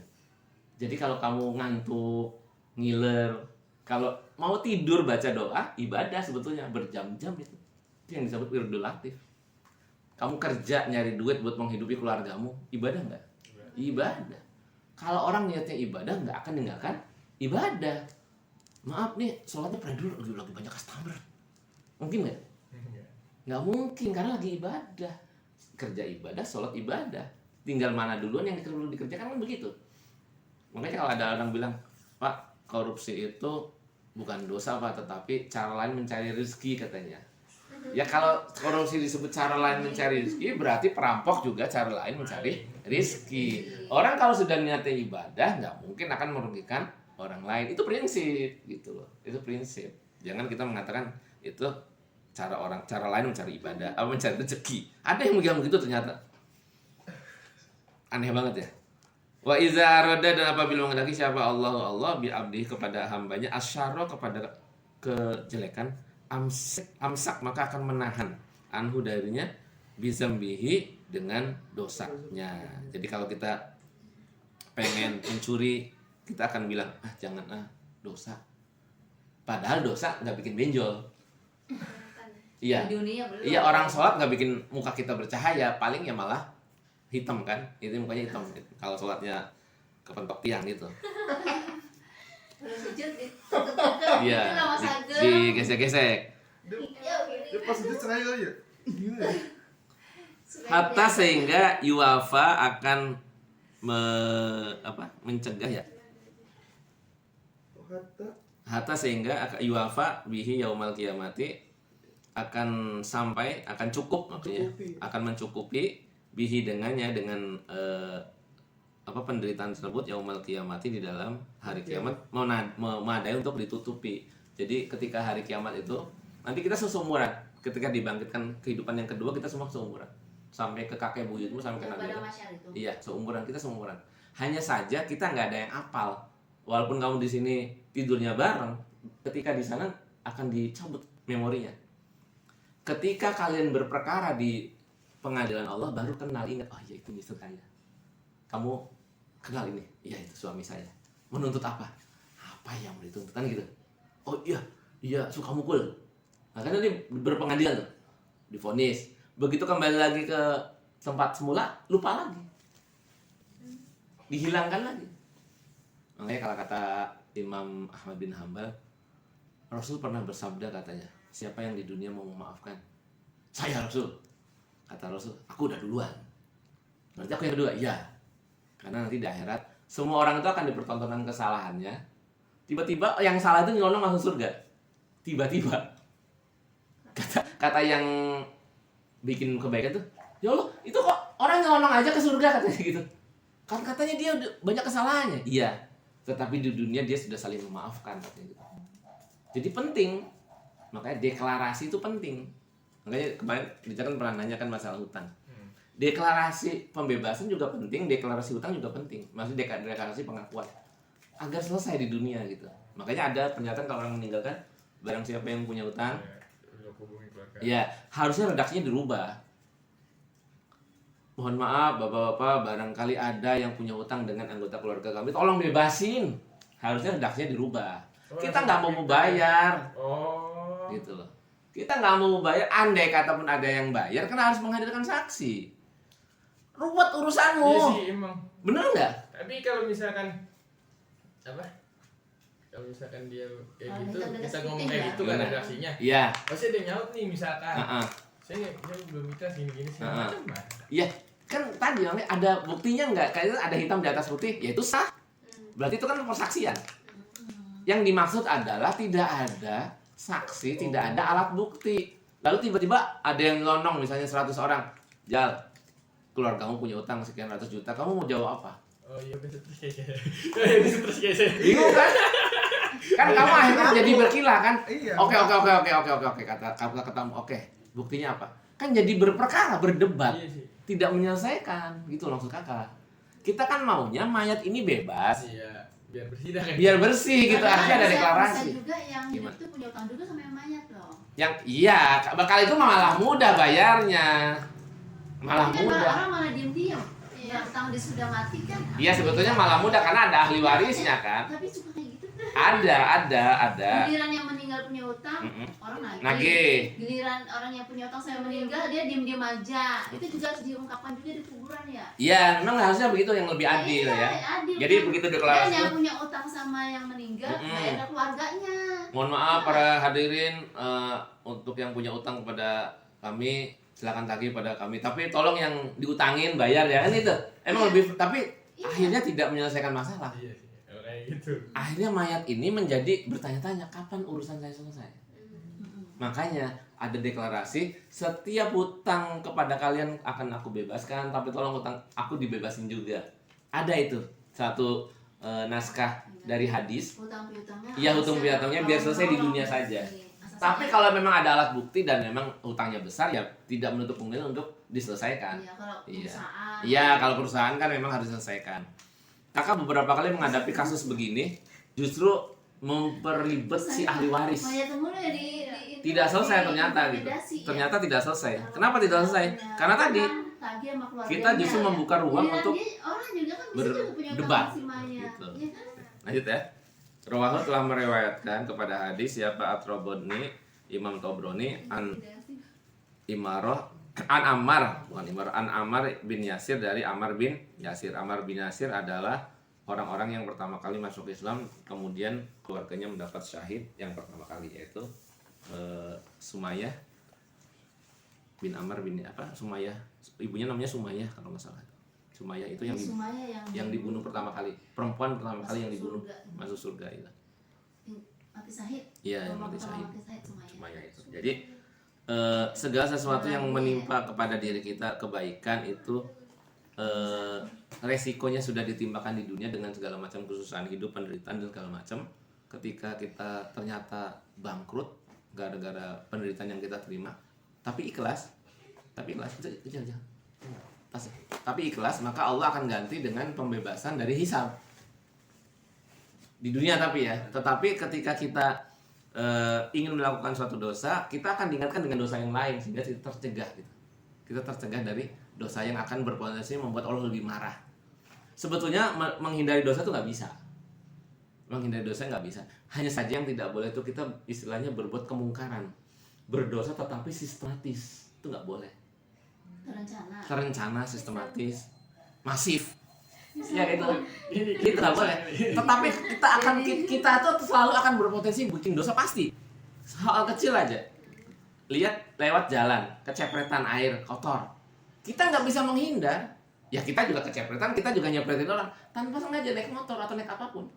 Jadi kalau kamu ngantuk, ngiler, kalau mau tidur baca doa, ibadah sebetulnya berjam-jam itu. Itu yang disebut wirdul latif. Kamu kerja nyari duit buat menghidupi keluargamu, ibadah nggak? Ibadah. Kalau orang niatnya ibadah nggak akan meninggalkan ibadah. Maaf nih, sholatnya pernah dulu lagi banyak customer. Mungkin nggak? Nggak mungkin karena lagi ibadah. Kerja ibadah, sholat ibadah. Tinggal mana duluan yang perlu dikerjakan kan begitu. Makanya kalau ada orang bilang, Pak, korupsi itu bukan dosa Pak, tetapi cara lain mencari rezeki katanya. Ya kalau korupsi disebut cara lain mencari rezeki, berarti perampok juga cara lain mencari rezeki. Orang kalau sudah niatnya ibadah, nggak mungkin akan merugikan orang lain. Itu prinsip gitu loh. Itu prinsip. Jangan kita mengatakan itu cara lain mencari ibadah, mencari rezeki. Ada yang bilang begitu ternyata. Aneh banget ya. Wa iza arada, dan apabila menghendaki siapa Allah bi abdi kepada hambanya asyara kepada kejelekan, amsak maka akan menahan anhu darinya bizambihi dengan dosanya. Jadi kalau kita pengen mencuri, kita akan bilang jangan dosa. Padahal dosa nggak bikin benjol. Iya. Di dunia belum. Iya, orang sholat nggak bikin muka kita bercahaya, paling ya malah hitam kan? Itu mukanya hitam. Kalau sholatnya kepentok tiang gitu. Belum sujud Iya. Digesek-gesek. Dia pas itu cerai kali ya. Gila ya. Hatta sehingga yuwafa akan mencegah ya. Hatta sehingga yuwafa bihi yaumal qiyamati akan sampai, akan cukup maksudnya, akan mencukupi bihi dengannya dengan penderitaan tersebut yaumal qiyamati di dalam hari kiamat memadai untuk ditutupi. Jadi ketika hari kiamat itu nanti kita seumuran, ketika dibangkitkan kehidupan yang kedua kita semua seumuran. Sampai ke kakek buyutmu, sampai ke nabi. Iya, seumuran, kita seumuran. Hanya saja kita nggak ada yang apal. Walaupun kamu di sini tidurnya bareng, ketika di sana akan dicabut memorinya. Ketika kalian berperkara di pengadilan Allah, baru kenal, ingat, oh iya itu istri saya. Kamu kenal ini? Iya itu suami saya. Menuntut apa? Apa yang mau dituntut kan gitu? Oh iya suka mukul. Nah kan nanti berpengadilan tuh, divonis. Begitu kembali lagi ke tempat semula, lupa lagi, dihilangkan lagi. Makanya kalau kata Imam Ahmad bin Hanbal, Rasul pernah bersabda katanya, siapa yang di dunia mau memaafkan? Saya Rasul. Kata Rasul, aku udah duluan. Berarti aku yang kedua? Iya. Karena nanti di akhirat semua orang itu akan dipertontonkan kesalahannya. Tiba-tiba yang salah itu nyelonong masuk surga. Tiba-tiba. Kata yang bikin kebaikan tuh, ya Allah, itu kok orang nyelonong aja ke surga katanya gitu. Kan katanya dia banyak kesalahannya. Iya. Tetapi di dunia dia sudah saling memaafkan katanya gitu. Jadi penting. Makanya deklarasi itu penting. Makanya kemarin kita kan pernah nanya kan masalah hutang. Deklarasi pembebasan juga penting, deklarasi hutang juga penting. Maksudnya deklarasi pengakuan agar selesai di dunia gitu. Makanya ada pernyataan kalau orang meninggalkan, barang siapa yang punya hutang, ya harusnya redaksinya dirubah. Mohon maaf bapak-bapak, barangkali ada yang punya hutang dengan anggota keluarga kami, tolong bebasin. Harusnya redaksinya dirubah. Kita nggak mau bayar, gitu loh. Kita nggak mau bayar, andai kata pun ada yang bayar, kan harus menghadirkan saksi. Ruwet urusanmu. Iya sih emang. Bener nggak? Tapi kalau misalkan kalau misalkan dia kayak gitu, kita ngomong kayak gitu kan redaksinya. Iya. Pasti ada yang nyaut nih misalkan. Saya belum nikah gini-gini segala macam. Iya, kan tadi namanya ada buktinya nggak? Kayaknya ada hitam di atas putih, yaitu sah. Berarti itu kan persaksian. Yang dimaksud adalah tidak ada saksi, tidak ada alat bukti. Lalu tiba-tiba ada yang nyelonong, misalnya 100 orang. Jal, keluargamu punya utang sekian ratus juta, kamu mau jawab apa? Oh iya, bisa terus kayak saya. Bingung kan? Kan kamu akhirnya jadi berkilah kan? Iya. Oke, kata oke. Buktinya apa? Kan jadi berperkara, berdebat. Iya sih. Tidak menyelesaikan, gitu maksud kakak. Kita kan maunya mayat ini bebas. Iya, biar bersih dah kan. Biar bersih gitu, artinya ada deklarasi. Bisa juga yang hidup Gimana? itu punya utang juga sama yang mayat loh. Yang iya, bakal itu malah mudah bayarnya. Malah Tapi kan mudah. orang malah diem-diem. Yang utang dia sudah mati kan. Iya, sebetulnya malah mudah karena ada ahli warisnya kan. Tapi suka kayak gitu. Ada. Giliran yang meninggal punya utang, orang Nagih. Giliran orang yang punya utang saya meninggal, dia diem-diem aja. Itu juga harus diungkapkan juga di kuburan ya. Iya, memang harusnya begitu yang lebih adil ya. Adil, Jadi kan? begitu Dan deklarasi. yang punya utang sama yang meninggal, bayar keluarganya. Mohon maaf para hadirin, untuk yang punya utang kepada kami silakan tagih pada kami. Tapi tolong yang diutangin bayar ya kan itu. Emang lebih, tapi akhirnya tidak menyelesaikan masalah. Iya sih. Kayak gitu. Akhirnya mayat ini menjadi bertanya-tanya kapan urusan saya selesai. Makanya ada deklarasi setiap hutang kepada kalian akan aku bebaskan, tapi tolong hutang aku dibebasin juga. Ada itu satu naskah dari hadis. Hutang piutangnya. Iya, hutang piutangnya biar selesai di dunia saja. Tapi kalau memang ada alat bukti dan memang hutangnya besar ya tidak menutup kemungkinan untuk diselesaikan. Iya, kalau Iya. perusahaan. Iya, kalau perusahaan kan memang harus diselesaikan. Kakak beberapa kali menghadapi kasus begini justru memperibet si ahli waris. Mayat mulu ya di tidak selesai ternyata gitu. Ternyata tidak selesai. Kenapa tidak selesai? Karena tadi kita justru membuka ruang untuk orang juga kan bisa juga punya berdebat. utang simanya. Gitu. Ya kan? Lanjut ya. Rawahu telah meriwayatkan kepada hadis siapa At-Tabrani, Imam Tabrani an Imarah an Ammar, bukan Imarah, an Ammar bin Yasir dari Ammar bin Yasir. Ammar bin Yasir adalah orang-orang yang pertama kali masuk Islam, kemudian keluarganya mendapat syahid yang pertama kali, yaitu Sumayyah bin Ammar bin apa? Sumayyah, ibunya namanya Sumayyah kalau nggak salah. Sumayyah itu yang dibunuh pertama kali, perempuan pertama kali yang dibunuh masuk surga itu. Mati syahid. Iya, yang mati syahid. Sumayyah. Sumayyah itu. Jadi segala sesuatu yang menimpa kepada diri kita kebaikan itu resikonya sudah ditimbakan di dunia dengan segala macam kesusahan hidup, penderitaan dan segala macam. Ketika kita ternyata bangkrut gara-gara penderitaan yang kita terima, tapi ikhlas tapi ikhlas, maka Allah akan ganti dengan pembebasan dari hisab di dunia. Tetapi ketika kita ingin melakukan suatu dosa, kita akan diingatkan dengan dosa yang lain sehingga kita tercegah gitu. Kita tercegah dari dosa yang akan berpotensi membuat Allah lebih marah. Sebetulnya menghindari dosa itu nggak bisa. Menghindari dosa nggak bisa. Hanya saja yang tidak boleh itu kita istilahnya berbuat kemungkaran, berdosa tetapi sistematis, itu nggak boleh. Terencana, sistematis, masif. Ya itu nggak boleh. Tetapi kita tuh selalu akan berpotensi bikin dosa pasti. Hal kecil aja. Lihat lewat jalan, kecepretan air kotor. Kita nggak bisa menghindar. Ya kita juga kecepretan, kita juga nyepretin orang tanpa sengaja naik motor atau naik apapun.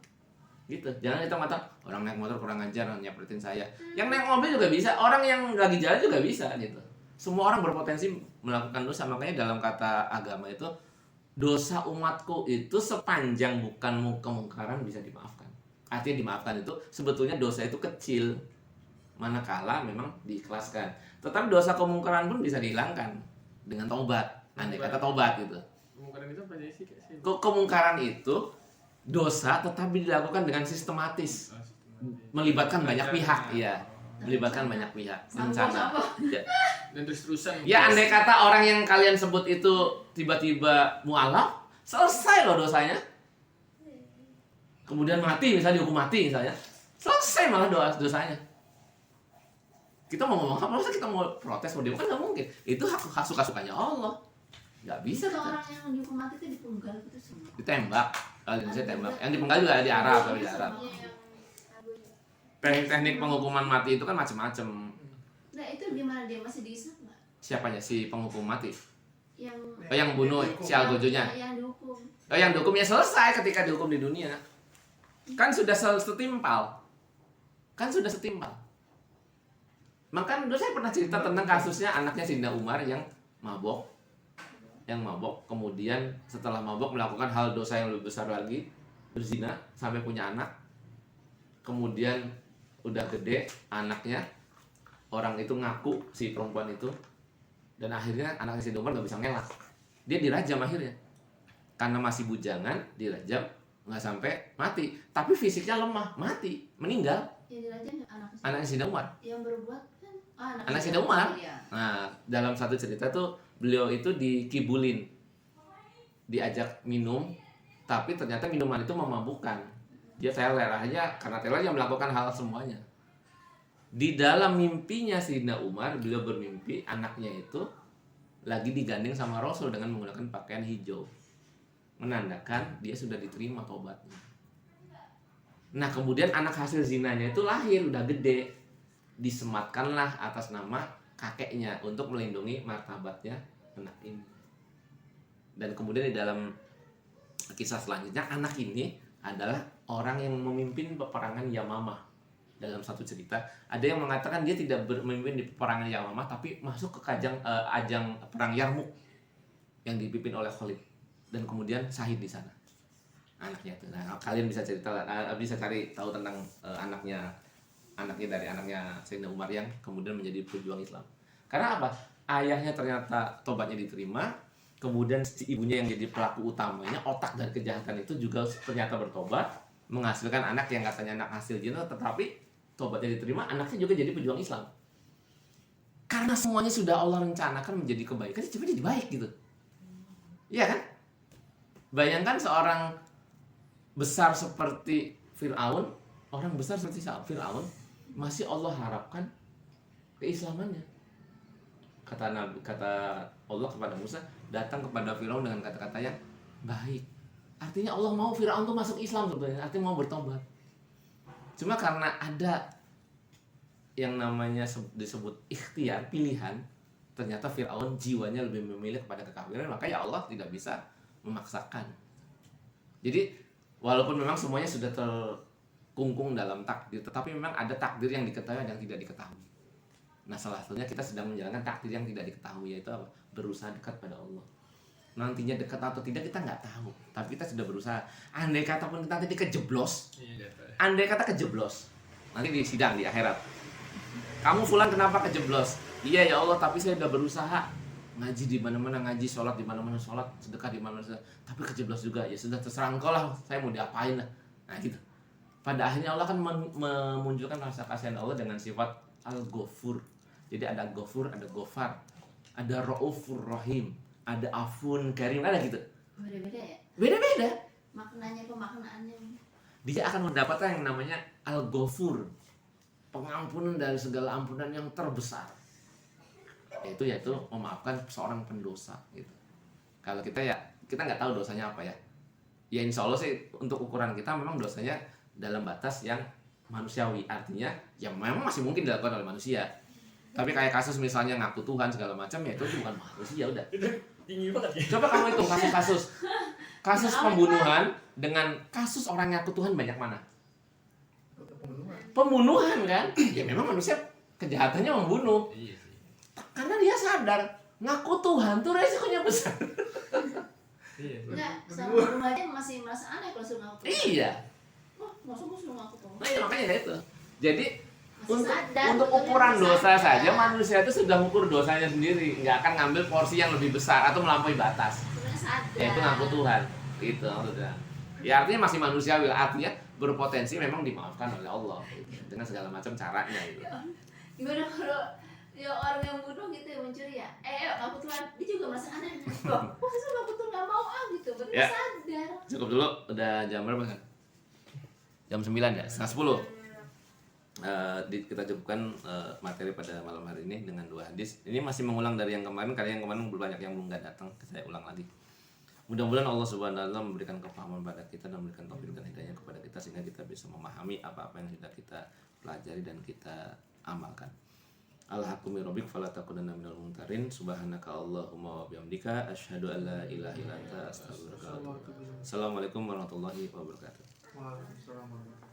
Gitu. Jangan kita ngata orang naik motor kurang ajar nyepretin saya. Yang naik mobil juga bisa, orang yang lagi jalan juga bisa gitu. Semua orang berpotensi melakukan dosa. Makanya dalam kata agama itu, dosa umatku itu sepanjang bukan kemungkaran bisa dimaafkan. Artinya dimaafkan itu sebetulnya dosa itu kecil, manakala memang diikhlaskan. Tetapi dosa kemungkaran pun bisa dihilangkan dengan taubat. Andai kata taubat gitu. Kemungkaran itu apa sih? Kemungkaran itu dosa tetapi dilakukan dengan sistematis, melibatkan banyak pihak, ya. Melibatkan banyak pihak, rencana. Ya. Dan terus-terusan. Ya, andai kata orang yang kalian sebut itu tiba-tiba mualaf, selesai loh dosanya. Kemudian mati, misalnya dihukum mati misalnya, selesai malah dosanya. Kita mau ngomong apa? Masa kita mau protes, mau demo, kan nggak mungkin. Itu hak suka-sukanya Allah. Nggak bisa. Orang yang dihukum mati itu dipenggal gitu semua. Ditembak, kalau di Indonesia tembak. Yang dipenggal juga di Arab, kalau di Arab. Teknik penghukuman mati itu kan macam-macam. Nah itu gimana, dia masih dihisap nggak? Siapanya si penghukum mati? Yang Bunuh si Algojonya. Yang dihukum. Yang dihukumnya selesai ketika dihukum di dunia. Kan sudah setimpal. Maka dulu saya pernah cerita tentang kasusnya anaknya Sayyidina Umar yang mabok. Kemudian setelah mabok melakukan hal dosa yang lebih besar lagi, berzina sampai punya anak. Kemudian udah gede anaknya, orang itu ngaku si perempuan itu, dan akhirnya anaknya Sayyidina Umar nggak bisa ngelak. Dia dirajam akhirnya. Karena masih bujangan, dirajam nggak sampai mati, tapi fisiknya lemah, mati, meninggal. Yang dirajam anaknya Sayyidina Umar. Yang berbuat kan anak Sayyidina Umar. Ya. Nah, dalam satu cerita tuh beliau itu dikibulin, diajak minum, tapi ternyata minuman itu memabukkan. Dia teler aja, karena teler dia melakukan hal semuanya. Di dalam mimpinya Sayyidina Umar, beliau bermimpi anaknya itu lagi digandeng sama Rasul dengan menggunakan pakaian hijau, menandakan dia sudah diterima tobatnya. Nah, kemudian anak hasil zinanya itu lahir, udah gede, disematkanlah atas nama kakeknya untuk melindungi martabatnya anak ini. Dan kemudian di dalam kisah selanjutnya, anak ini adalah orang yang memimpin peperangan Yamamah. Dalam satu cerita, ada yang mengatakan dia tidak memimpin di peperangan Yamamah, tapi masuk ke ajang perang Yarmuk yang dipimpin oleh Khalid, dan kemudian syahid di sana. Anaknya itu. Nah, kalian bisa cari tahu tentang anaknya dari anaknya Sayyidina Umar yang kemudian menjadi pejuang Islam. Karena apa? Ayahnya ternyata tobatnya diterima, kemudian si ibunya yang jadi pelaku utamanya, otak dari kejahatan itu juga ternyata bertobat, menghasilkan anak yang katanya anak hasil zina, tetapi tobatnya diterima, anaknya juga jadi pejuang Islam. Karena semuanya sudah Allah rencanakan menjadi kebaikan, coba jadi baik gitu. Iya kan? Bayangkan seorang besar seperti Fir'aun, orang besar seperti Fir'aun, masih Allah harapkan keislamannya. Kata Allah kepada Musa, datang kepada Fir'aun dengan kata-kata yang baik. Artinya Allah mau Fir'aun tuh masuk Islam sebenarnya, artinya mau bertobat. Cuma karena ada yang namanya disebut ikhtiar, pilihan, ternyata Fir'aun jiwanya lebih memilih kepada kekafiran, maka ya Allah tidak bisa memaksakan. Jadi walaupun memang semuanya sudah terkungkung dalam takdir, tetapi memang ada takdir yang diketahui dan yang tidak diketahui. Nah, salah satunya kita sedang menjalankan takdir yang tidak diketahui, yaitu apa? Berusaha dekat pada Allah. Nantinya dekat atau tidak kita nggak tahu, tapi kita sudah berusaha. Andai kata pun kita nanti kejeblos, nanti di sidang di akhirat, kamu fulan kenapa kejeblos? Iya ya Allah, tapi saya udah berusaha ngaji di mana-mana ngaji, sholat di mana-mana sholat, sedekah di mana-mana, tapi kejeblos juga. Ya sudah, terserah engkau lah, saya mau diapain lah. Nah gitu. Pada akhirnya Allah kan memunculkan rasa kasihan Allah dengan sifat Al-Ghafur. Jadi ada Ghafur, ada Ghafar, ada Raufur Rahim, ada Afun Karim, ada gitu. Beda-beda ya? Beda-beda. Maknanya, pemaknaannya. Dia akan mendapatkan yang namanya Al-Ghafur, pengampunan dari segala ampunan yang terbesar, yaitu memaafkan seorang pendosa gitu. Kalau kita nggak tahu dosanya apa ya insya Allah sih untuk ukuran kita memang dosanya dalam batas yang manusiawi, artinya ya memang masih mungkin dilakukan oleh manusia. Tapi kayak kasus misalnya ngaku Tuhan segala macam, ya itu bukan manusia, udah Tinggi banget ya. coba kamu hitung kasus pembunuhan dengan kasus orang ngaku Tuhan, banyak mana? Pembunuhan kan? Ya memang manusia kejahatannya membunuh. Iya sih. Karena dia sadar ngaku Tuhan tuh resikonya besar. Iya sih. Enggak, sama aja masih merasa aneh kalau suruh ngaku. Iya. Wah, masa gue suruh ngaku tuh? Nah, ya makanya itu. Jadi Masih sadar, untuk betulnya ukuran masih dosa sadar. saja manusia itu sudah mengukur dosanya sendiri, nggak akan ngambil porsi yang lebih besar atau melampaui batas. Sebenarnya sadar. Yaitu ngaku Tuhan. Gitu maksudnya. Ya artinya masih manusiawi, artinya berpotensi memang dimaafkan oleh Allah gitu, dengan segala macam caranya gitu. Gimana kalau ya orang yang bunuh gitu yang mencuri ya? Ngaku Tuhan, dia juga merasa aneh. Kok sih ngaku Tuhan nggak mau gitu, berarti Ya. sadar. Cukup dulu, udah jam berapa kan? Jam 9 ya, setengah 10. Kita cukupkan materi pada malam hari ini dengan 2 hadis. Ini masih mengulang dari yang kemarin, karena yang kemarin banyak yang nggak datang, saya ulang lagi. Mudah-mudahan Allah Subhanahu wa taala memberikan kepahaman pada kita dan memberikan taufik dan hidayah kepada kita sehingga kita bisa memahami apa-apa yang sudah kita pelajari dan kita amalkan. Al-Hakumi Rabbik fala takunanna minal mumtarin. Subhanaka Allahumma wa bihamdika asyhadu an la ilaha illa anta astaghfiruka wa atubu ilaik. Assalamualaikum warahmatullahi wabarakatuh. Waalaikumsalam warahmatullahi wabarakatuh.